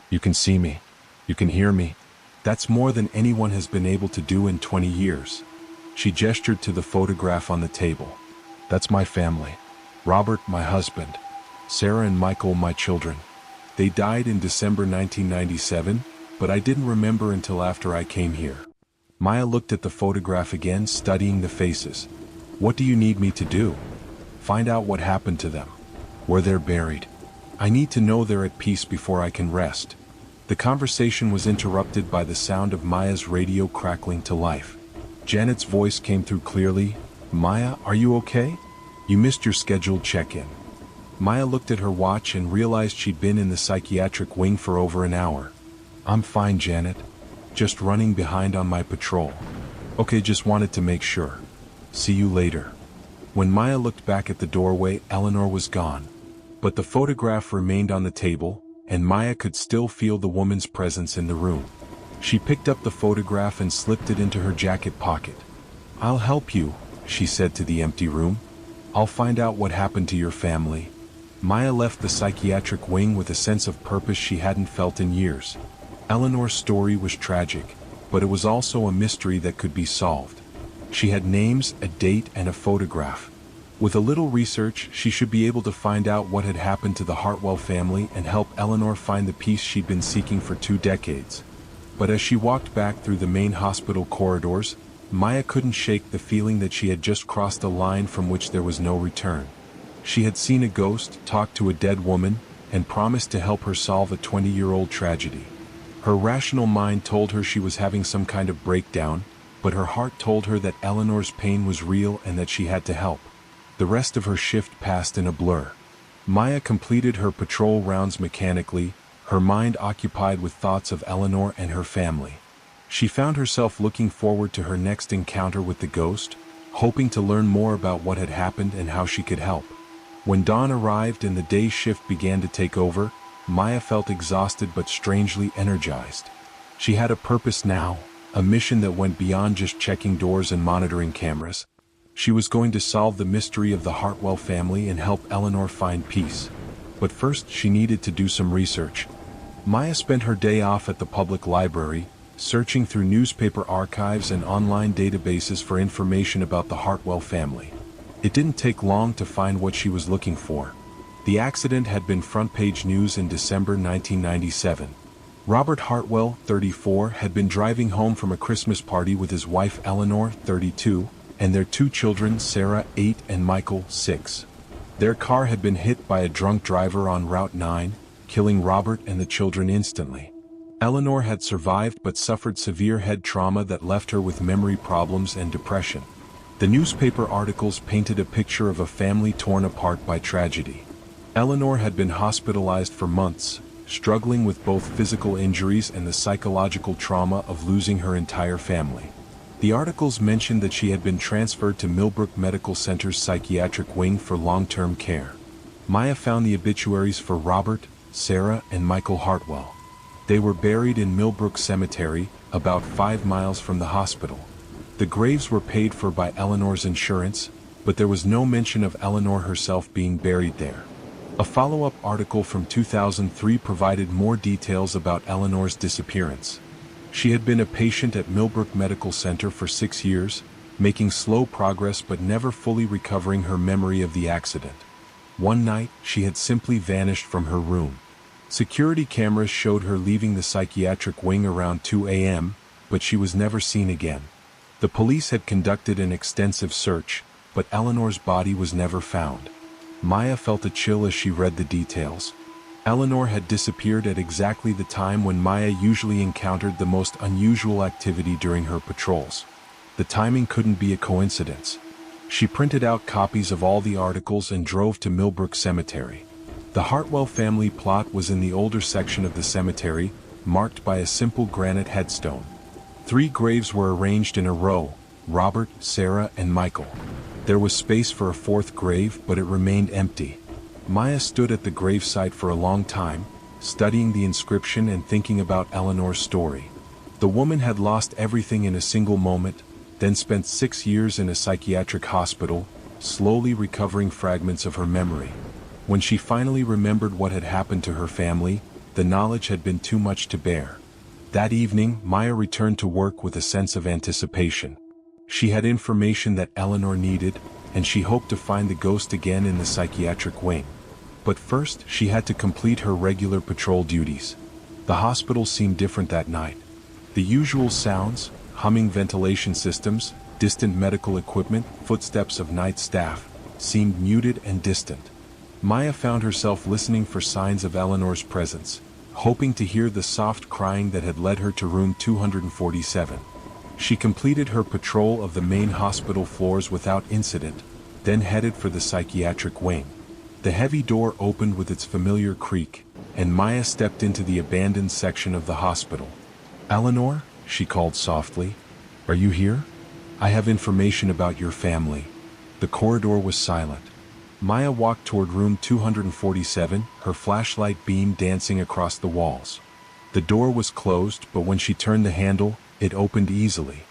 "You can see me. You can hear me. That's more than anyone has been able to do in 20 years. She gestured to the photograph on the table. "That's my family. Robert, my husband. Sarah and Michael, my children. They died in December 1997, but I didn't remember until after I came here." Maya looked at the photograph again, studying the faces. "What do you need me to do?" "Find out what happened to them. Where they're buried. I need to know they're at peace before I can rest." The conversation was interrupted by the sound of Maya's radio crackling to life. Janet's voice came through clearly. "Maya, are you okay? You missed your scheduled check-in." Maya looked at her watch and realized she'd been in the psychiatric wing for over an hour. "I'm fine, Janet. Just running behind on my patrol." "Okay, just wanted to make sure. See you later." When Maya looked back at the doorway, Eleanor was gone. But the photograph remained on the table, and Maya could still feel the woman's presence in the room. She picked up the photograph and slipped it into her jacket pocket. "I'll help you," she said to the empty room. "I'll find out what happened to your family." Maya left the psychiatric wing with a sense of purpose she hadn't felt in years. Eleanor's story was tragic, but it was also a mystery that could be solved. She had names, a date, and a photograph. With a little research, she should be able to find out what had happened to the Hartwell family and help Eleanor find the peace she'd been seeking for 2 decades. But as she walked back through the main hospital corridors, Maya couldn't shake the feeling that she had just crossed a line from which there was no return. She had seen a ghost, talked to a dead woman, and promised to help her solve a 20-year-old tragedy. Her rational mind told her she was having some kind of breakdown, but her heart told her that Eleanor's pain was real and that she had to help. The rest of her shift passed in a blur. Maya completed her patrol rounds mechanically, her mind occupied with thoughts of Eleanor and her family. She found herself looking forward to her next encounter with the ghost, hoping to learn more about what had happened and how she could help. When dawn arrived and the day's shift began to take over, Maya felt exhausted but strangely energized. She had a purpose now, a mission that went beyond just checking doors and monitoring cameras. She was going to solve the mystery of the Hartwell family and help Eleanor find peace. But first she needed to do some research. Maya spent her day off at the public library, searching through newspaper archives and online databases for information about the Hartwell family. It didn't take long to find what she was looking for. The accident had been front-page news in December 1997. Robert Hartwell, 34, had been driving home from a Christmas party with his wife Eleanor, 32, and their two children, Sarah, 8, and Michael, 6. Their car had been hit by a drunk driver on Route 9, killing Robert and the children instantly. Eleanor had survived but suffered severe head trauma that left her with memory problems and depression. The newspaper articles painted a picture of a family torn apart by tragedy. Eleanor had been hospitalized for months, struggling with both physical injuries and the psychological trauma of losing her entire family. The articles mentioned that she had been transferred to Millbrook Medical Center's psychiatric wing for long-term care. Maya found the obituaries for Robert, Sarah, and Michael Hartwell. They were buried in Millbrook Cemetery, about 5 miles from the hospital. The graves were paid for by Eleanor's insurance, but there was no mention of Eleanor herself being buried there. A follow-up article from 2003 provided more details about Eleanor's disappearance. She had been a patient at Millbrook Medical Center for 6 years, making slow progress but never fully recovering her memory of the accident. One night, she had simply vanished from her room. Security cameras showed her leaving the psychiatric wing around 2 a.m., but she was never seen again. The police had conducted an extensive search, but Eleanor's body was never found. Maya felt a chill as she read the details. Eleanor had disappeared at exactly the time when Maya usually encountered the most unusual activity during her patrols. The timing couldn't be a coincidence. She printed out copies of all the articles and drove to Millbrook Cemetery. The Hartwell family plot was in the older section of the cemetery, marked by a simple granite headstone. 3 graves were arranged in a row: Robert, Sarah, and Michael. There was space for a 4th grave, but it remained empty. Maya stood at the gravesite for a long time, studying the inscription and thinking about Eleanor's story. The woman had lost everything in a single moment, then spent 6 years in a psychiatric hospital, slowly recovering fragments of her memory. When she finally remembered what had happened to her family, the knowledge had been too much to bear. That evening, Maya returned to work with a sense of anticipation. She had information that Eleanor needed, and she hoped to find the ghost again in the psychiatric wing. But first, she had to complete her regular patrol duties. The hospital seemed different that night. The usual sounds, humming ventilation systems, distant medical equipment, footsteps of night staff, seemed muted and distant. Maya found herself listening for signs of Eleanor's presence, hoping to hear the soft crying that had led her to room 247. She completed her patrol of the main hospital floors without incident, then headed for the psychiatric wing. The heavy door opened with its familiar creak, and Maya stepped into the abandoned section of the hospital. "Eleanor," she called softly, "are you here? I have information about your family." The corridor was silent. Maya walked toward room 247, her flashlight beam dancing across the walls. The door was closed, but when she turned the handle, it opened easily.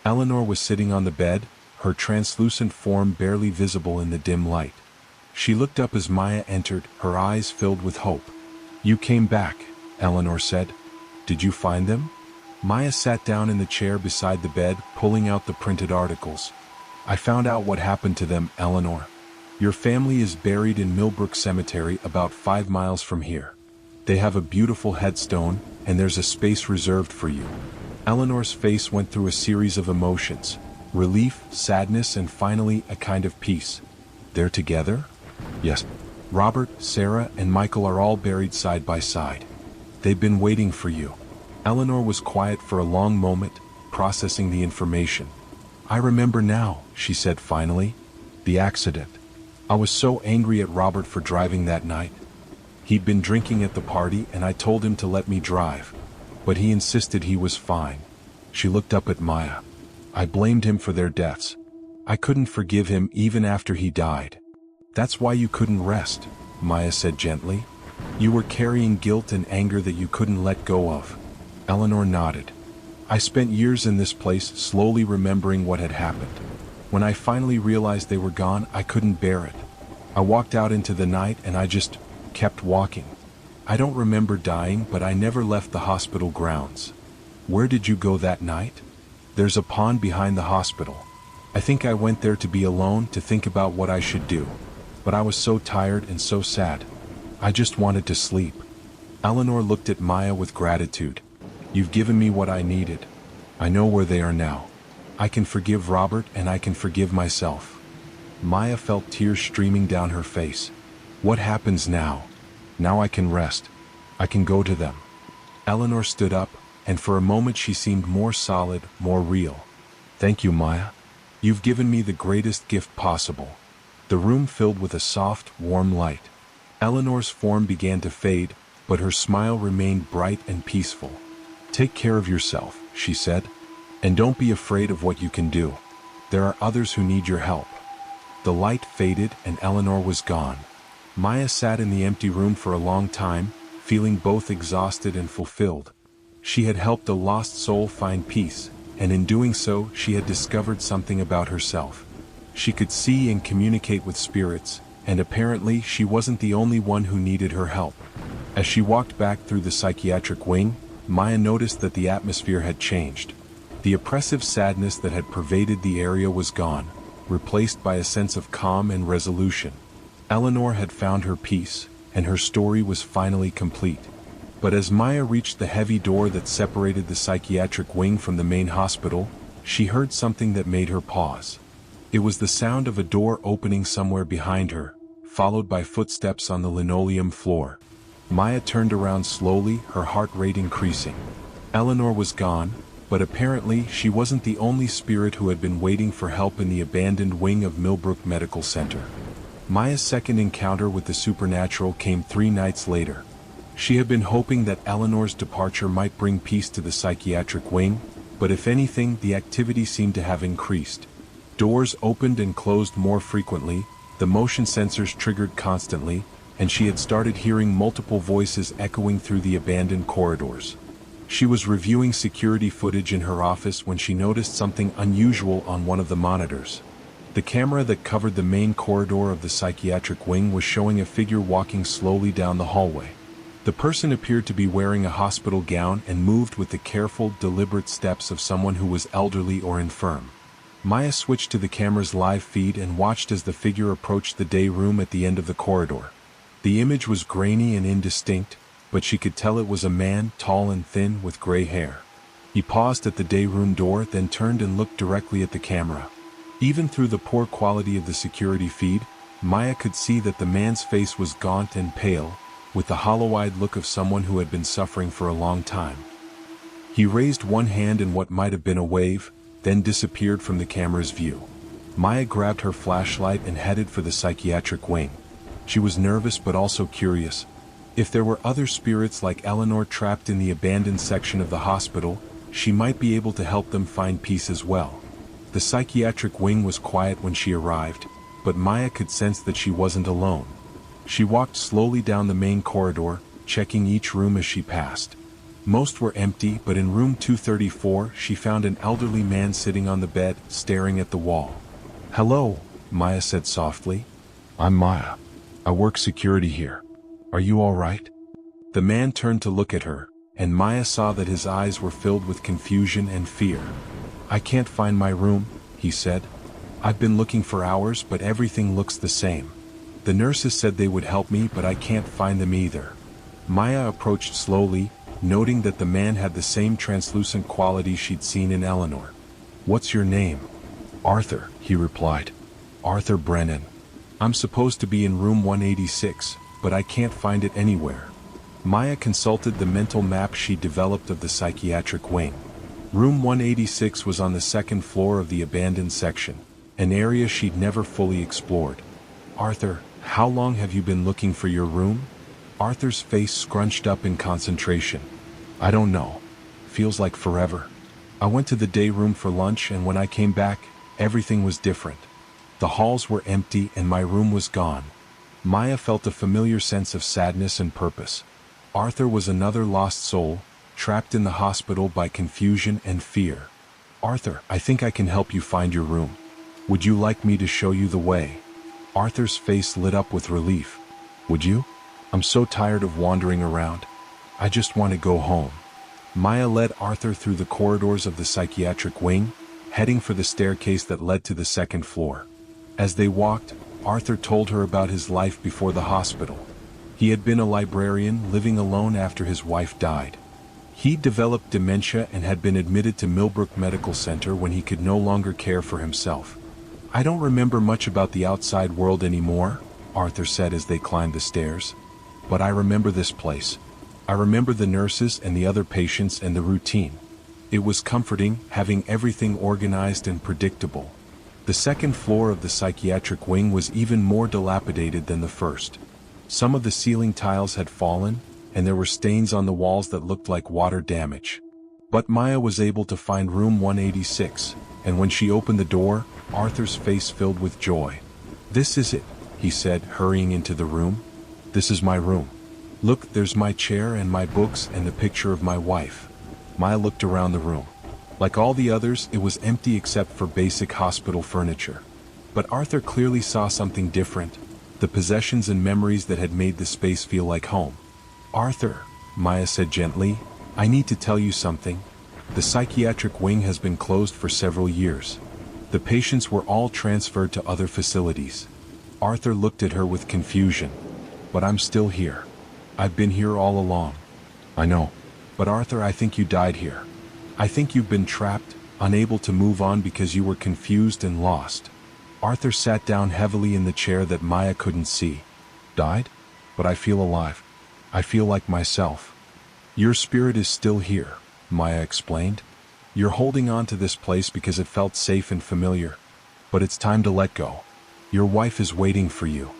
Eleanor was sitting on the bed, her translucent form barely visible in the dim light. She looked up as Maya entered, her eyes filled with hope. "You came back," Eleanor said. "Did you find them?" Maya sat down in the chair beside the bed, pulling out the printed articles. "I found out what happened to them, Eleanor. Your family is buried in Millbrook Cemetery about 5 miles from here. They have a beautiful headstone, and there's a space reserved for you." Eleanor's face went through a series of emotions. Relief, sadness, and finally a kind of peace. They're together? Yes. Robert, Sarah, and Michael are all buried side by side. They've been waiting for you. Eleanor was quiet for a long moment, processing the information. I remember now, she said finally. The accident. I was so angry at Robert for driving that night. He'd been drinking at the party and I told him to let me drive. But he insisted he was fine. She looked up at Maya. I blamed him for their deaths. I couldn't forgive him even after he died. That's why you couldn't rest, Maya said gently. You were carrying guilt and anger that you couldn't let go of. Eleanor nodded. I spent years in this place slowly remembering what had happened. When I finally realized they were gone, I couldn't bear it. I walked out into the night and I just kept walking. I don't remember dying, but I never left the hospital grounds. Where did you go that night? There's a pond behind the hospital. I think I went there to be alone, to think about what I should do. But I was so tired and so sad. I just wanted to sleep. Eleanor looked at Maya with gratitude. You've given me what I needed. I know where they are now. I can forgive Robert and I can forgive myself. Maya felt tears streaming down her face. What happens now? Now I can rest. I can go to them. Eleanor stood up, and for a moment she seemed more solid, more real. Thank you, Maya. You've given me the greatest gift possible. The room filled with a soft, warm light. Eleanor's form began to fade, but her smile remained bright and peaceful. Take care of yourself, she said, and don't be afraid of what you can do. There are others who need your help. The light faded and Eleanor was gone. Maya sat in the empty room for a long time, feeling both exhausted and fulfilled. She had helped a lost soul find peace, and in doing so she had discovered something about herself. She could see and communicate with spirits, and apparently she wasn't the only one who needed her help. As she walked back through the psychiatric wing, Maya noticed that the atmosphere had changed. The oppressive sadness that had pervaded the area was gone, replaced by a sense of calm and resolution. Eleanor had found her peace, and her story was finally complete. But as Maya reached the heavy door that separated the psychiatric wing from the main hospital, she heard something that made her pause. It was the sound of a door opening somewhere behind her, followed by footsteps on the linoleum floor. Maya turned around slowly, her heart rate increasing. Eleanor was gone, but apparently she wasn't the only spirit who had been waiting for help in the abandoned wing of Millbrook Medical Center. Maya's second encounter with the supernatural came 3 nights later. She had been hoping that Eleanor's departure might bring peace to the psychiatric wing, but if anything, the activity seemed to have increased. Doors opened and closed more frequently, the motion sensors triggered constantly, and she had started hearing multiple voices echoing through the abandoned corridors. She was reviewing security footage in her office when she noticed something unusual on one of the monitors. The camera that covered the main corridor of the psychiatric wing was showing a figure walking slowly down the hallway. The person appeared to be wearing a hospital gown and moved with the careful, deliberate steps of someone who was elderly or infirm. Maya switched to the camera's live feed and watched as the figure approached the day room at the end of the corridor. The image was grainy and indistinct, but she could tell it was a man, tall and thin, with gray hair. He paused at the day room door, then turned and looked directly at the camera. Even through the poor quality of the security feed, Maya could see that the man's face was gaunt and pale, with the hollow-eyed look of someone who had been suffering for a long time. He raised one hand in what might have been a wave, then disappeared from the camera's view. Maya grabbed her flashlight and headed for the psychiatric wing. She was nervous but also curious. If there were other spirits like Eleanor trapped in the abandoned section of the hospital, she might be able to help them find peace as well. The psychiatric wing was quiet when she arrived, but Maya could sense that she wasn't alone. She walked slowly down the main corridor, checking each room as she passed. Most were empty, but in room 234 she found an elderly man sitting on the bed, staring at the wall. "Hello," Maya said softly. "I'm Maya. I work security here. Are you all right?" The man turned to look at her, and Maya saw that his eyes were filled with confusion and fear. "I can't find my room," he said. "I've been looking for hours, but everything looks the same. The nurses said they would help me, but I can't find them either." Maya approached slowly, noting that the man had the same translucent quality she'd seen in Eleanor. "What's your name?" Arthur, he replied. Arthur Brennan. I'm supposed to be in room 186, but I can't find it anywhere. Maya consulted the mental map she developed of the psychiatric wing. Room 186 was on the second floor of the abandoned section, an area she'd never fully explored. Arthur, how long have you been looking for your room? Arthur's face scrunched up in concentration. I don't know. Feels like forever. I went to the day room for lunch, and when I came back, everything was different. The halls were empty and my room was gone. Maya felt a familiar sense of sadness and purpose. Arthur was another lost soul, trapped in the hospital by confusion and fear. Arthur, I think I can help you find your room. Would you like me to show you the way? Arthur's face lit up with relief. Would you? I'm so tired of wandering around. I just want to go home. Maya led Arthur through the corridors of the psychiatric wing, heading for the staircase that led to the second floor. As they walked, Arthur told her about his life before the hospital. He had been a librarian living alone after his wife died. He'd developed dementia and had been admitted to Millbrook Medical Center when he could no longer care for himself. I don't remember much about the outside world anymore, Arthur said as they climbed the stairs. But I remember this place. I remember the nurses and the other patients and the routine. It was comforting, having everything organized and predictable. The second floor of the psychiatric wing was even more dilapidated than the first. Some of the ceiling tiles had fallen, and there were stains on the walls that looked like water damage. But Maya was able to find room 186, and when she opened the door, Arthur's face filled with joy. This is it, he said, hurrying into the room. This is my room. Look, there's my chair and my books and the picture of my wife. Maya looked around the room. Like all the others, it was empty except for basic hospital furniture. But Arthur clearly saw something different, the possessions and memories that had made the space feel like home. Arthur, Maya said gently, I need to tell you something. The psychiatric wing has been closed for several years. The patients were all transferred to other facilities. Arthur looked at her with confusion. But I'm still here. I've been here all along. I know. But Arthur, I think you died here. I think you've been trapped, unable to move on because you were confused and lost. Arthur sat down heavily in the chair that Maya couldn't see. Died? But I feel alive. I feel like myself. Your spirit is still here, Maya explained. You're holding on to this place because it felt safe and familiar. But it's time to let go. Your wife is waiting for you.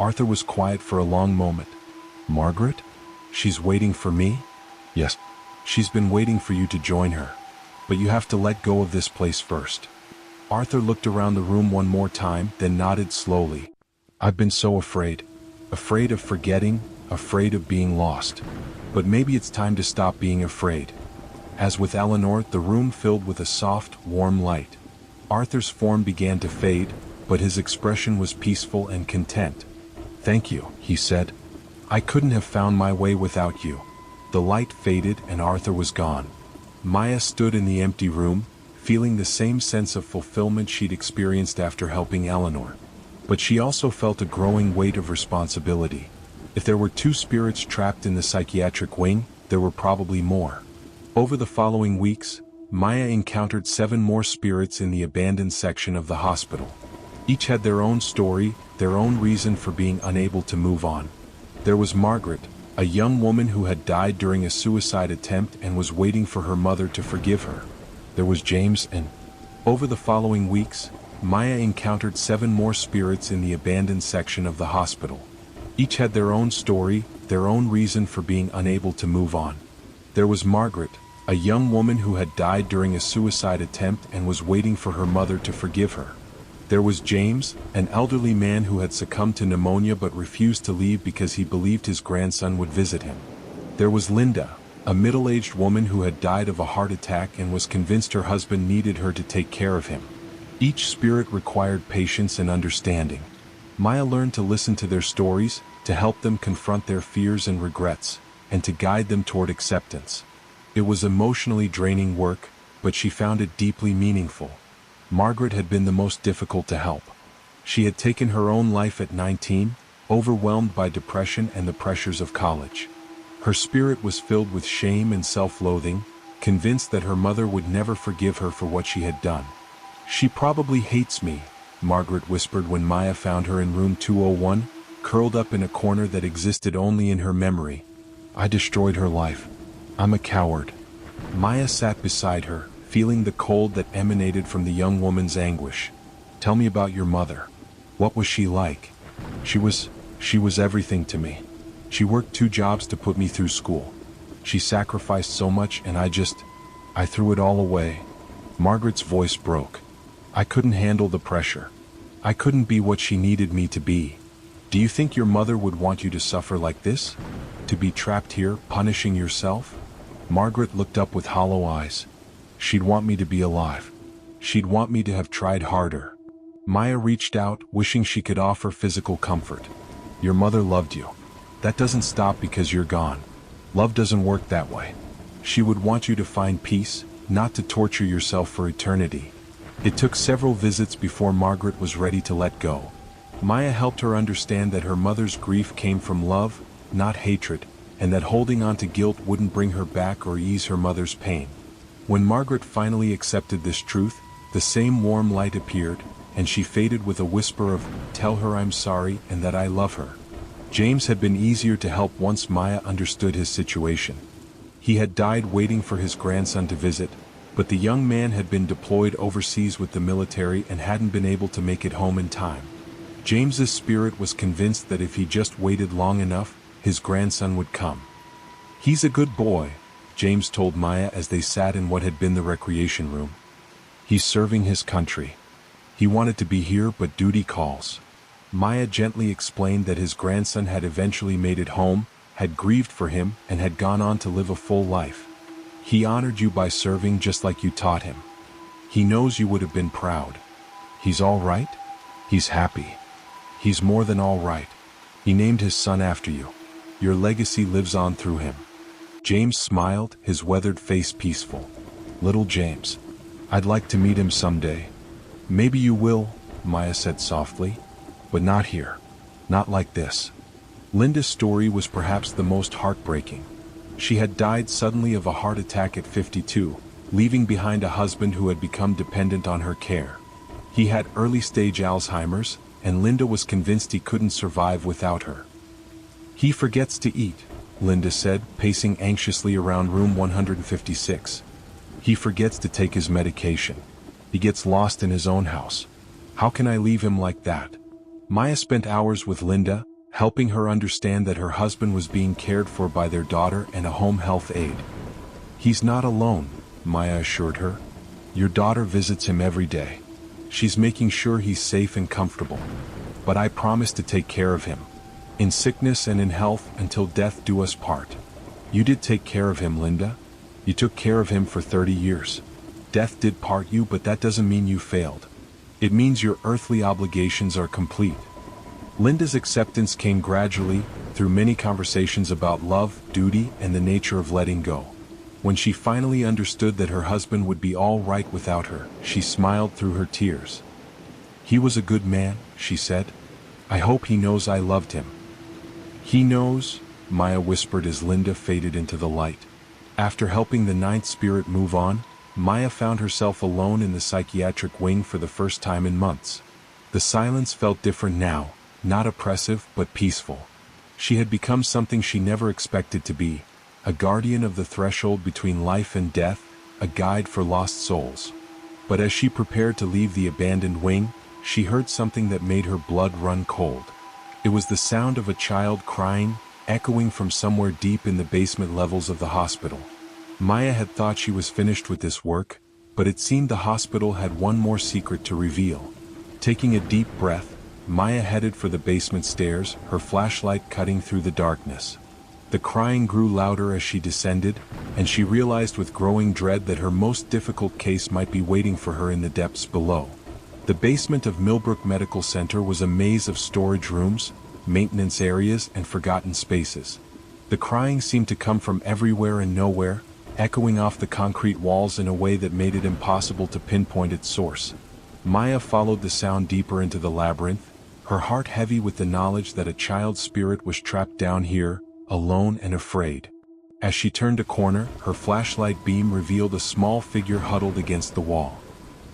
Arthur was quiet for a long moment. Margaret? She's waiting for me? Yes. She's been waiting for you to join her. But you have to let go of this place first. Arthur looked around the room one more time, then nodded slowly. I've been so afraid. Afraid of forgetting, afraid of being lost. But maybe it's time to stop being afraid. As with Eleanor, the room filled with a soft, warm light. Arthur's form began to fade, but his expression was peaceful and content. Thank you, he said. I couldn't have found my way without you. The light faded and Arthur was gone. Maya stood in the empty room, feeling the same sense of fulfillment she'd experienced after helping Eleanor. But she also felt a growing weight of responsibility. If there were 2 spirits trapped in the psychiatric wing, there were probably more. Over the following weeks, Maya encountered 7 more spirits in the abandoned section of the hospital. Each had their own story, their own reason for being unable to move on. There was Margaret, a young woman who had died during a suicide attempt and was waiting for her mother to forgive her. There was James and... Over the following weeks, Maya encountered 7 more spirits in the abandoned section of the hospital. Each had their own story, their own reason for being unable to move on. There was Margaret, a young woman who had died during a suicide attempt and was waiting for her mother to forgive her. There was James, an elderly man who had succumbed to pneumonia but refused to leave because he believed his grandson would visit him. There was Linda, a middle-aged woman who had died of a heart attack and was convinced her husband needed her to take care of him. Each spirit required patience and understanding. Maya learned to listen to their stories, to help them confront their fears and regrets, and to guide them toward acceptance. It was emotionally draining work, but she found it deeply meaningful. Margaret had been the most difficult to help. She had taken her own life at 19, overwhelmed by depression and the pressures of college. Her spirit was filled with shame and self-loathing, convinced that her mother would never forgive her for what she had done. She probably hates me, Margaret whispered when Maya found her in room 201, curled up in a corner that existed only in her memory. I destroyed her life. I'm a coward. Maya sat beside her, feeling the cold that emanated from the young woman's anguish. Tell me about your mother. What was she like? She was everything to me. She worked 2 jobs to put me through school. She sacrificed so much and I threw it all away. Margaret's voice broke. I couldn't handle the pressure. I couldn't be what she needed me to be. Do you think your mother would want you to suffer like this? To be trapped here, punishing yourself? Margaret looked up with hollow eyes. She'd want me to be alive. She'd want me to have tried harder. Maya reached out, wishing she could offer physical comfort. Your mother loved you. That doesn't stop because you're gone. Love doesn't work that way. She would want you to find peace, not to torture yourself for eternity. It took several visits before Margaret was ready to let go. Maya helped her understand that her mother's grief came from love, not hatred, and that holding on to guilt wouldn't bring her back or ease her mother's pain. When Margaret finally accepted this truth, the same warm light appeared, and she faded with a whisper of, "Tell her I'm sorry and that I love her." James had been easier to help once Maya understood his situation. He had died waiting for his grandson to visit, but the young man had been deployed overseas with the military and hadn't been able to make it home in time. James's spirit was convinced that if he just waited long enough, his grandson would come. He's a good boy, James told Maya as they sat in what had been the recreation room. He's serving his country. He wanted to be here, but duty calls. Maya gently explained that his grandson had eventually made it home, had grieved for him, and had gone on to live a full life. He honored you by serving just like you taught him. He knows you would have been proud. He's all right? He's happy. He's more than all right. He named his son after you. Your legacy lives on through him. James smiled, his weathered face peaceful. Little James. I'd like to meet him someday. Maybe you will, Maya said softly. But not here. Not like this. Linda's story was perhaps the most heartbreaking. She had died suddenly of a heart attack at 52, leaving behind a husband who had become dependent on her care. He had early-stage Alzheimer's, and Linda was convinced he couldn't survive without her. He forgets to eat, Linda said, pacing anxiously around room 156. He forgets to take his medication. He gets lost in his own house. How can I leave him like that? Maya spent hours with Linda, helping her understand that her husband was being cared for by their daughter and a home health aide. He's not alone, Maya assured her. Your daughter visits him every day. She's making sure he's safe and comfortable. But I promise to take care of him. In sickness and in health until death do us part. You did take care of him, Linda. You took care of him for 30 years. Death did part you, but that doesn't mean you failed. It means your earthly obligations are complete. Linda's acceptance came gradually, through many conversations about love, duty, and the nature of letting go. When she finally understood that her husband would be all right without her, she smiled through her tears. He was a good man, she said. I hope he knows I loved him. He knows, Maya whispered as Linda faded into the light. After helping the ninth spirit move on, Maya found herself alone in the psychiatric wing for the first time in months. The silence felt different now, not oppressive but peaceful. She had become something she never expected to be, a guardian of the threshold between life and death, a guide for lost souls. But as she prepared to leave the abandoned wing, she heard something that made her blood run cold. It was the sound of a child crying, echoing from somewhere deep in the basement levels of the hospital. Maya had thought she was finished with this work, but it seemed the hospital had one more secret to reveal. Taking a deep breath, Maya headed for the basement stairs, her flashlight cutting through the darkness. The crying grew louder as she descended, and she realized with growing dread that her most difficult case might be waiting for her in the depths below. The basement of Millbrook Medical Center was a maze of storage rooms, maintenance areas, and forgotten spaces. The crying seemed to come from everywhere and nowhere, echoing off the concrete walls in a way that made it impossible to pinpoint its source. Maya followed the sound deeper into the labyrinth, her heart heavy with the knowledge that a child's spirit was trapped down here, alone and afraid. As she turned a corner, her flashlight beam revealed a small figure huddled against the wall.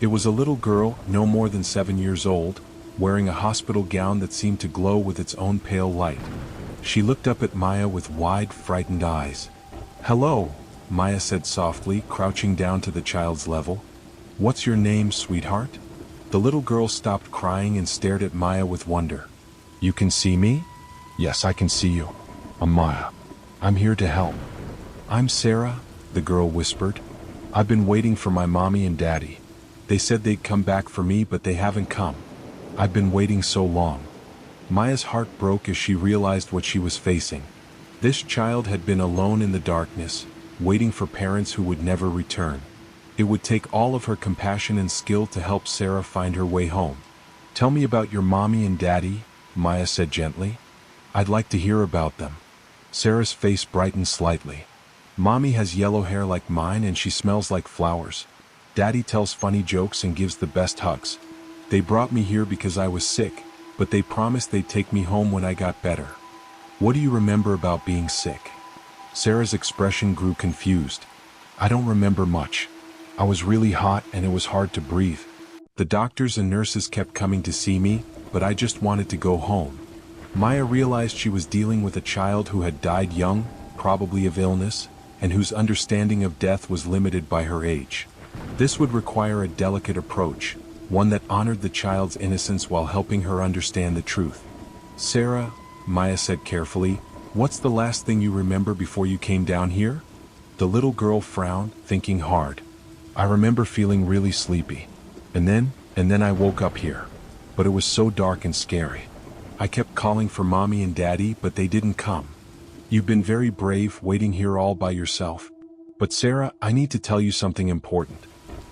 It was a little girl, no more than 7 years old, wearing a hospital gown that seemed to glow with its own pale light. She looked up at Maya with wide, frightened eyes. "Hello," Maya said softly, crouching down to the child's level. "What's your name, sweetheart?" The little girl stopped crying and stared at Maya with wonder. "You can see me?" "Yes, I can see you. I'm Maya. I'm here to help." "I'm Sarah," the girl whispered. "I've been waiting for my mommy and daddy. They said they'd come back for me, but they haven't come. I've been waiting so long." Maya's heart broke as she realized what she was facing. This child had been alone in the darkness, waiting for parents who would never return. It would take all of her compassion and skill to help Sarah find her way home. "Tell me about your mommy and daddy," Maya said gently. "I'd like to hear about them." Sarah's face brightened slightly. "Mommy has yellow hair like mine and she smells like flowers. Daddy tells funny jokes and gives the best hugs. They brought me here because I was sick, but they promised they'd take me home when I got better." "What do you remember about being sick?" Sarah's expression grew confused. "I don't remember much. I was really hot and it was hard to breathe. The doctors and nurses kept coming to see me, but I just wanted to go home." Maya realized she was dealing with a child who had died young, probably of illness, and whose understanding of death was limited by her age. This would require a delicate approach, one that honored the child's innocence while helping her understand the truth. "Sarah," Maya said carefully, "what's the last thing you remember before you came down here?" The little girl frowned, thinking hard. "I remember feeling really sleepy. And then I woke up here. But it was so dark and scary. I kept calling for mommy and daddy, but they didn't come. You've been very brave waiting here all by yourself. But Sarah, I need to tell you something important.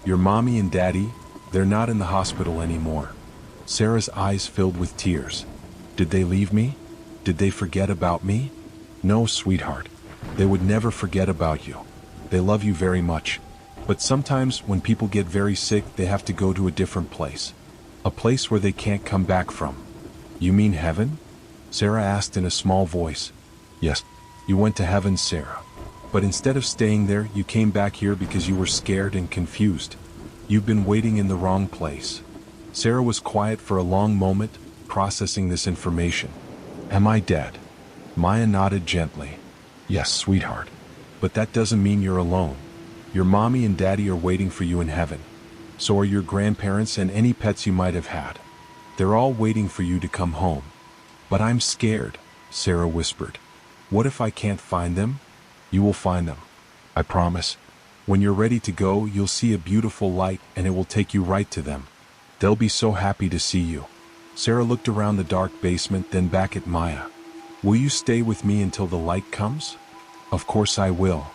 Your mommy and daddy, they're not in the hospital anymore." Sarah's eyes filled with tears. "Did they leave me? Did they forget about me?" "No, sweetheart. They would never forget about you. They love you very much. But sometimes when people get very sick, they have to go to a different place. A place where they can't come back from." "You mean heaven?" Sarah asked in a small voice. "Yes, you went to heaven, Sarah. But instead of staying there, you came back here because you were scared and confused. You've been waiting in the wrong place." Sarah was quiet for a long moment, processing this information. "Am I dead?" Maya nodded gently. "Yes, sweetheart. But that doesn't mean you're alone. Your mommy and daddy are waiting for you in heaven. So are your grandparents and any pets you might have had. They're all waiting for you to come home." "But I'm scared," Sarah whispered. "What if I can't find them?" "You will find them. I promise. When you're ready to go, you'll see a beautiful light and it will take you right to them. They'll be so happy to see you." Sarah looked around the dark basement, then back at Maya. "Will you stay with me until the light comes?" "Of course I will."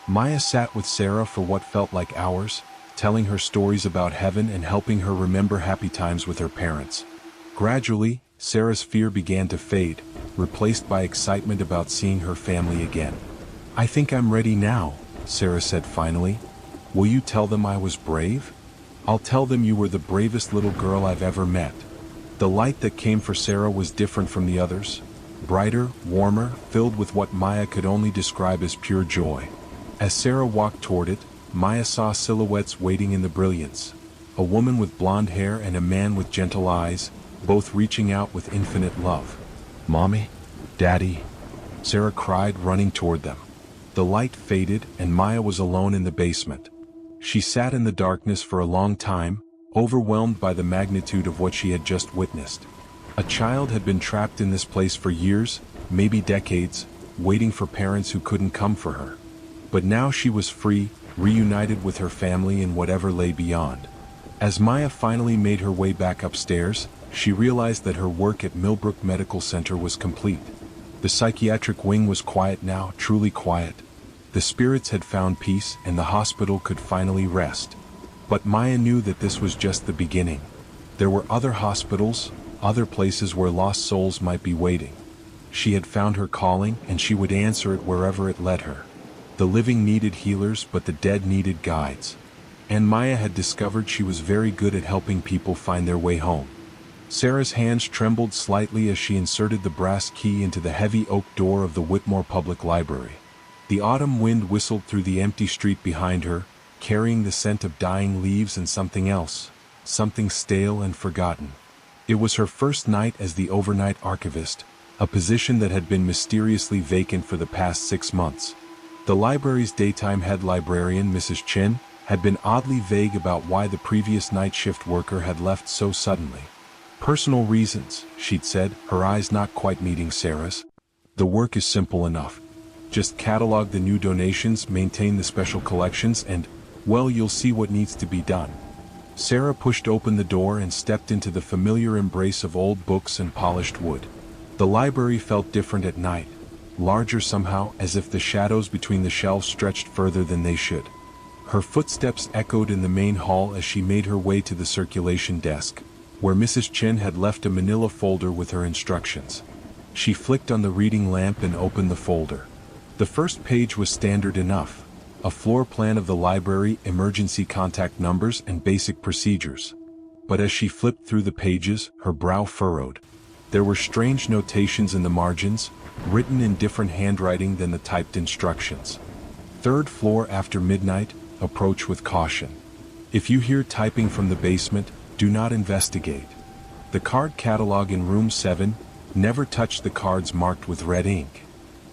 Maya sat with Sarah for what felt like hours, telling her stories about heaven and helping her remember happy times with her parents. Gradually, Sarah's fear began to fade, replaced by excitement about seeing her family again. "I think I'm ready now," Sarah said finally. "Will you tell them I was brave?" "I'll tell them you were the bravest little girl I've ever met." The light that came for Sarah was different from the others, brighter, warmer, filled with what Maya could only describe as pure joy. As Sarah walked toward it, Maya saw silhouettes waiting in the brilliance. A woman with blonde hair and a man with gentle eyes, both reaching out with infinite love. "Mommy? Daddy?" Sarah cried, running toward them. The light faded and Maya was alone in the basement. She sat in the darkness for a long time, overwhelmed by the magnitude of what she had just witnessed. A child had been trapped in this place for years, maybe decades, waiting for parents who couldn't come for her. But now she was free, reunited with her family in whatever lay beyond. As Maya finally made her way back upstairs, she realized that her work at Millbrook Medical Center was complete. The psychiatric wing was quiet now, truly quiet. The spirits had found peace and the hospital could finally rest. But Maya knew that this was just the beginning. There were other hospitals, other places where lost souls might be waiting. She had found her calling and she would answer it wherever it led her. The living needed healers, but the dead needed guides. And Maya had discovered she was very good at helping people find their way home. Sarah's hands trembled slightly as she inserted the brass key into the heavy oak door of the Whitmore Public Library. The autumn wind whistled through the empty street behind her, carrying the scent of dying leaves and something else, something stale and forgotten. It was her first night as the overnight archivist, a position that had been mysteriously vacant for the past 6 months. The library's daytime head librarian, Mrs. Chin, had been oddly vague about why the previous night shift worker had left so suddenly. Personal reasons, she'd said, her eyes not quite meeting Sarah's. The work is simple enough. Just catalog the new donations, maintain the special collections, and, well, you'll see what needs to be done. Sarah pushed open the door and stepped into the familiar embrace of old books and polished wood. The library felt different at night, larger somehow, as if the shadows between the shelves stretched further than they should. Her footsteps echoed in the main hall as she made her way to the circulation desk, where Mrs. Chin had left a manila folder with her instructions. She flicked on the reading lamp and opened the folder. The first page was standard enough, a floor plan of the library, emergency contact numbers, and basic procedures. But as she flipped through the pages, her brow furrowed. There were strange notations in the margins, written in different handwriting than the typed instructions. 3rd floor after midnight, approach with caution. If you hear typing from the basement, do not investigate. The card catalog in room 7, never touch the cards marked with red ink.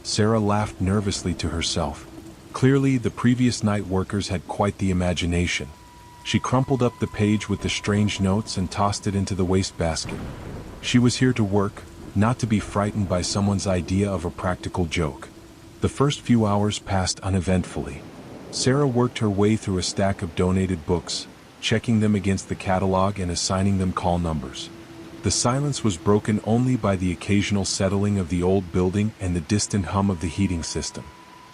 Sarah laughed nervously to herself. Clearly, the previous night workers had quite the imagination. She crumpled up the page with the strange notes and tossed it into the wastebasket. She was here to work, not to be frightened by someone's idea of a practical joke. The first few hours passed uneventfully. Sarah worked her way through a stack of donated books, checking them against the catalog and assigning them call numbers. The silence was broken only by the occasional settling of the old building and the distant hum of the heating system.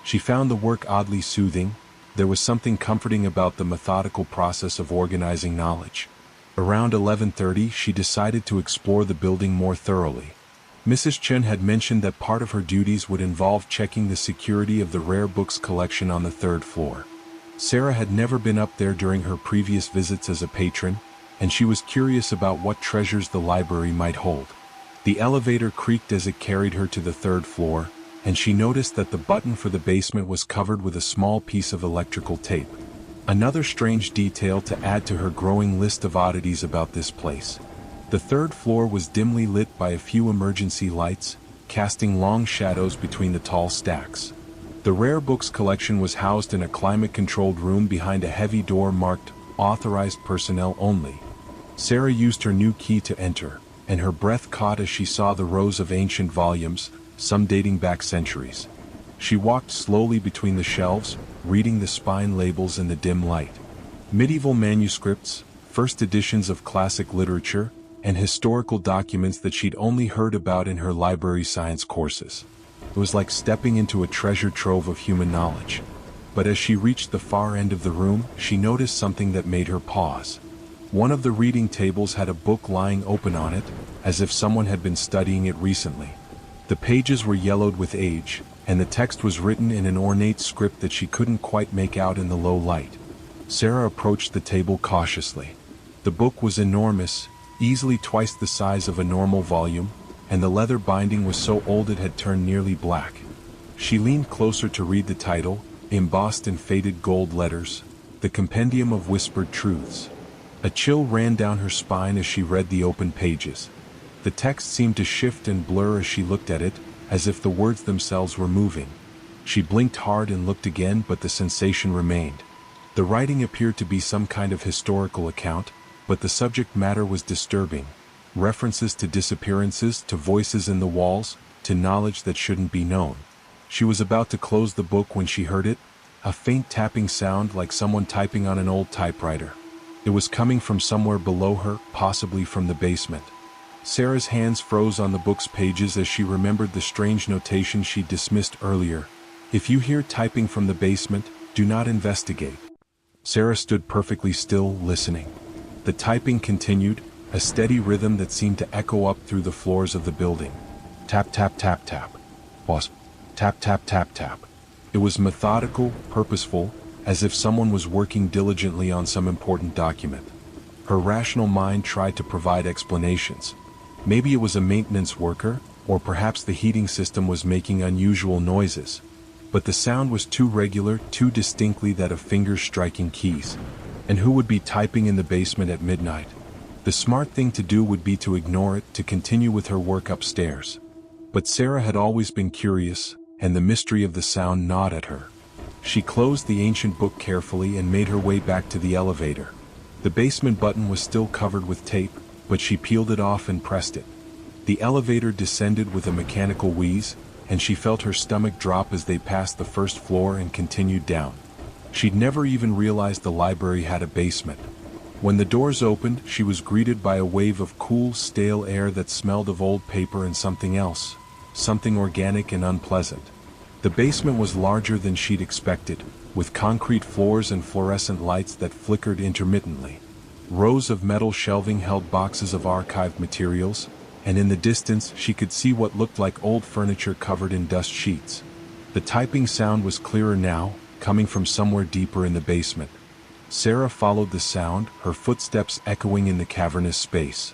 She found the work oddly soothing. There was something comforting about the methodical process of organizing knowledge. Around 11:30, she decided to explore the building more thoroughly. Mrs. Chen had mentioned that part of her duties would involve checking the security of the rare books collection on the 3rd floor. Sarah had never been up there during her previous visits as a patron, and she was curious about what treasures the library might hold. The elevator creaked as it carried her to the 3rd floor, and she noticed that the button for the basement was covered with a small piece of electrical tape. Another strange detail to add to her growing list of oddities about this place. The 3rd floor was dimly lit by a few emergency lights, casting long shadows between the tall stacks. The rare books collection was housed in a climate-controlled room behind a heavy door marked "Authorized Personnel Only." Sarah used her new key to enter, and her breath caught as she saw the rows of ancient volumes, some dating back centuries. She walked slowly between the shelves, reading the spine labels in the dim light. Medieval manuscripts, first editions of classic literature, and historical documents that she'd only heard about in her library science courses. It was like stepping into a treasure trove of human knowledge. But as she reached the far end of the room, she noticed something that made her pause. One of the reading tables had a book lying open on it, as if someone had been studying it recently. The pages were yellowed with age, and the text was written in an ornate script that she couldn't quite make out in the low light. Sarah approached the table cautiously. The book was enormous, easily twice the size of a normal volume, and the leather binding was so old it had turned nearly black. She leaned closer to read the title, embossed in faded gold letters, "The Compendium of Whispered Truths." A chill ran down her spine as she read the open pages. The text seemed to shift and blur as she looked at it, as if the words themselves were moving. She blinked hard and looked again, but the sensation remained. The writing appeared to be some kind of historical account, but the subject matter was disturbing. References to disappearances, to voices in the walls, to knowledge that shouldn't be known. She was about to close the book when she heard it, a faint tapping sound like someone typing on an old typewriter. It was coming from somewhere below her, possibly from the basement. Sarah's hands froze on the book's pages as she remembered the strange notation she'd dismissed earlier. "If you hear typing from the basement, do not investigate." Sarah stood perfectly still, listening. The typing continued, a steady rhythm that seemed to echo up through the floors of the building. Tap tap tap tap. Boss. Tap tap tap tap. It was methodical, purposeful, as if someone was working diligently on some important document. Her rational mind tried to provide explanations. Maybe it was a maintenance worker, or perhaps the heating system was making unusual noises. but the sound was too regular, too distinctly that of fingers striking keys. And who would be typing in the basement at midnight? The smart thing to do would be to ignore it, to continue with her work upstairs. But Sarah had always been curious, and the mystery of the sound gnawed at her. She closed the ancient book carefully and made her way back to the elevator. The basement button was still covered with tape, but she peeled it off and pressed it. The elevator descended with a mechanical wheeze, and she felt her stomach drop as they passed the first floor and continued down. She'd never even realized the library had a basement. When the doors opened, she was greeted by a wave of cool, stale air that smelled of old paper and something else, something organic and unpleasant. The basement was larger than she'd expected, with concrete floors and fluorescent lights that flickered intermittently. Rows of metal shelving held boxes of archived materials, and in the distance she could see what looked like old furniture covered in dust sheets. The typing sound was clearer now, coming from somewhere deeper in the basement. Sarah followed the sound, her footsteps echoing in the cavernous space.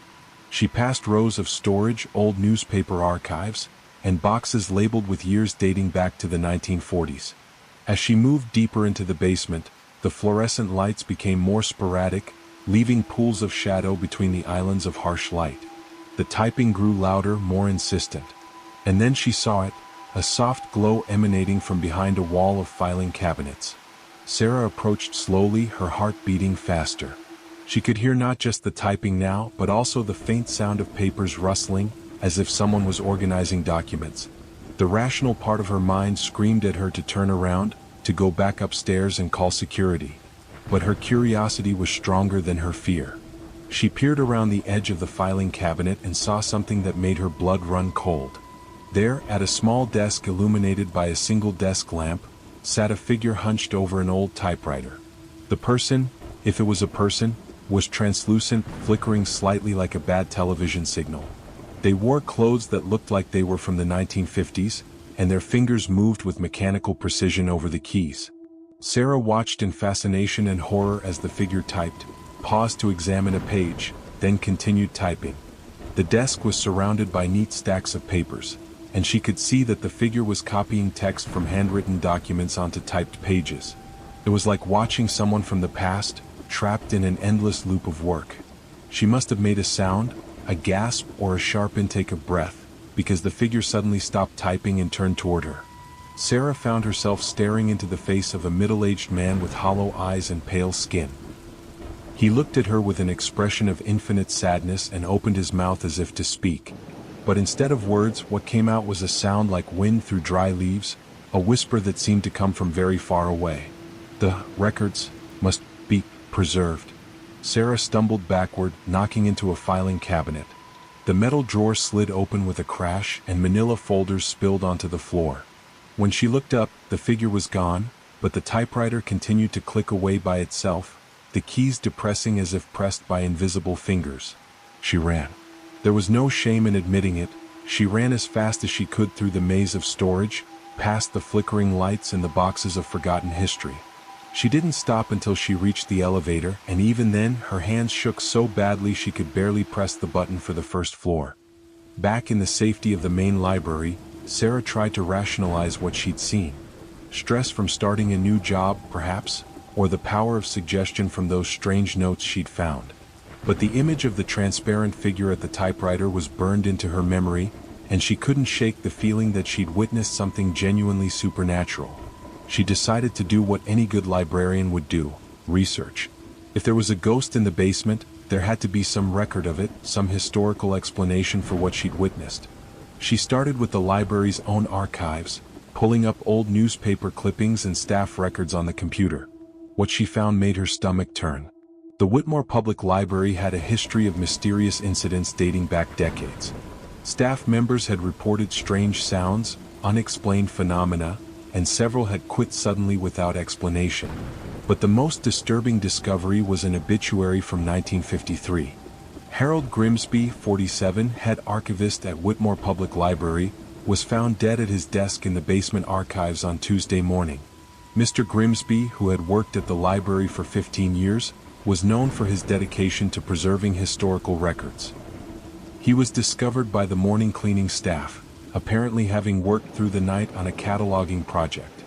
She passed rows of storage, old newspaper archives, and boxes labeled with years dating back to the 1940s. As she moved deeper into the basement, the fluorescent lights became more sporadic, leaving pools of shadow between the islands of harsh light. The typing grew louder, more insistent. And then she saw it, a soft glow emanating from behind a wall of filing cabinets. Sarah approached slowly, her heart beating faster. She could hear not just the typing now, but also the faint sound of papers rustling, as if someone was organizing documents. The rational part of her mind screamed at her to turn around, to go back upstairs and call security. But her curiosity was stronger than her fear. She peered around the edge of the filing cabinet and saw something that made her blood run cold. There, at a small desk illuminated by a single desk lamp, sat a figure hunched over an old typewriter. The person, if it was a person, was translucent, flickering slightly like a bad television signal. They wore clothes that looked like they were from the 1950s, and their fingers moved with mechanical precision over the keys. Sarah watched in fascination and horror as the figure typed, paused to examine a page, then continued typing. The desk was surrounded by neat stacks of papers, and she could see that the figure was copying text from handwritten documents onto typed pages. It was like watching someone from the past, trapped in an endless loop of work. She must have made a sound, a gasp or a sharp intake of breath, because the figure suddenly stopped typing and turned toward her. Sarah found herself staring into the face of a middle-aged man with hollow eyes and pale skin. He looked at her with an expression of infinite sadness and opened his mouth as if to speak. But instead of words, what came out was a sound like wind through dry leaves, a whisper that seemed to come from very far away. The records must be preserved. Sarah stumbled backward, knocking into a filing cabinet. The metal drawer slid open with a crash, and manila folders spilled onto the floor. When she looked up, the figure was gone, but the typewriter continued to click away by itself, the keys depressing as if pressed by invisible fingers. She ran. There was no shame in admitting it. She ran as fast as she could through the maze of storage, past the flickering lights and the boxes of forgotten history. She didn't stop until she reached the elevator, and even then, her hands shook so badly she could barely press the button for the first floor. Back in the safety of the main library, Sarah tried to rationalize what she'd seen. Stress from starting a new job, perhaps, or the power of suggestion from those strange notes she'd found. But the image of the transparent figure at the typewriter was burned into her memory, and she couldn't shake the feeling that she'd witnessed something genuinely supernatural. She decided to do what any good librarian would do: research. If there was a ghost in the basement, there had to be some record of it, some historical explanation for what she'd witnessed. She started with the library's own archives, pulling up old newspaper clippings and staff records on the computer. What she found made her stomach turn. The Whitmore Public Library had a history of mysterious incidents dating back decades. Staff members had reported strange sounds, unexplained phenomena, and several had quit suddenly without explanation. But the most disturbing discovery was an obituary from 1953. Harold Grimsby, 47, head archivist at Whitmore Public Library, was found dead at his desk in the basement archives on Tuesday morning. Mr. Grimsby, who had worked at the library for 15 years, was known for his dedication to preserving historical records. He was discovered by the morning cleaning staff, apparently having worked through the night on a cataloging project.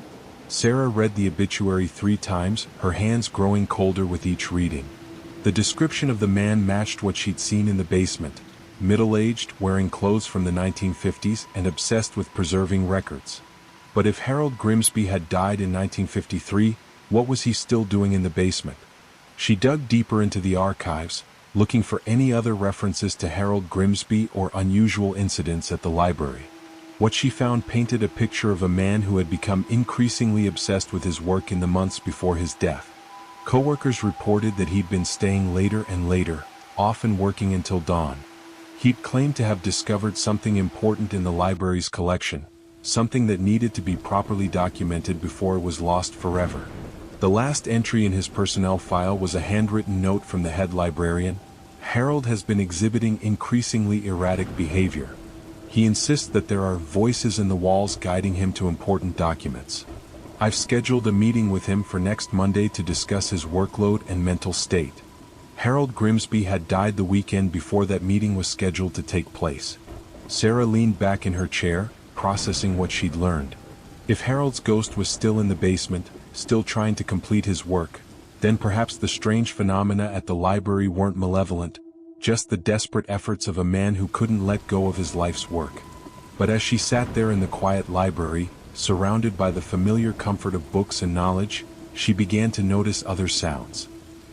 Sarah read the obituary 3 times, her hands growing colder with each reading. The description of the man matched what she'd seen in the basement: middle-aged, wearing clothes from the 1950s, and obsessed with preserving records. But if Harold Grimsby had died in 1953, what was he still doing in the basement? She dug deeper into the archives, looking for any other references to Harold Grimsby or unusual incidents at the library. What she found painted a picture of a man who had become increasingly obsessed with his work in the months before his death. Coworkers reported that he'd been staying later and later, often working until dawn. He'd claimed to have discovered something important in the library's collection, something that needed to be properly documented before it was lost forever. The last entry in his personnel file was a handwritten note from the head librarian: "Harold has been exhibiting increasingly erratic behavior. He insists that there are voices in the walls guiding him to important documents. I've scheduled a meeting with him for next Monday to discuss his workload and mental state." Harold Grimsby had died the weekend before that meeting was scheduled to take place. Sarah leaned back in her chair, processing what she'd learned. If Harold's ghost was still in the basement, still trying to complete his work, then perhaps the strange phenomena at the library weren't malevolent, just the desperate efforts of a man who couldn't let go of his life's work. But as she sat there in the quiet library, surrounded by the familiar comfort of books and knowledge, she began to notice other sounds.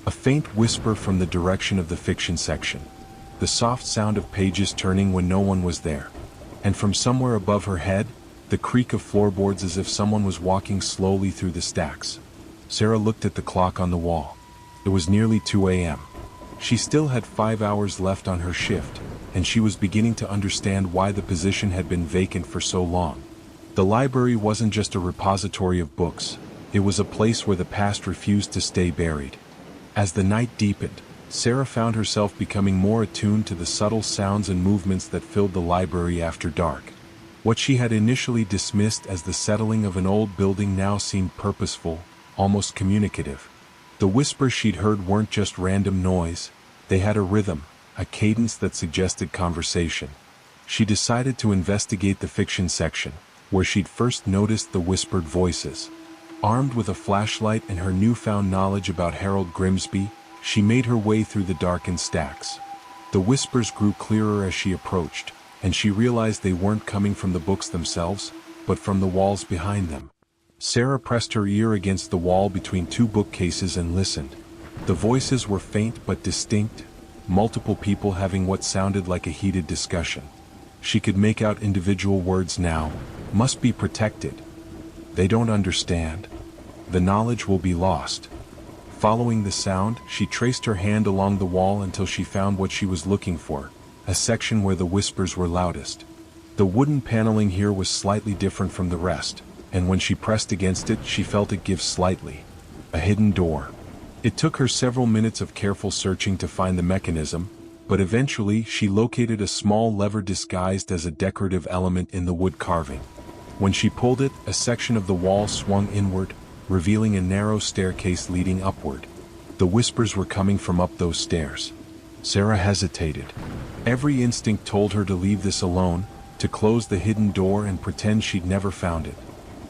A faint whisper from the direction of the fiction section. The soft sound of pages turning when no one was there. And from somewhere above her head, the creak of floorboards as if someone was walking slowly through the stacks. Sarah looked at the clock on the wall. It was nearly 2 a.m. She still had 5 hours left on her shift, and she was beginning to understand why the position had been vacant for so long. The library wasn't just a repository of books, it was a place where the past refused to stay buried. As the night deepened, Sarah found herself becoming more attuned to the subtle sounds and movements that filled the library after dark. What she had initially dismissed as the settling of an old building now seemed purposeful, almost communicative. The whispers she'd heard weren't just random noise, they had a rhythm, a cadence that suggested conversation. She decided to investigate the fiction section, where she'd first noticed the whispered voices. Armed with a flashlight and her newfound knowledge about Harold Grimsby, she made her way through the darkened stacks. The whispers grew clearer as she approached, and she realized they weren't coming from the books themselves, but from the walls behind them. Sarah pressed her ear against the wall between 2 bookcases and listened. The voices were faint but distinct, multiple people having what sounded like a heated discussion. She could make out individual words now: "must be protected," "they don't understand," "the knowledge will be lost." Following the sound, she traced her hand along the wall until she found what she was looking for, a section where the whispers were loudest. The wooden paneling here was slightly different from the rest, and when she pressed against it, she felt it give slightly. A hidden door. It took her several minutes of careful searching to find the mechanism, but eventually she located a small lever disguised as a decorative element in the wood carving. When she pulled it, a section of the wall swung inward, revealing a narrow staircase leading upward. The whispers were coming from up those stairs. Sarah hesitated. Every instinct told her to leave this alone, to close the hidden door and pretend she'd never found it.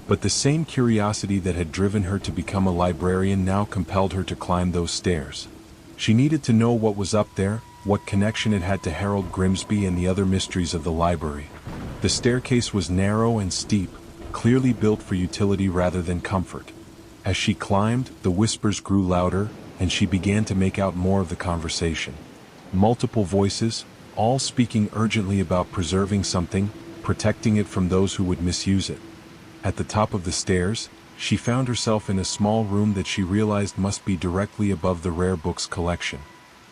But the same curiosity that had driven her to become a librarian now compelled her to climb those stairs. She needed to know what was up there, what connection it had to Harold Grimsby and the other mysteries of the library. The staircase was narrow and steep, clearly built for utility rather than comfort. As she climbed, the whispers grew louder, and she began to make out more of the conversation. Multiple voices, all speaking urgently about preserving something, protecting it from those who would misuse it. At the top of the stairs, she found herself in a small room that she realized must be directly above the rare books collection.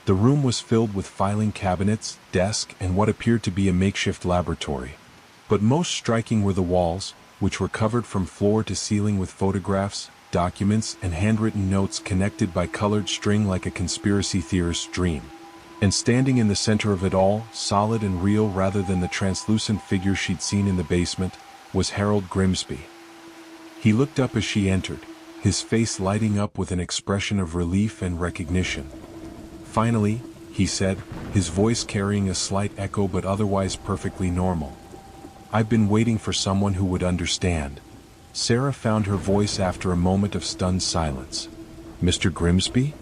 The room was filled with filing cabinets, desk, and what appeared to be a makeshift laboratory. But most striking were the walls, which were covered from floor to ceiling with photographs, documents, and handwritten notes connected by colored string like a conspiracy theorist's dream. And standing in the center of it all, solid and real rather than the translucent figure she'd seen in the basement, was Harold Grimsby. He looked up as she entered, his face lighting up with an expression of relief and recognition. "Finally," he said, his voice carrying a slight echo but otherwise perfectly normal. "I've been waiting for someone who would understand." Sarah found her voice after a moment of stunned silence. Mr. Grimsby?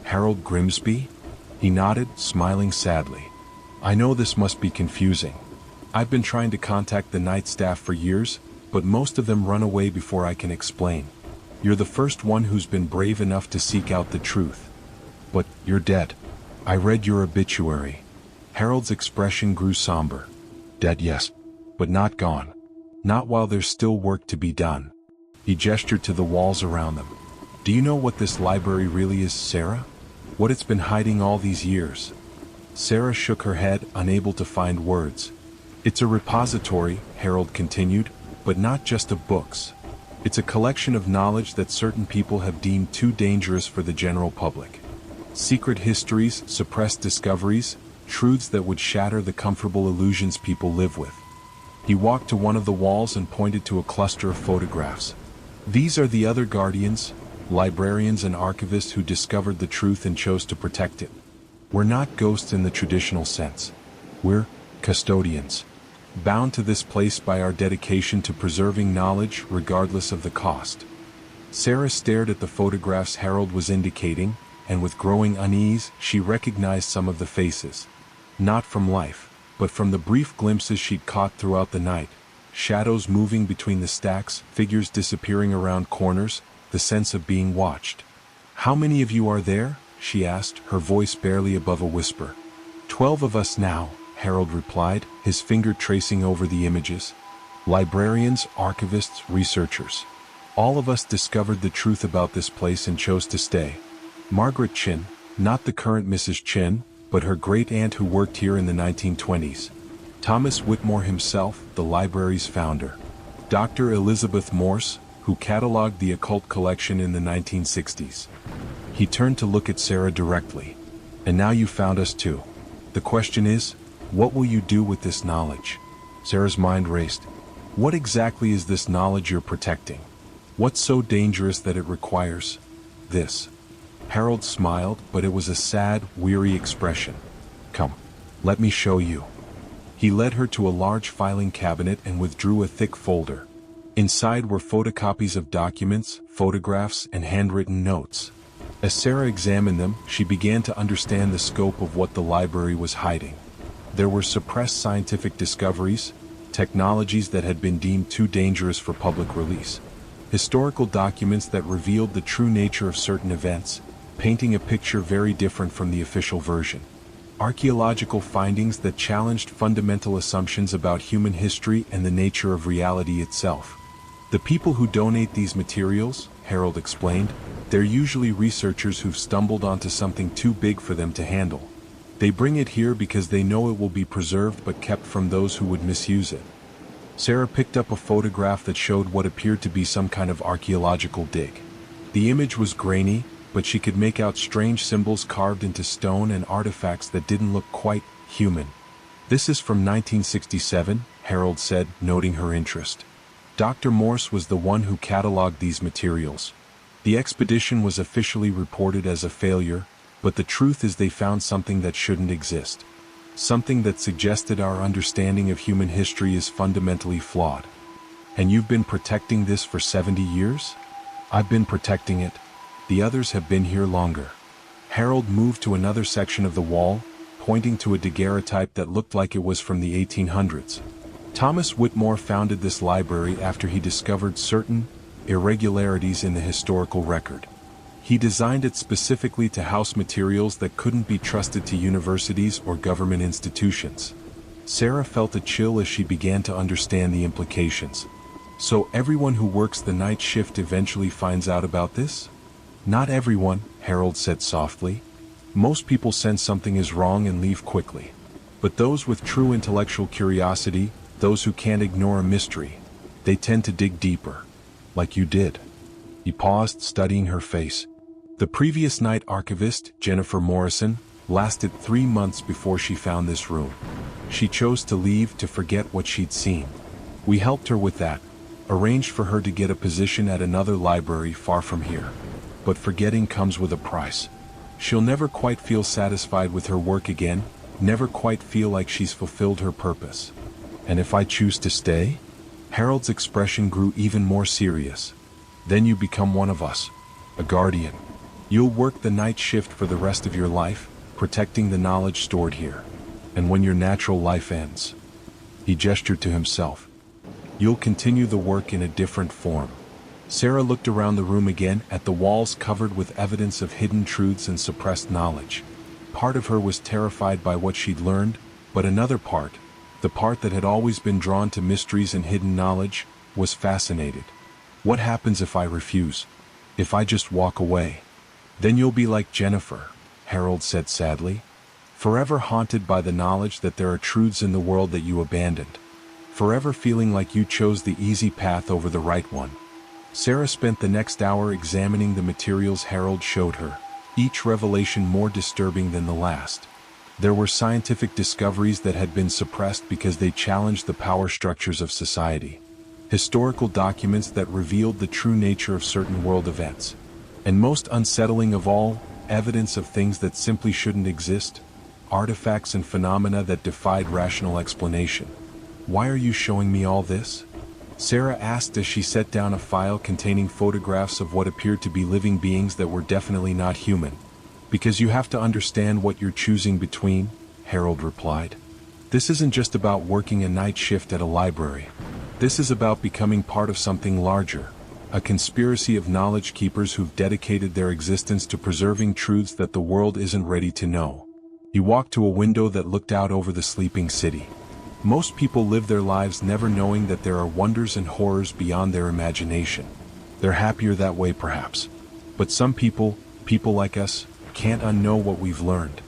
Harold Grimsby? He nodded, smiling sadly. I know this must be confusing. I've been trying to contact the night staff for years, but most of them run away before I can explain. You're the first one who's been brave enough to seek out the truth. But you're dead. I read your obituary. Harold's expression grew somber. Dead, yes, but not gone. Not while there's still work to be done. He gestured to the walls around them. Do you know what this library really is, Sarah? What it's been hiding all these years? Sarah shook her head, unable to find words. It's a repository, Harold continued, but not just of books. It's a collection of knowledge that certain people have deemed too dangerous for the general public. Secret histories, suppressed discoveries, truths that would shatter the comfortable illusions people live with. He walked to one of the walls and pointed to a cluster of photographs. These are the other guardians, librarians and archivists who discovered the truth and chose to protect it. We're not ghosts in the traditional sense. We're custodians, bound to this place by our dedication to preserving knowledge regardless of the cost. Sarah stared at the photographs Harold was indicating, and with growing unease, she recognized some of the faces. Not from life, but from the brief glimpses she'd caught throughout the night. Shadows moving between the stacks, figures disappearing around corners, the sense of being watched. How many of you are there? She asked, her voice barely above a whisper. 12 of us now, Harold replied, his finger tracing over the images. Librarians, archivists, researchers. All of us discovered the truth about this place and chose to stay. Margaret Chin, not the current Mrs. Chin, but her great-aunt who worked here in the 1920s. Thomas Whitmore himself, the library's founder. Dr. Elizabeth Morse, who cataloged the occult collection in the 1960s. He turned to look at Sarah directly. And now you found us too. The question is, what will you do with this knowledge? Sarah's mind raced. What exactly is this knowledge you're protecting? What's so dangerous that it requires this? Harold smiled, but it was a sad, weary expression. Come, let me show you. He led her to a large filing cabinet and withdrew a thick folder. Inside were photocopies of documents, photographs, and handwritten notes. As Sarah examined them, she began to understand the scope of what the library was hiding. There were suppressed scientific discoveries, technologies that had been deemed too dangerous for public release, historical documents that revealed the true nature of certain events, painting a picture very different from the official version. Archaeological findings that challenged fundamental assumptions about human history and the nature of reality itself. The people who donate these materials, Harold explained, they're usually researchers who've stumbled onto something too big for them to handle. They bring it here because they know it will be preserved but kept from those who would misuse it. Sarah picked up a photograph that showed what appeared to be some kind of archaeological dig. The image was grainy, but she could make out strange symbols carved into stone and artifacts that didn't look quite human. This is from 1967, Harold said, noting her interest. Dr. Morse was the one who cataloged these materials. The expedition was officially reported as a failure, but the truth is they found something that shouldn't exist. Something that suggested our understanding of human history is fundamentally flawed. And you've been protecting this for 70 years? I've been protecting it. The others have been here longer. Harold moved to another section of the wall, pointing to a daguerreotype that looked like it was from the 1800s. Thomas Whitmore founded this library after he discovered certain irregularities in the historical record. He designed it specifically to house materials that couldn't be trusted to universities or government institutions. Sarah felt a chill as she began to understand the implications. So everyone who works the night shift eventually finds out about this? Not everyone, Harold said softly. Most people sense something is wrong and leave quickly. But those with true intellectual curiosity, those who can't ignore a mystery, they tend to dig deeper. Like you did. He paused, studying her face. The previous night archivist, Jennifer Morrison, lasted 3 months before she found this room. She chose to leave to forget what she'd seen. We helped her with that, arranged for her to get a position at another library far from here. But forgetting comes with a price. She'll never quite feel satisfied with her work again, never quite feel like she's fulfilled her purpose. And if I choose to stay? Harold's expression grew even more serious. Then you become one of us. A guardian. You'll work the night shift for the rest of your life, protecting the knowledge stored here. And when your natural life ends, he gestured to himself, you'll continue the work in a different form. Sarah looked around the room again at the walls covered with evidence of hidden truths and suppressed knowledge. Part of her was terrified by what she'd learned, but another part, the part that had always been drawn to mysteries and hidden knowledge, was fascinated. What happens if I refuse? If I just walk away? Then you'll be like Jennifer, Harold said sadly. Forever haunted by the knowledge that there are truths in the world that you abandoned. Forever feeling like you chose the easy path over the right one. Sarah spent the next hour examining the materials Harold showed her, each revelation more disturbing than the last. There were scientific discoveries that had been suppressed because they challenged the power structures of society. Historical documents that revealed the true nature of certain world events. And most unsettling of all, evidence of things that simply shouldn't exist. Artifacts and phenomena that defied rational explanation. Why are you showing me all this? Sarah asked as she set down a file containing photographs of what appeared to be living beings that were definitely not human. Because you have to understand what you're choosing between, Harold replied. This isn't just about working a night shift at a library. This is about becoming part of something larger. A conspiracy of knowledge keepers who've dedicated their existence to preserving truths that the world isn't ready to know. He walked to a window that looked out over the sleeping city. Most people live their lives never knowing that there are wonders and horrors beyond their imagination. They're happier that way perhaps. But some people like us, can't unknow what we've learned.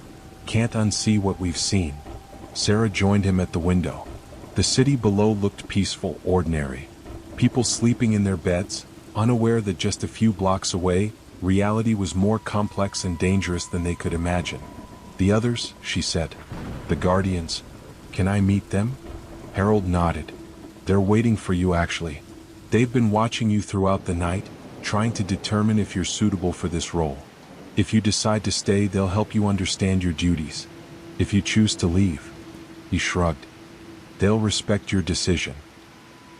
Can't unsee what we've seen. Sarah joined him at the window. The city below looked peaceful, ordinary. People sleeping in their beds, unaware that just a few blocks away, reality was more complex and dangerous than they could imagine. The others, she said. The guardians. Can I meet them? Harold nodded. They're waiting for you actually. They've been watching you throughout the night, trying to determine if you're suitable for this role. If you decide to stay, they'll help you understand your duties. If you choose to leave, he shrugged. They'll respect your decision.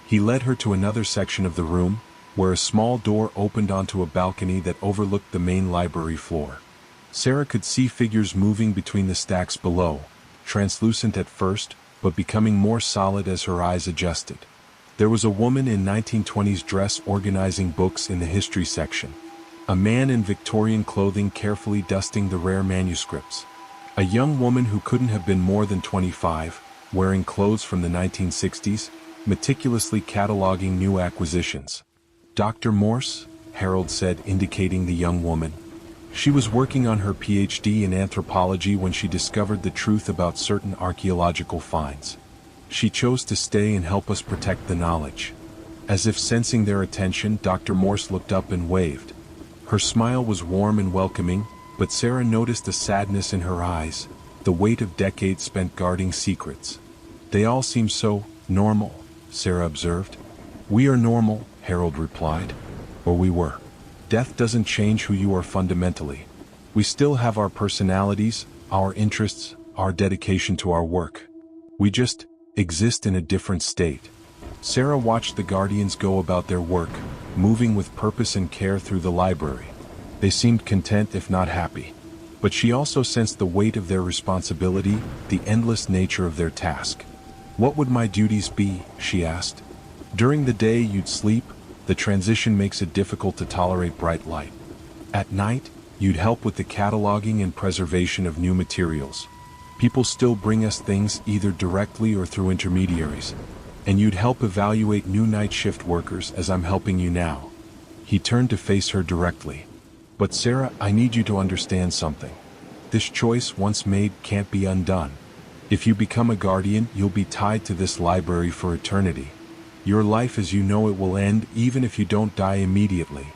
He led her to another section of the room, where a small door opened onto a balcony that overlooked the main library floor. Sarah could see figures moving between the stacks below, translucent at first, but becoming more solid as her eyes adjusted. There was a woman in 1920s dress organizing books in the history section. A man in Victorian clothing carefully dusting the rare manuscripts. A young woman who couldn't have been more than 25, wearing clothes from the 1960s, meticulously cataloging new acquisitions. Dr. Morse, Harold said, indicating the young woman. She was working on her PhD in anthropology when she discovered the truth about certain archaeological finds. She chose to stay and help us protect the knowledge. As if sensing their attention, Dr. Morse looked up and waved. Her smile was warm and welcoming, but Sarah noticed a sadness in her eyes, the weight of decades spent guarding secrets. They all seem so normal, Sarah observed. We are normal, Harold replied. Or we were. Death doesn't change who you are fundamentally. We still have our personalities, our interests, our dedication to our work. We just exist in a different state. Sarah watched the guardians go about their work, moving with purpose and care through the library. They seemed content if not happy. But she also sensed the weight of their responsibility, the endless nature of their task. What would my duties be? She asked. During the day you'd sleep. The transition makes it difficult to tolerate bright light. At night, you'd help with the cataloging and preservation of new materials. People still bring us things either directly or through intermediaries. And you'd help evaluate new night shift workers as I'm helping you now. He turned to face her directly. But Sarah, I need you to understand something. This choice, once made, can't be undone. If you become a guardian, you'll be tied to this library for eternity. Your life as you know it will end even if you don't die immediately.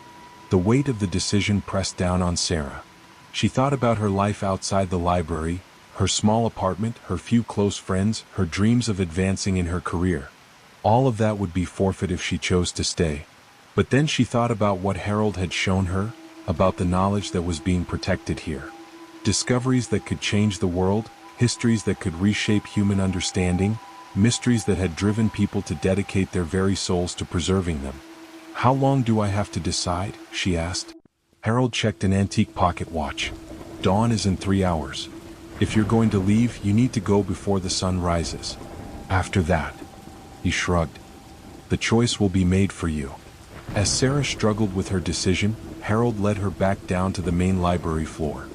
The weight of the decision pressed down on Sarah. She thought about her life outside the library, her small apartment, her few close friends, her dreams of advancing in her career. All of that would be forfeit if she chose to stay. But then she thought about what Harold had shown her, about the knowledge that was being protected here. Discoveries that could change the world, histories that could reshape human understanding, mysteries that had driven people to dedicate their very souls to preserving them. "How long do I have to decide?" she asked. Harold checked an antique pocket watch. "Dawn is in 3 hours. If you're going to leave, you need to go before the sun rises. After that," he shrugged, "the choice will be made for you." As Sarah struggled with her decision, Harold led her back down to the main library floor.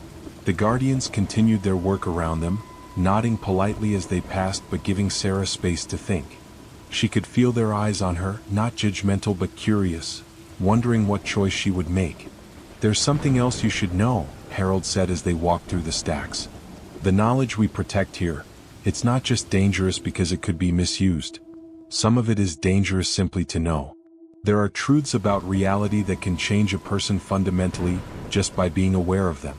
The guardians continued their work around them, nodding politely as they passed but giving Sarah space to think. She could feel their eyes on her, not judgmental but curious, wondering what choice she would make. "There's something else you should know," Harold said as they walked through the stacks. "The knowledge we protect here, it's not just dangerous because it could be misused. Some of it is dangerous simply to know. There are truths about reality that can change a person fundamentally just by being aware of them."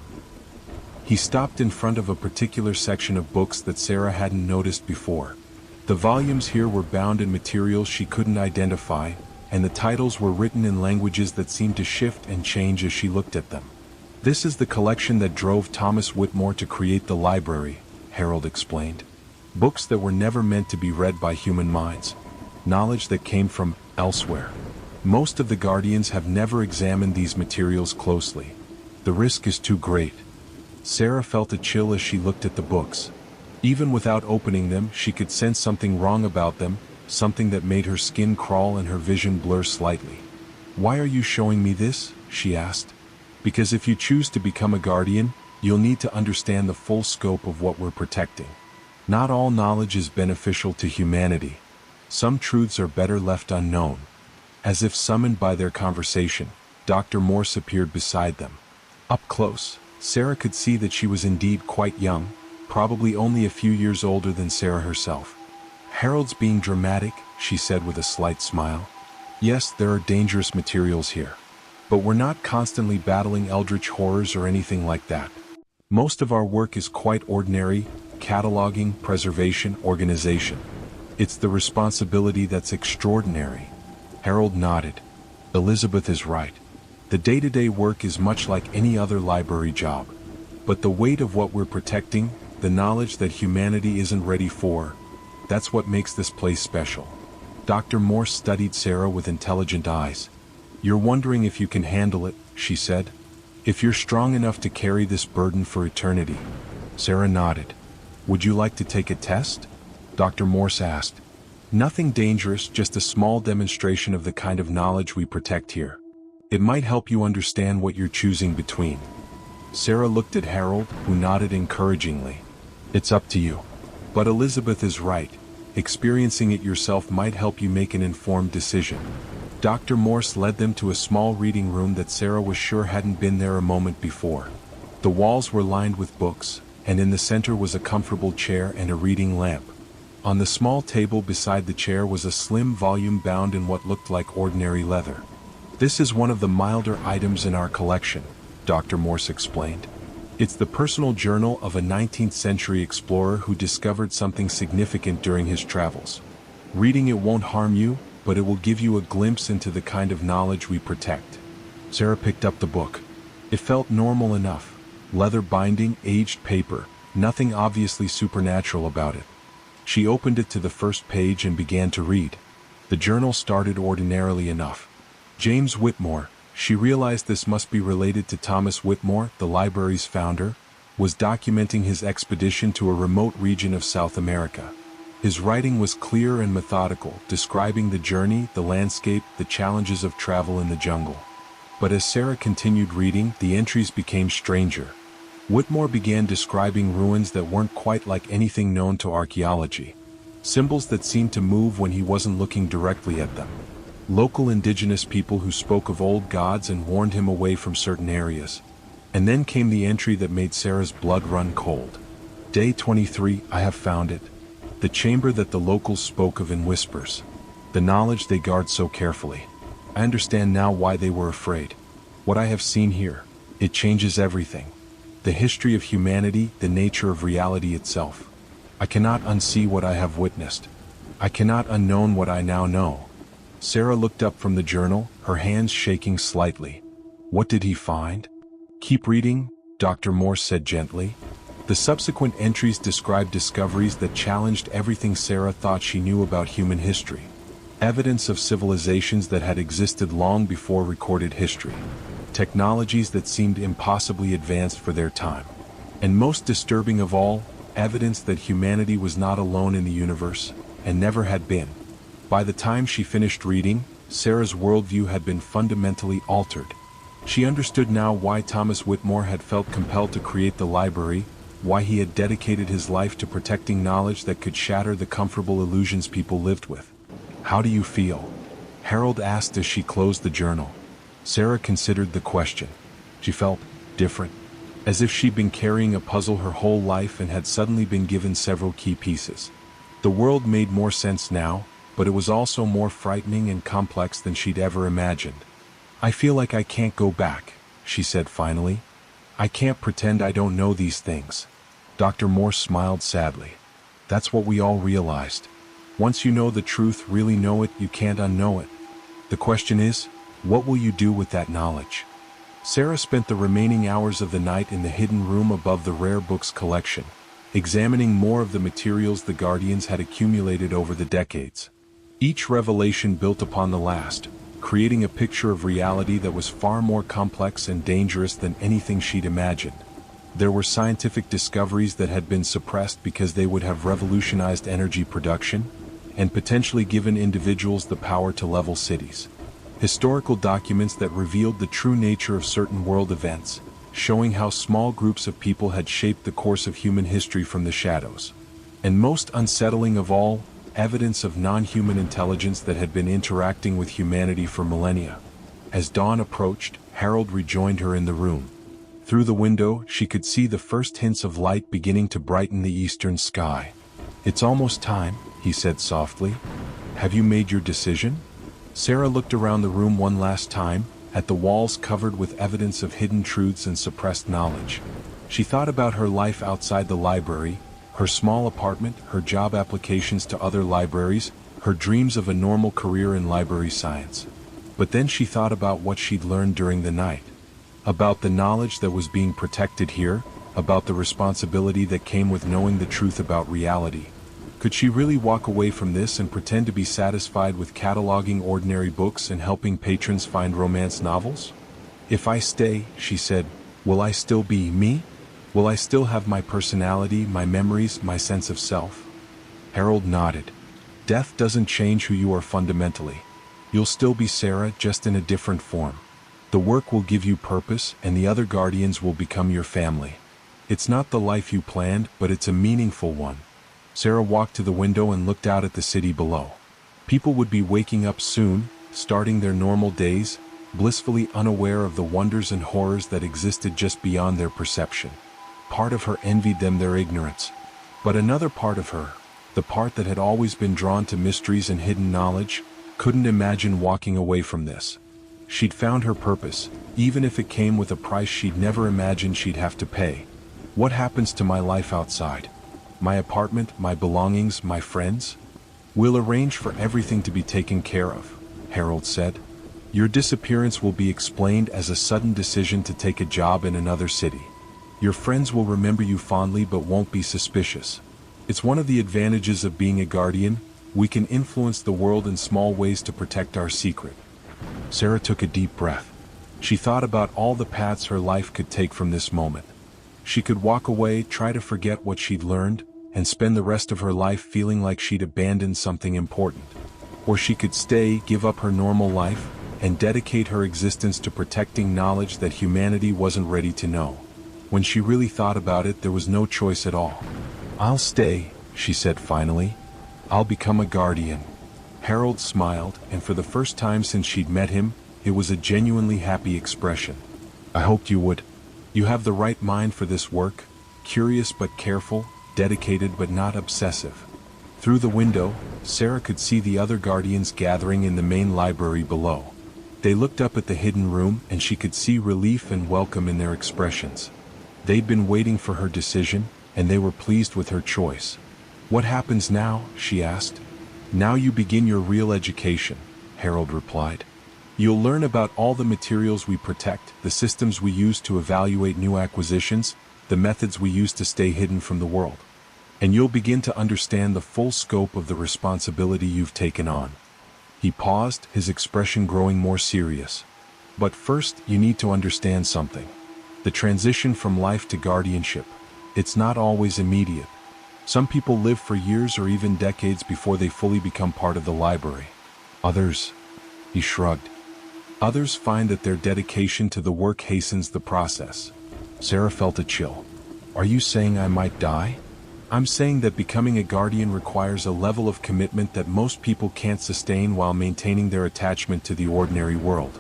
He stopped in front of a particular section of books that Sarah hadn't noticed before. The volumes here were bound in materials she couldn't identify, and the titles were written in languages that seemed to shift and change as she looked at them. "This is the collection that drove Thomas Whitmore to create the library," Harold explained. "Books that were never meant to be read by human minds. Knowledge that came from elsewhere. Most of the Guardians have never examined these materials closely. The risk is too great." Sarah felt a chill as she looked at the books. Even without opening them, she could sense something wrong about them, something that made her skin crawl and her vision blur slightly. "Why are you showing me this?" she asked. "Because if you choose to become a Guardian, you'll need to understand the full scope of what we're protecting. Not all knowledge is beneficial to humanity. Some truths are better left unknown." As if summoned by their conversation, Dr. Morse appeared beside them. Up close, Sarah could see that she was indeed quite young, probably only a few years older than Sarah herself. "Harold's being dramatic," she said with a slight smile. "Yes, there are dangerous materials here. But we're not constantly battling eldritch horrors or anything like that. Most of our work is quite ordinary: cataloging, preservation, organization. It's the responsibility that's extraordinary." Harold nodded. "Elizabeth is right. The day-to-day work is much like any other library job. But the weight of what we're protecting, the knowledge that humanity isn't ready for, that's what makes this place special." Dr. Morse studied Sarah with intelligent eyes. "You're wondering if you can handle it," she said. "If you're strong enough to carry this burden for eternity." Sarah nodded. "Would you like to take a test?" Dr. Morse asked. "Nothing dangerous, just a small demonstration of the kind of knowledge we protect here. It might help you understand what you're choosing between." Sarah looked at Harold, who nodded encouragingly. "It's up to you. But Elizabeth is right. Experiencing it yourself might help you make an informed decision." Dr. Morse led them to a small reading room that Sarah was sure hadn't been there a moment before. The walls were lined with books, and in the center was a comfortable chair and a reading lamp. On the small table beside the chair was a slim volume bound in what looked like ordinary leather. "This is one of the milder items in our collection," Dr. Morse explained. "It's the personal journal of a 19th century explorer who discovered something significant during his travels. Reading it won't harm you, but it will give you a glimpse into the kind of knowledge we protect." Sarah picked up the book. It felt normal enough. Leather binding, aged paper, nothing obviously supernatural about it. She opened it to the first page and began to read. The journal started ordinarily enough. James Whitmore, she realized this must be related to Thomas Whitmore, the library's founder, was documenting his expedition to a remote region of South America. His writing was clear and methodical, describing the journey, the landscape, the challenges of travel in the jungle. But as Sarah continued reading, the entries became stranger. Whitmore began describing ruins that weren't quite like anything known to archaeology. Symbols that seemed to move when he wasn't looking directly at them. Local indigenous people who spoke of old gods and warned him away from certain areas. And then came the entry that made Sarah's blood run cold. "Day 23, I have found it. The chamber that the locals spoke of in whispers. The knowledge they guard so carefully. I understand now why they were afraid. What I have seen here, it changes everything. The history of humanity, the nature of reality itself. I cannot unsee what I have witnessed. I cannot unknown what I now know." Sarah looked up from the journal, her hands shaking slightly. "What did he find?" "Keep reading," Dr. Morse said gently. The subsequent entries described discoveries that challenged everything Sarah thought she knew about human history. Evidence of civilizations that had existed long before recorded history. Technologies that seemed impossibly advanced for their time. And most disturbing of all, evidence that humanity was not alone in the universe, and never had been. By the time she finished reading, Sarah's worldview had been fundamentally altered. She understood now why Thomas Whitmore had felt compelled to create the library, why he had dedicated his life to protecting knowledge that could shatter the comfortable illusions people lived with. "How do you feel?" Harold asked as she closed the journal. Sarah considered the question. She felt different, as if she'd been carrying a puzzle her whole life and had suddenly been given several key pieces. The world made more sense now, but it was also more frightening and complex than she'd ever imagined. "I feel like I can't go back," she said finally. "I can't pretend I don't know these things." Dr. Morse smiled sadly. "That's what we all realized. Once you know the truth, really know it, you can't unknow it. The question is, what will you do with that knowledge?" Sarah spent the remaining hours of the night in the hidden room above the rare books collection, examining more of the materials the Guardians had accumulated over the decades. Each revelation built upon the last, creating a picture of reality that was far more complex and dangerous than anything she'd imagined. There were scientific discoveries that had been suppressed because they would have revolutionized energy production, and potentially given individuals the power to level cities. Historical documents that revealed the true nature of certain world events, showing how small groups of people had shaped the course of human history from the shadows. And most unsettling of all, evidence of non-human intelligence that had been interacting with humanity for millennia. As dawn approached, Harold rejoined her in the room. Through the window, she could see the first hints of light beginning to brighten the eastern sky. "It's almost time," he said softly. "Have you made your decision?" Sarah looked around the room one last time, at the walls covered with evidence of hidden truths and suppressed knowledge. She thought about her life outside the library, her small apartment, her job applications to other libraries, her dreams of a normal career in library science. But then she thought about what she'd learned during the night. About the knowledge that was being protected here, about the responsibility that came with knowing the truth about reality. Could she really walk away from this and pretend to be satisfied with cataloging ordinary books and helping patrons find romance novels? "If I stay," she said, "will I still be me? Will I still have my personality, my memories, my sense of self?" Harold nodded. "Death doesn't change who you are fundamentally. You'll still be Sarah, just in a different form. The work will give you purpose, and the other Guardians will become your family. It's not the life you planned, but it's a meaningful one." Sarah walked to the window and looked out at the city below. People would be waking up soon, starting their normal days, blissfully unaware of the wonders and horrors that existed just beyond their perception. Part of her envied them their ignorance. But another part of her, the part that had always been drawn to mysteries and hidden knowledge, couldn't imagine walking away from this. She'd found her purpose, even if it came with a price she'd never imagined she'd have to pay. "What happens to my life outside? My apartment, my belongings, my friends? We'll arrange for everything to be taken care of," Harold said. "Your disappearance will be explained as a sudden decision to take a job in another city. Your friends will remember you fondly but won't be suspicious. It's one of the advantages of being a Guardian. We can influence the world in small ways to protect our secret." Sarah took a deep breath. She thought about all the paths her life could take from this moment. She could walk away, try to forget what she'd learned, and spend the rest of her life feeling like she'd abandoned something important. Or she could stay, give up her normal life, and dedicate her existence to protecting knowledge that humanity wasn't ready to know. When she really thought about it, there was no choice at all. "I'll stay," she said finally. "I'll become a Guardian." Harold smiled, and for the first time since she'd met him, it was a genuinely happy expression. "I hoped you would. You have the right mind for this work, curious but careful, dedicated but not obsessive." Through the window, Sarah could see the other Guardians gathering in the main library below. They looked up at the hidden room, and she could see relief and welcome in their expressions. They'd been waiting for her decision, and they were pleased with her choice. "What happens now?" she asked. "Now you begin your real education," Harold replied. "You'll learn about all the materials we protect, the systems we use to evaluate new acquisitions, the methods we use to stay hidden from the world. And you'll begin to understand the full scope of the responsibility you've taken on." He paused, his expression growing more serious. "But first, you need to understand something. The transition from life to guardianship, it's not always immediate. Some people live for years or even decades before they fully become part of the library. Others," he shrugged, "others find that their dedication to the work hastens the process." Sarah felt a chill. "Are you saying I might die?" "I'm saying that becoming a guardian requires a level of commitment that most people can't sustain while maintaining their attachment to the ordinary world.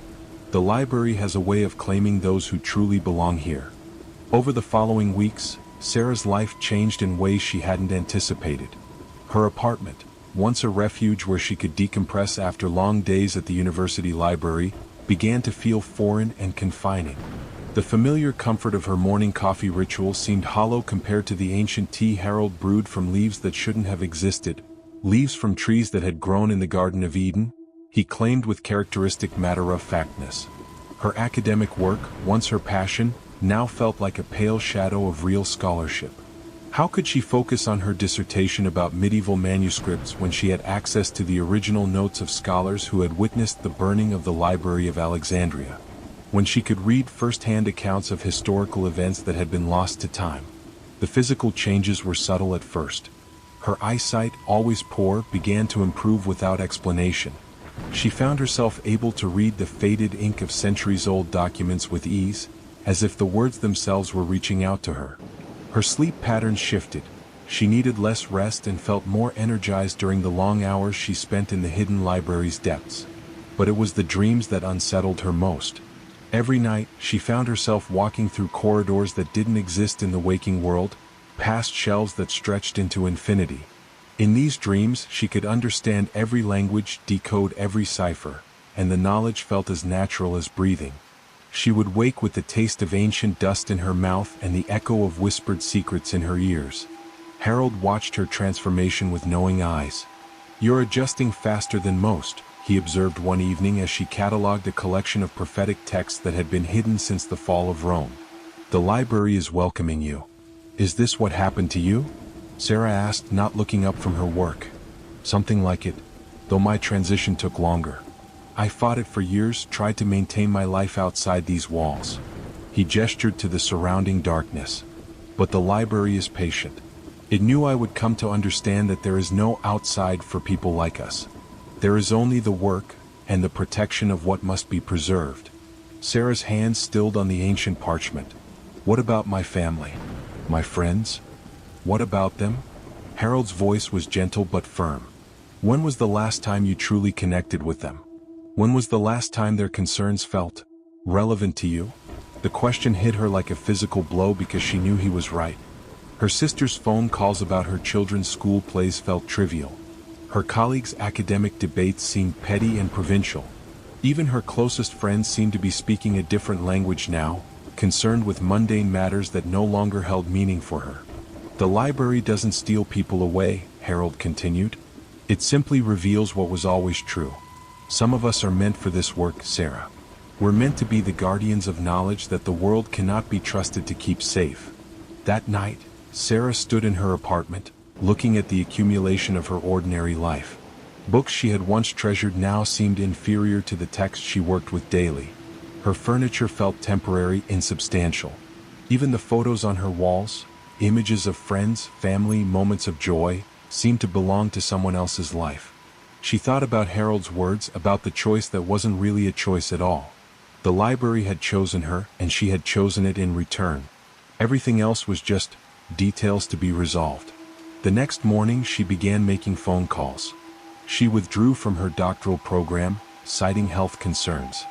The library has a way of claiming those who truly belong here." Over the following weeks, Sarah's life changed in ways she hadn't anticipated. Her apartment, once a refuge where she could decompress after long days at the university library, began to feel foreign and confining. The familiar comfort of her morning coffee ritual seemed hollow compared to the ancient tea Harold brewed from leaves that shouldn't have existed, leaves from trees that had grown in the Garden of Eden, he claimed with characteristic matter-of-factness. Her academic work, once her passion, now felt like a pale shadow of real scholarship. How could she focus on her dissertation about medieval manuscripts when she had access to the original notes of scholars who had witnessed the burning of the Library of Alexandria? When she could read first-hand accounts of historical events that had been lost to time? The physical changes were subtle at first. Her eyesight, always poor, began to improve without explanation. She found herself able to read the faded ink of centuries-old documents with ease, as if the words themselves were reaching out to her. Her sleep patterns shifted. She needed less rest and felt more energized during the long hours she spent in the hidden library's depths. But it was the dreams that unsettled her most. Every night, she found herself walking through corridors that didn't exist in the waking world, past shelves that stretched into infinity. In these dreams, she could understand every language, decode every cipher, and the knowledge felt as natural as breathing. She would wake with the taste of ancient dust in her mouth and the echo of whispered secrets in her ears. Harold watched her transformation with knowing eyes. "You're adjusting faster than most," he observed one evening as she catalogued a collection of prophetic texts that had been hidden since the fall of Rome. "The library is welcoming you." "Is this what happened to you?" Sarah asked, not looking up from her work. "Something like it, though my transition took longer. I fought it for years, tried to maintain my life outside these walls." He gestured to the surrounding darkness. "But the library is patient. It knew I would come to understand that there is no outside for people like us. There is only the work, and the protection of what must be preserved." Sarah's hands stilled on the ancient parchment. "What about my family? My friends? What about them?" Harold's voice was gentle but firm. "When was the last time you truly connected with them? When was the last time their concerns felt relevant to you?" The question hit her like a physical blow because she knew he was right. Her sister's phone calls about her children's school plays felt trivial. Her colleagues' academic debates seemed petty and provincial. Even her closest friends seemed to be speaking a different language now, concerned with mundane matters that no longer held meaning for her. "The library doesn't steal people away," Harold continued. "It simply reveals what was always true. Some of us are meant for this work, Sarah. We're meant to be the guardians of knowledge that the world cannot be trusted to keep safe." That night, Sarah stood in her apartment, looking at the accumulation of her ordinary life. Books she had once treasured now seemed inferior to the text she worked with daily. Her furniture felt temporary, insubstantial. Even the photos on her walls, images of friends, family, moments of joy, seemed to belong to someone else's life. She thought about Harold's words, about the choice that wasn't really a choice at all. The library had chosen her, and she had chosen it in return. Everything else was just details to be resolved. The next morning she began making phone calls. She withdrew from her doctoral program, citing health concerns.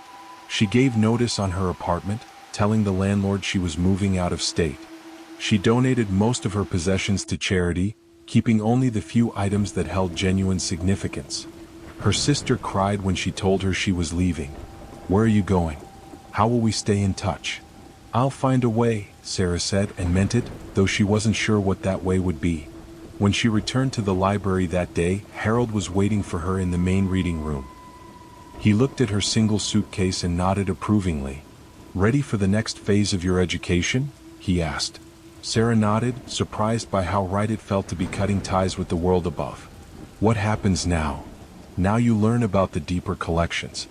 She gave notice on her apartment, telling the landlord she was moving out of state. She donated most of her possessions to charity, keeping only the few items that held genuine significance. Her sister cried when she told her she was leaving. "Where are you going? How will we stay in touch?" "I'll find a way," Sarah said, and meant it, though she wasn't sure what that way would be. When she returned to the library that day, Harold was waiting for her in the main reading room. He looked at her single suitcase and nodded approvingly. "Ready for the next phase of your education?" he asked. Sarah nodded, surprised by how right it felt to be cutting ties with the world above. What happens now? Now you learn about the deeper collections.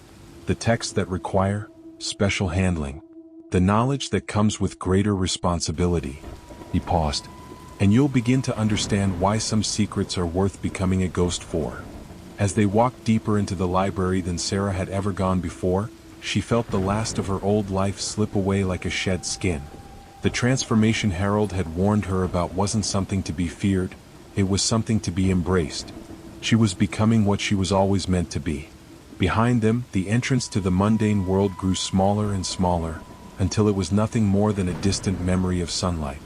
The texts that require special handling. The knowledge that comes with greater responsibility. He paused. And you'll begin to understand why some secrets are worth becoming a ghost for. As they walked deeper into the library than Sarah had ever gone before, she felt the last of her old life slip away like a shed skin. The transformation Harold had warned her about wasn't something to be feared, it was something to be embraced. She was becoming what she was always meant to be. Behind them, the entrance to the mundane world grew smaller and smaller, until it was nothing more than a distant memory of sunlight.